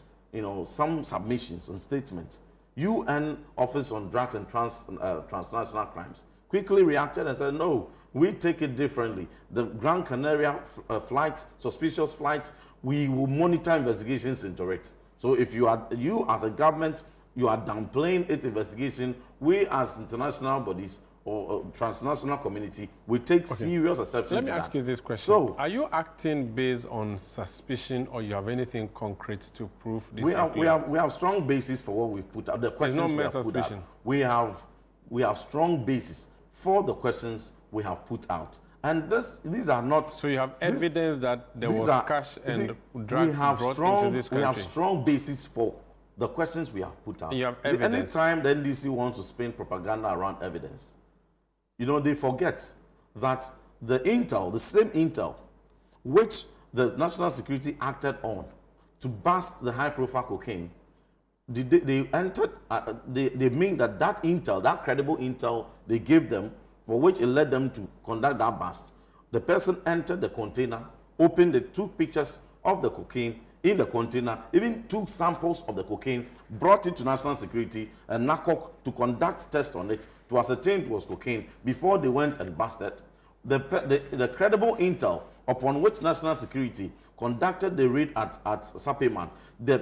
some submissions and statements. UN Office on Drugs and Transnational Crimes quickly reacted and said, no, we take it differently. The Gran Canaria flights, suspicious flights, we will monitor investigations into it. So if you as a government, you are downplaying its investigation, we as international bodies or transnational community, we take serious exception to that. Let me ask you this question. So, are you acting based on suspicion, or you have anything concrete to prove this? We have strong basis for what we've put out. The questions we have put out. We have strong basis for the questions we have put out. And these are not... So you have evidence that there was cash and drugs brought into this country? We have strong basis for the questions we have put out. You have evidence. Anytime the NDC wants to spin propaganda around evidence, they forget that the same intel, which the National Security acted on to bust the high-profile cocaine, they mean that intel, that credible intel they gave them, for which it led them to conduct that bust. The person entered the container, opened it, took pictures of the cocaine in the container, even took samples of the cocaine, brought it to National Security and NACOC to conduct tests on it to ascertain it was cocaine before they went and busted. The credible intel upon which National Security conducted the raid at Sapeman, the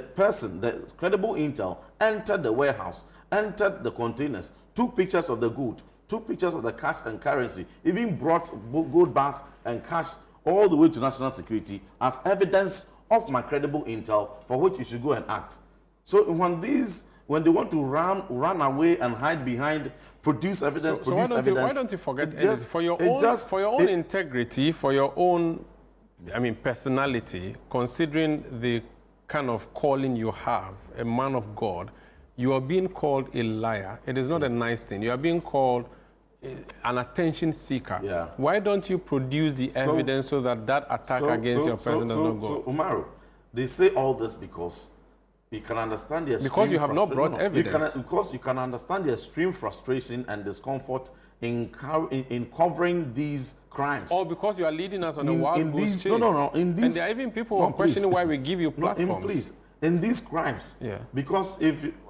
credible intel entered the warehouse, entered the containers, took pictures of the good, took pictures of the cash and currency, even brought gold bars and cash all the way to National Security as evidence of my credible intel for which you should go and act. So when they want to run away and hide behind, produce evidence, why don't you forget for your own integrity, for your own, personality, considering the kind of calling you have, a man of God, you are being called a liar. It is not a nice thing. You are being called an attention seeker. Yeah. Why don't you produce the evidence so that attack against your person does not go? So, Umaru, they say all this because you can understand the extreme because you have not brought evidence. Because you can understand the extreme frustration and discomfort in covering these crimes. Or because you are leading us on a wild goose chase. No. And there are even people who are questioning why we give you platforms. In these crimes. Yeah. Because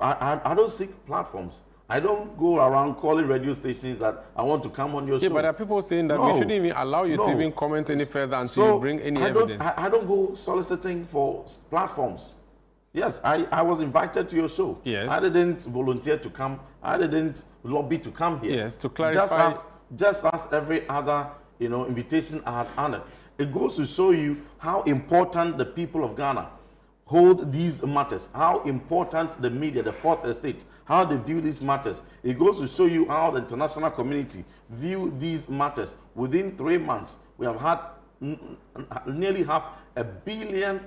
I don't seek platforms. I don't go around calling radio stations that I want to come on your show. Yeah, but there are people saying that we shouldn't even allow you to even comment any further until you bring any evidence. I don't go soliciting for platforms. Yes, I was invited to your show. Yes. I didn't volunteer to come. I didn't lobby to come here. Yes, to clarify. Just as every other invitation I had honored. It goes to show you how important the people of Ghana hold these matters, how important the media, the fourth estate, how they view these matters. It goes to show you how the international community view these matters. Within 3 months, we have had nearly $500 million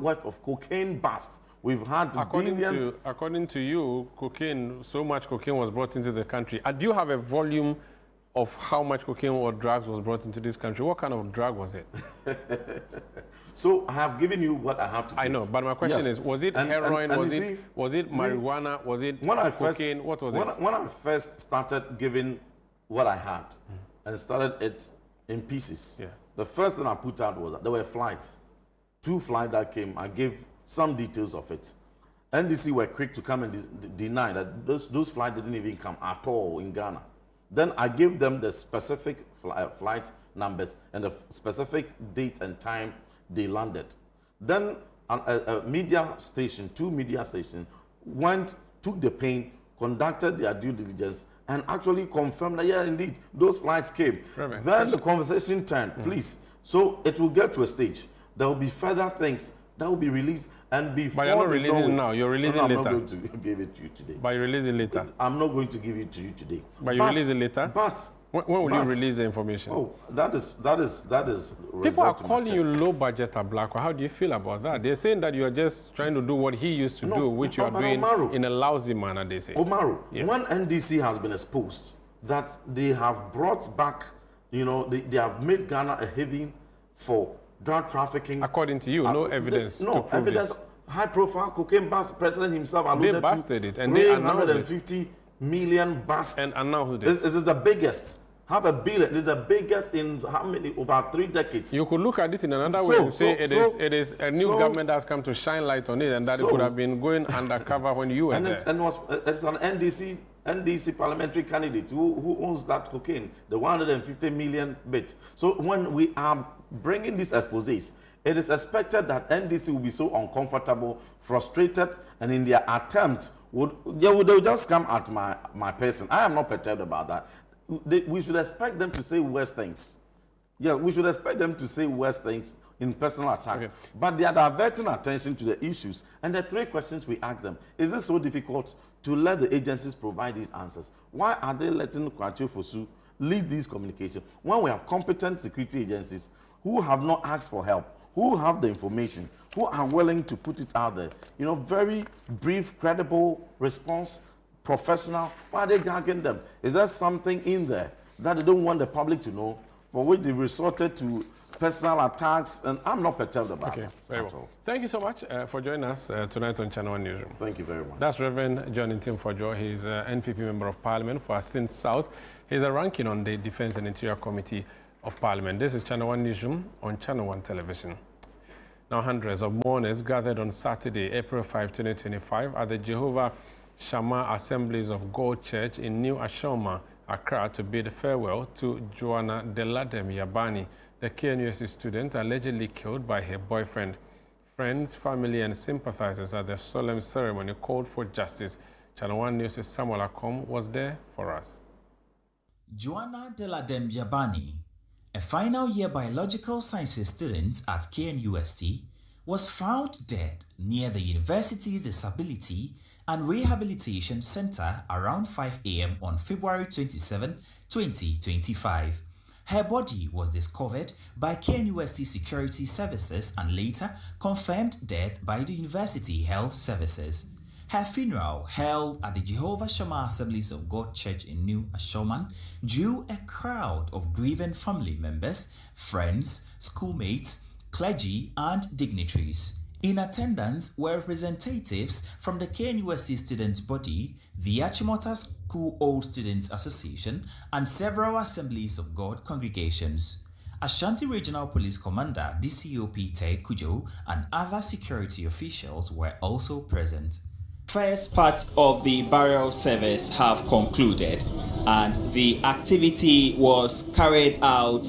worth of cocaine bust. We've had billions. According to you, cocaine, so much cocaine was brought into the country. Do you have a volume of how much cocaine or drugs was brought into this country? What kind of drug was it? So I have given you what I have to give. I know, but my question is, was it heroin, was it marijuana, was it cocaine, what was it? When I first started giving what I had and started it in pieces, the first thing I put out was that there were flights. 2 flights that came, I gave some details of it. NDC were quick to come and deny that those flights didn't even come at all in Ghana. Then I gave them the specific flight numbers and the specific date and time they landed. Then a media station, 2 media stations, took the pain, conducted their due diligence, and actually confirmed that, yeah, indeed, those flights came. Perfect. Then the conversation turned, please. So it will get to a stage. There will be further things that will be released, and before but you're not releasing it now, you're releasing later. I'm not going to give it to you today. But you release it later. I'm not going to give it to you today. But you release it later? But when will you release the information? Oh, that is people are calling you low budget at Blackwell. How do you feel about that? They're saying that you're just trying to do what he used to do, which you are doing in a lousy manner, they say. Omaru, when NDC has been exposed that they have brought back, you know, they have made Ghana a haven for drug trafficking. According to you, no evidence no to prove evidence. This. High profile cocaine bust, president himself alluded they busted it and they announced it. 350 million busts. And announced this. This is the biggest. $500 million. This is the biggest in how many? Over 3 decades. You could look at it in another way and say it is a new government that's come to shine light on it, and that it could have been going undercover when you were there. It's an NDC parliamentary candidate who owns that cocaine, the 150 million bit. So when we are bringing these exposés, it is expected that NDC will be so uncomfortable, frustrated, and in their attempt, they'll just come at my person. I am not perturbed about that. We should expect them to say worse things. Yeah, we should expect them to say worse things in personal attacks. Okay. But they are diverting attention to the issues. And the 3 questions we ask them, is it so difficult to let the agencies provide these answers? Why are they letting Kwachu Fosu lead these communications when we have competent security agencies who have not asked for help, who have the information, who are willing to put it out there? You know, very brief, credible response, professional. Why are they gagging them? Is there something in there that they don't want the public to know, for which they resorted to personal attacks? And I'm not perturbed about that. Very well. Thank you so much for joining us tonight on Channel 1 Newsroom. Thank you very much. That's Reverend John Ntimfojor. He's an NPP Member of Parliament for Asin South. He's a ranking on the Defense and Interior Committee of Parliament. This is Channel 1 Newsroom on Channel 1 Television. Now, hundreds of mourners gathered on Saturday, April 5, 2025, at the Jehovah Shammah Assemblies of God Church in New Ashoma, Accra, to bid farewell to Joanna Deladem Yabani, the KNUST student allegedly killed by her boyfriend. Friends, family, and sympathizers at the solemn ceremony called for justice. Channel 1 News' Samuel Akom was there for us. Joanna Deladem Yabani, a final year biological sciences student at KNUST, was found dead near the university's Disability and Rehabilitation Center around 5 a.m. on February 27, 2025. Her body was discovered by KNUST Security Services and later confirmed death by the University Health Services. Her funeral, held at the Jehovah Shammah Assemblies of God Church in New Ashoman, drew a crowd of grieving family members, friends, schoolmates, clergy, and dignitaries. In attendance were representatives from the KNUST student body, the Achimota School Old Students Association, and several Assemblies of God congregations. Ashanti Regional Police Commander DCOP Tay Kujo and other security officials were also present. First part of the burial service have concluded, and the activity was carried out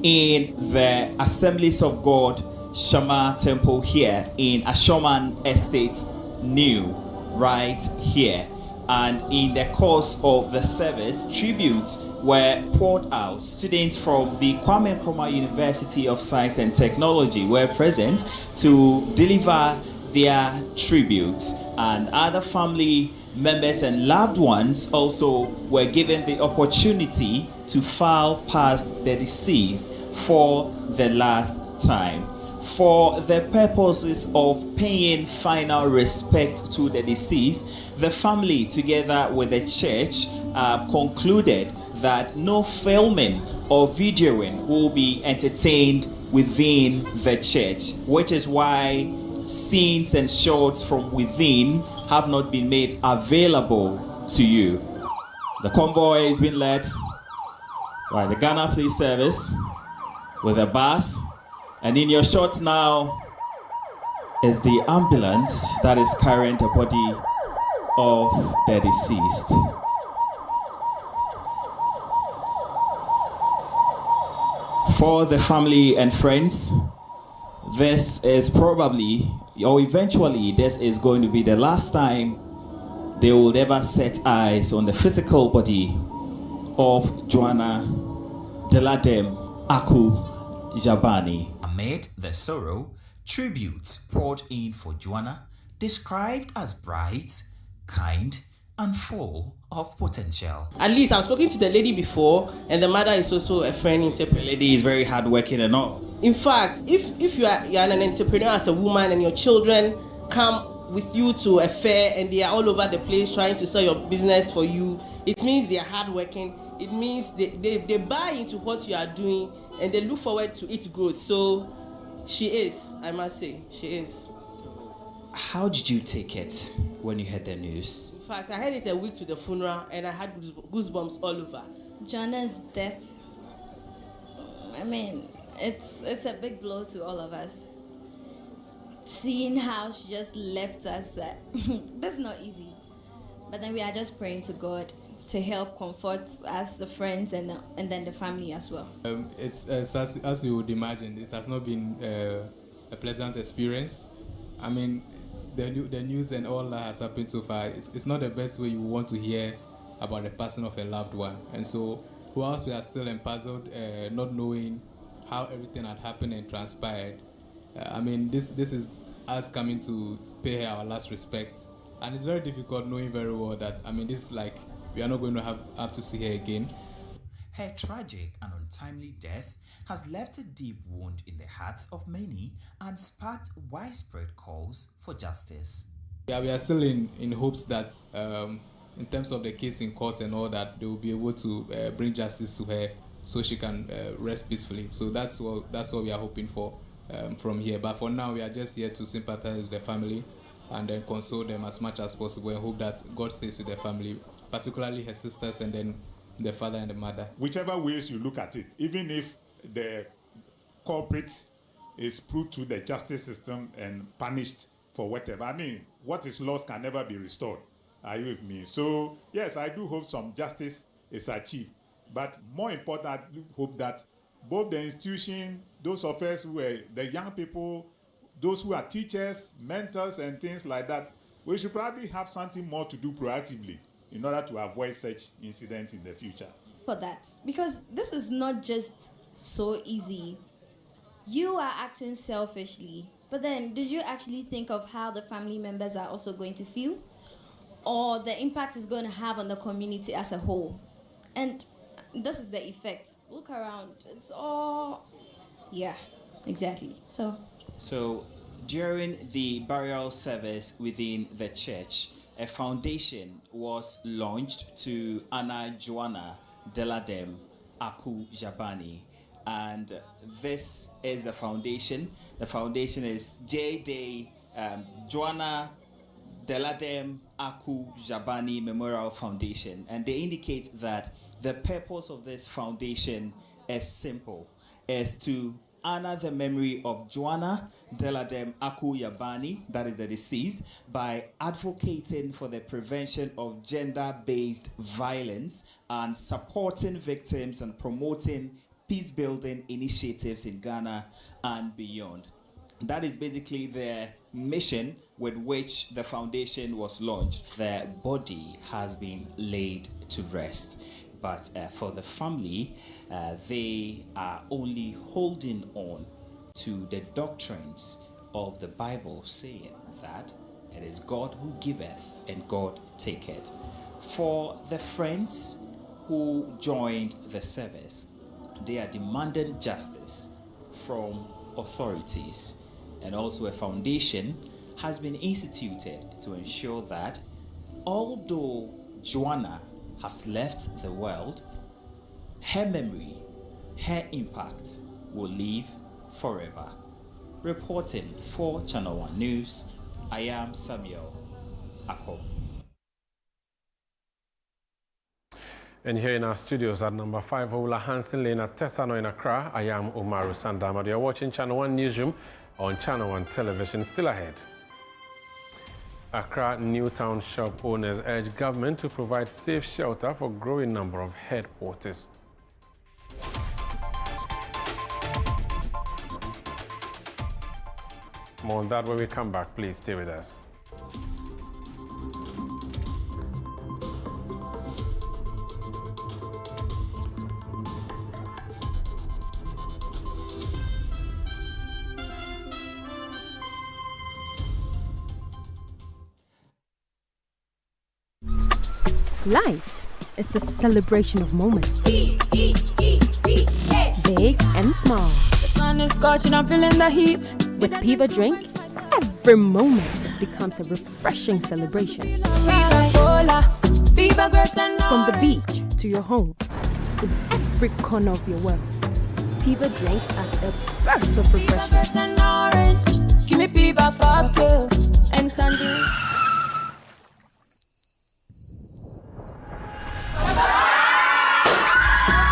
in the Assemblies of God Shammah Temple here in Ashoman Estate New, right here. And in the course of the service, tributes were poured out. Students from the Kwame Nkrumah University of Science and Technology were present to deliver their tributes, and other family members and loved ones also were given the opportunity to file past the deceased for the last time. For the purposes of paying final respect to the deceased, the family, together with the church, concluded that no filming or videoing will be entertained within the church, which is why scenes and shots from within have not been made available to you. The convoy is being led by the Ghana Police Service with a bus, and in your shot now is the ambulance that is carrying the body of the deceased. For the family and friends, this is probably, or eventually, this is going to be the last time they will ever set eyes on the physical body of Joanna Deladem Aku Jabani. Amid the sorrow, tributes poured in for Joanna, described as bright, kind, and full of potential. At least I've spoken to the lady before, and the mother is also a friend entrepreneur. The lady is very hardworking and all. In fact, if you're an entrepreneur as a woman and your children come with you to a fair and they are all over the place trying to sell your business for you, it means they are hardworking. It means they buy into what you are doing and they look forward to its growth. So she is, I must say, she is. How did you take it when you heard the news? In fact, I heard it a week to the funeral and I had goosebumps all over. Joanna's death, I mean, it's a big blow to all of us. Seeing how she just left us, that's not easy. But then we are just praying to God to help comfort us, the friends, and then the family as well. It's as you would imagine, this has not been a pleasant experience. I mean, the news and all that has happened so far, it's not the best way you want to hear about the passing of a loved one. And so, whilst we are still empuzzled, not knowing how everything had happened and transpired, I mean, this is us coming to pay her our last respects. And it's very difficult knowing very well that, I mean, this is like, we are not going to have to see her again. Her tragic and untimely death has left a deep wound in the hearts of many and sparked widespread calls for justice. Yeah, we are still in hopes that in terms of the case in court and all that, they will be able to bring justice to her so she can rest peacefully. So that's what we are hoping for from here. But for now, we are just here to sympathize with the family and then console them as much as possible and hope that God stays with the family, particularly her sisters and then the father and the mother. Whichever ways you look at it, even if the culprit is put to the justice system and punished for whatever, I mean, what is lost can never be restored. Are you with me? So, yes, I do hope some justice is achieved. But more important, I do hope that both the institution, those of us who are the young people, those who are teachers, mentors, and things like that, we should probably have something more to do proactively in order to avoid such incidents in the future. For that, because this is not just so easy. You are acting selfishly, but then did you actually think of how the family members are also going to feel? Or the impact is going to have on the community as a whole? And this is the effect. Look around. It's all... Yeah, exactly. So during the burial service within the church, a foundation was launched to honor Joanna Deladem Aku Jabani. And this is the foundation. The foundation is Joanna Deladem Aku Jabani Memorial Foundation. And they indicate that the purpose of this foundation is simple, is to honor the memory of Joanna Deladem Aku Jabani, that is the deceased, by advocating for the prevention of gender-based violence and supporting victims and promoting peace-building initiatives in Ghana and beyond. That is basically the mission with which the foundation was launched, the body has been laid to rest. But for the family, they are only holding on to the doctrines of the Bible, saying that it is God who giveth and God taketh. For the friends who joined the service, they are demanding justice from authorities, and also a foundation has been instituted to ensure that although Joanna has left the world, her memory, her impact will live forever. Reporting for Channel 1 News, I am Samuel Ekow. And here in our studios at number 5, Ola Hansen Lane at Tesano in Accra, I am Umaru Sandama. You are watching Channel 1 Newsroom on Channel 1 Television. Still ahead. Accra Newtown shop owners urge government to provide safe shelter for growing number of headquarters. More on that when we come back. Please stay with us. Life is a celebration of moments. Big and small. The sun is scorching, I'm feeling the heat. With Piva Drink, every moment becomes a refreshing celebration. From the beach to your home, in every corner of your world, Piva Drink adds a burst of refreshment. Give me Piva cocktail and tangerine.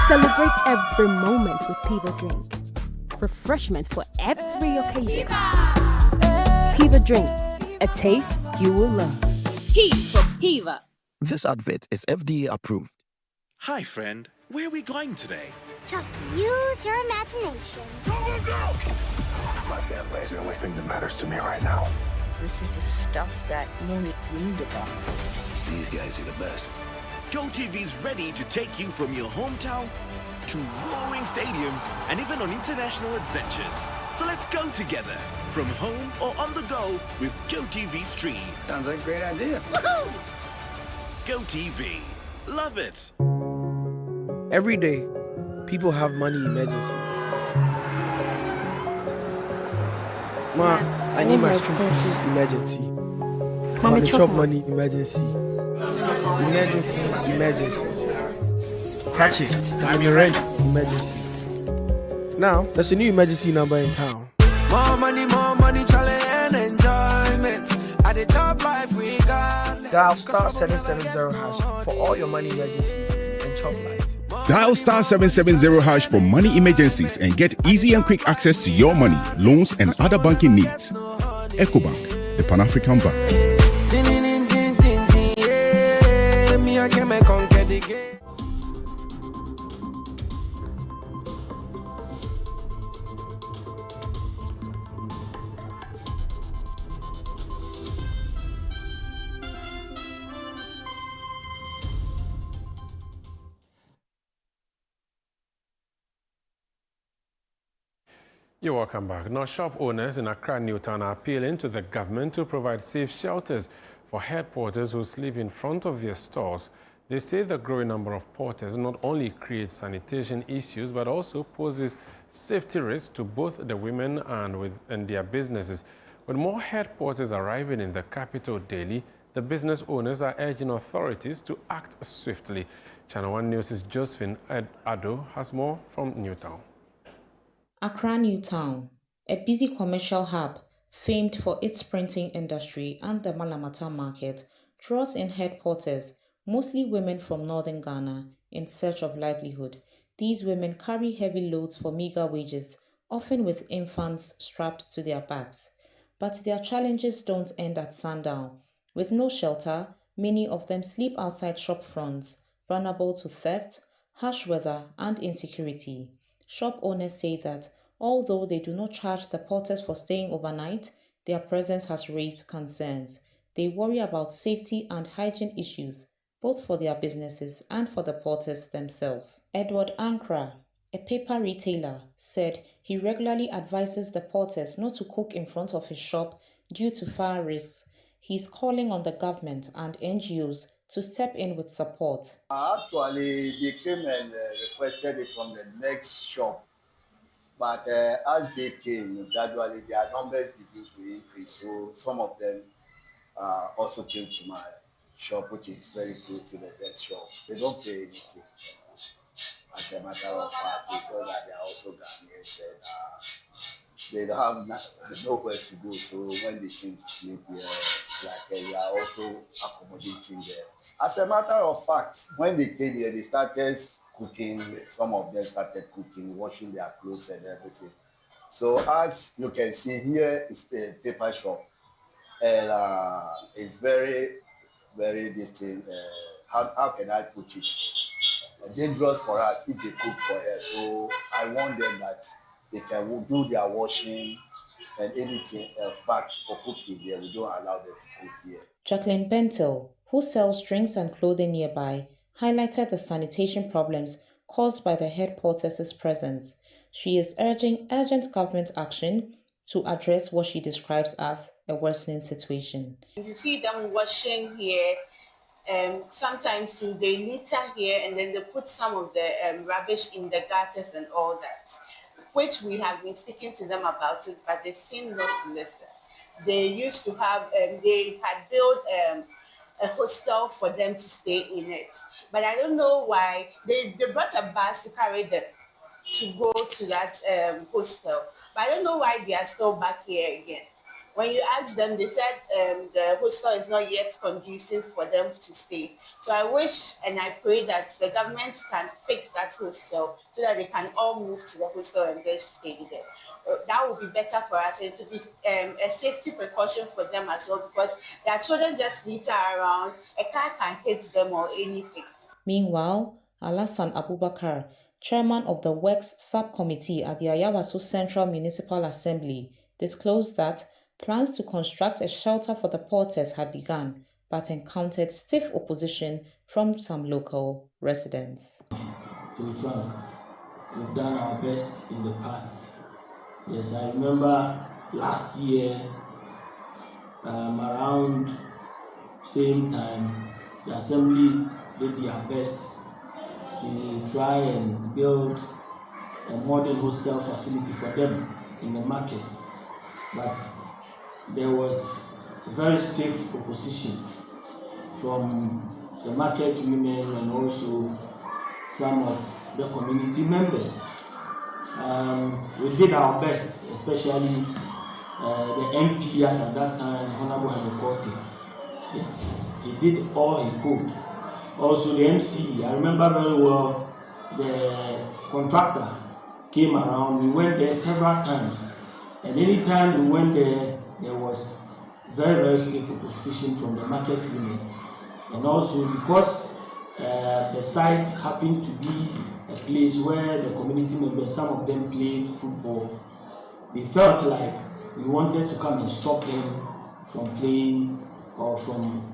Celebrate every moment with Piva Drink. Refreshment for every occasion. Piva Drink, a taste you will love. P for Piva. This advert is FDA approved. Hi, friend. Where are we going today? Just use your imagination. Go, go, go! My family is the only thing that matters to me right now. This is the stuff that Monique dreamed about. These guys are the best. GoTV's ready to take you from your hometown to roaring stadiums and even on international adventures. So let's go together, from home or on the go with GoTV Stream. Sounds like a great idea. Woohoo! GoTV. Love it. Every day, people have money emergencies. Ma, I need my school fees emergency. Mommy, chop money emergency. Emergency, emergency. Catch it. I'm your rent. Emergency. Now, there's a new emergency number in town. More money, challenge and enjoyment. At the top life we got. Dial star 770 hash for all your money emergencies and chop life. Dial star 770 hash for money emergencies and get easy and quick access to your money, loans, and other banking needs. Ekow Bank, the Pan-African Bank. You're welcome back. Now, shop owners in Accra Newtown are appealing to the government to provide safe shelters for headporters who sleep in front of their stores. They say the growing number of porters not only creates sanitation issues, but also poses safety risks to both the women and their businesses. With more headporters arriving in the capital daily, the business owners are urging authorities to act swiftly. Channel 1 News' Josephine Addo has more from Newtown. Accra Newtown, a busy commercial hub famed for its printing industry and the Malamata market, draws in headporters, mostly women from northern Ghana, in search of livelihood. These women carry heavy loads for meager wages, often with infants strapped to their backs. But their challenges don't end at sundown. With no shelter, many of them sleep outside shop fronts, vulnerable to theft, harsh weather, and insecurity. Shop owners say that although they do not charge the porters for staying overnight, Their presence has raised concerns. They worry about safety and hygiene issues, both for their businesses and for the porters themselves. Edward Ankra, a paper retailer, said he regularly advises the porters not to cook in front of his shop due to fire risks. He's calling on the government and NGOs to step in with support. Actually, they came and requested it from the next shop. But as they came, gradually their numbers began to increase. So some of them also came to my shop, which is very close to the dead shop. They don't pay anything. As a matter of fact, we feel that they are also Ghanaians and they don't have nowhere to go. So when they came to sleep here, we are also accommodating them. As a matter of fact, when they came here, they started cooking. Some of them started cooking, washing their clothes and everything. So as you can see here, it's a paper shop, and it's very, very distinct. How can I put it? Dangerous for us if they cook for her. So I want them that they can do their washing and anything else, but for cooking here, we don't allow them to cook here. Jacqueline Bentel, who sells drinks and clothing nearby, highlighted the sanitation problems caused by the head porter's presence. She is urging urgent government action to address what she describes as a worsening situation. You see them washing here. Sometimes they litter here and then they put some of the rubbish in the gutters and all that, which we have been speaking to them about it, but they seem not to listen. They used to have, they had built a hostel for them to stay in it, but I don't know why. They brought a bus to carry them to go to that hostel, but I don't know why they are still back here again. When you ask them, they said the hostel is not yet conducive for them to stay. So I wish and I pray that the government can fix that hostel so that they can all move to the hostel and just stay there. That would be better for us, and to be a safety precaution for them as well, because their children just litter around. A car can hit them or anything. Meanwhile, Alassane Abubakar, chairman of the Works Subcommittee at the Ayawaso Central Municipal Assembly, disclosed that plans to construct a shelter for the porters had begun, but encountered stiff opposition from some local residents. To be frank, we've done our best in the past. Yes, I remember last year, around same time, the assembly did their best to try and build a modern hostel facility for them in the market, but there was very stiff opposition from the market women and also some of the community members. We did our best, especially the MP at that time, Honorable Henry. Yes, he did all he could. Also the MC, I remember very well, the contractor came around. We went there several times, and anytime we went there, there was very, very stiff opposition from the market women. And also because the site happened to be a place where the community members, some of them played football, they felt like we wanted to come and stop them from playing or from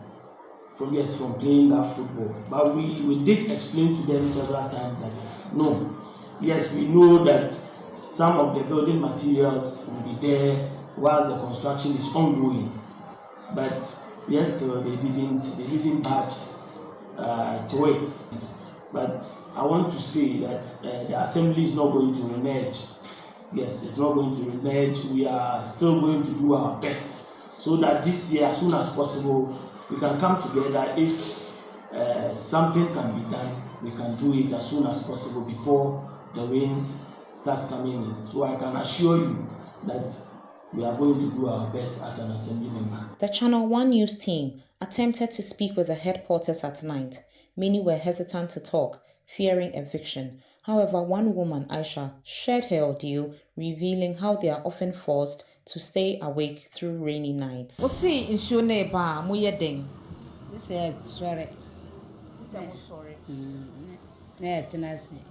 playing that football. But we did explain to them several times that no, yes, we know that some of the building materials will be there whilst the construction is ongoing, but yes, they didn't budge to it. But I want to say that the assembly is not going to renege. Yes, it's not going to renege. We are still going to do our best so that this year, as soon as possible, we can come together. If something can be done, we can do it as soon as possible before the rains start coming in. So I can assure you that we are going to do our best as an assembly member. The Channel 1 News team attempted to speak with the head porters at night. Many were hesitant to talk, fearing eviction. However, one woman, Aisha, shared her ordeal, revealing how they are often forced to stay awake through rainy nights.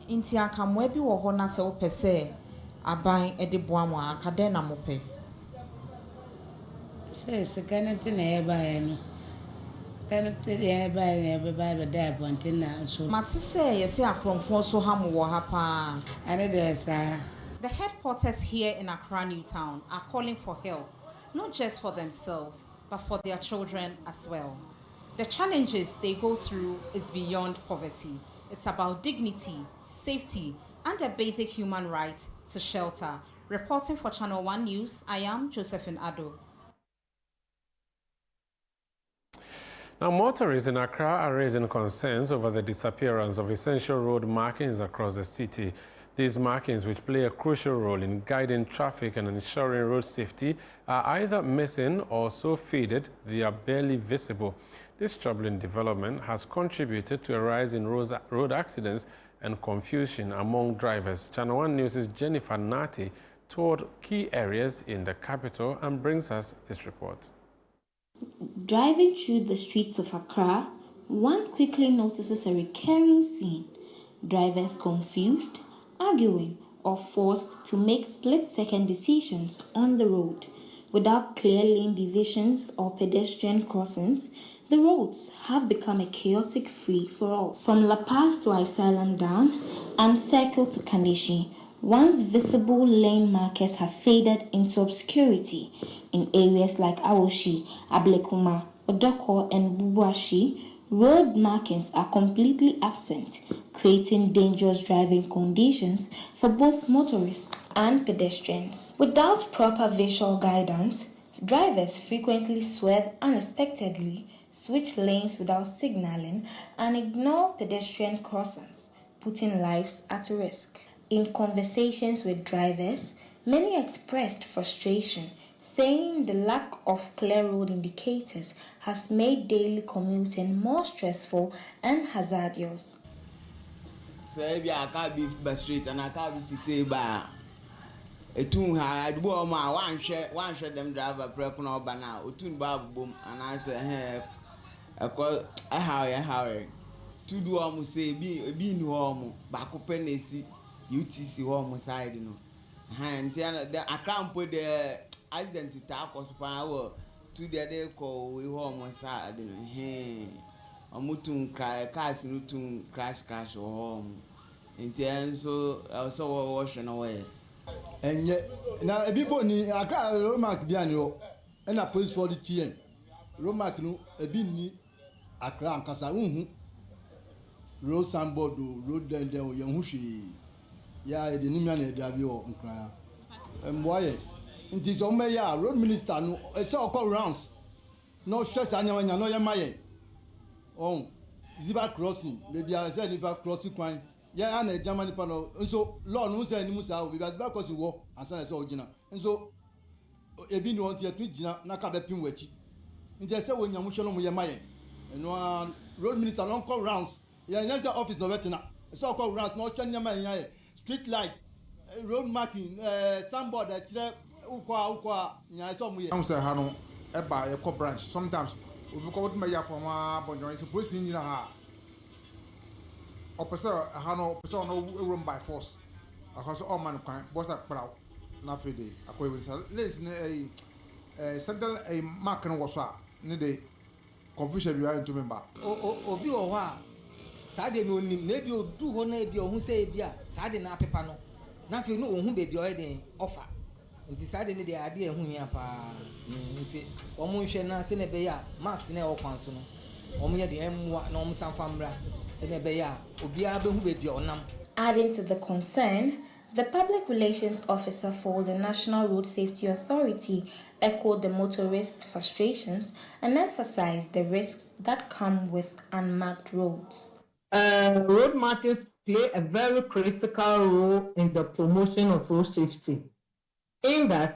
Inti akamwe bi wo ho na se wo pese aban e de boa mo akade na mo pe. Says a cannot in cannot so Matse say you see akromfo so ham wo ha pa. and there's The headquarters here in Accra Newtown are calling for help, not just for themselves, but for their children as well. The challenges they go through is beyond poverty. It's about dignity, safety, and a basic human right to shelter. Reporting for Channel 1 News, I am Josephine Addo. Now, motorists in Accra are raising concerns over the disappearance of essential road markings across the city. These markings, which play a crucial role in guiding traffic and ensuring road safety, are either missing or so faded they are barely visible. This troubling development has contributed to a rise in road accidents and confusion among drivers. Channel 1 News' Jennifer Nati toured key areas in the capital and brings us this report. Driving through the streets of Accra, one quickly notices a recurring scene. Drivers confused, arguing, or forced to make split-second decisions on the road. Without clear lane divisions or pedestrian crossings, the roads have become a chaotic free-for-all. From La Paz to Island Dam and Circle to Kandishi, once visible lane markers have faded into obscurity. In areas like Awoshi, Ablekuma, Odoko, and Bubuashi, road markings are completely absent, creating dangerous driving conditions for both motorists and pedestrians. Without proper visual guidance, drivers frequently swerve unexpectedly, switch lanes without signaling, and ignore pedestrian crossings, putting lives at risk. In conversations with drivers, many expressed frustration, saying the lack of clear road indicators has made daily commuting more stressful and hazardous. I can't be straight and I can't be say by a tune hard one share them driver prep no banana, or tune bab boom, and I say, hey, I call a Harry. To do almost say be no home, back open UTC home side, you know. And I can't put the identity cause power to the day call we home side, you know. Hey, I'm mutun cars to crash or home. And then so I was so washing away. And yet, now people need a crowd of Romac Biano and a police for the TN. Romac no a bini a crown Casaun. Road Sambodo, road then Yamushi. Ya the Nimian Davio and cry. And why? It is on my road minister, no, a so called rounds. No stress, I know when you know your Mayan. Oh, Ziba crossing, maybe I said if I cross the point. Yeah, and a German panel, and so Lord knows any Musa because back because you walk and so I saw Gina. And so a bin want to treat Gina, Naka Pin Wechi. And they said when you're Mushon Yamayan and one road minister long call rounds. Yeah, that's your office no veteran. So called rounds, no Chanyama, street light, road marking, sandboard that Ukwa, somewhere. I'm saying, Hano, a co branch. Sometimes we go to my yard from a supposed in your Opposite Hano, no room by force. Across all mankind, was that proud. Nothing day. A quay with listen a central a mark and was need a confusion you are into member. Oh, be or what? Saturday no maybe you do one maybe or who say beer, Saturday na pepano. Now you know who baby already offer. And decided the idea who ya pa. Omushe na senebeya, Max in our consul. Omia the M1 no San Fambra. Adding to the concern, the Public Relations Officer for the National Road Safety Authority echoed the motorists' frustrations and emphasized the risks that come with unmarked roads. Road markings play a very critical role in the promotion of road safety, in that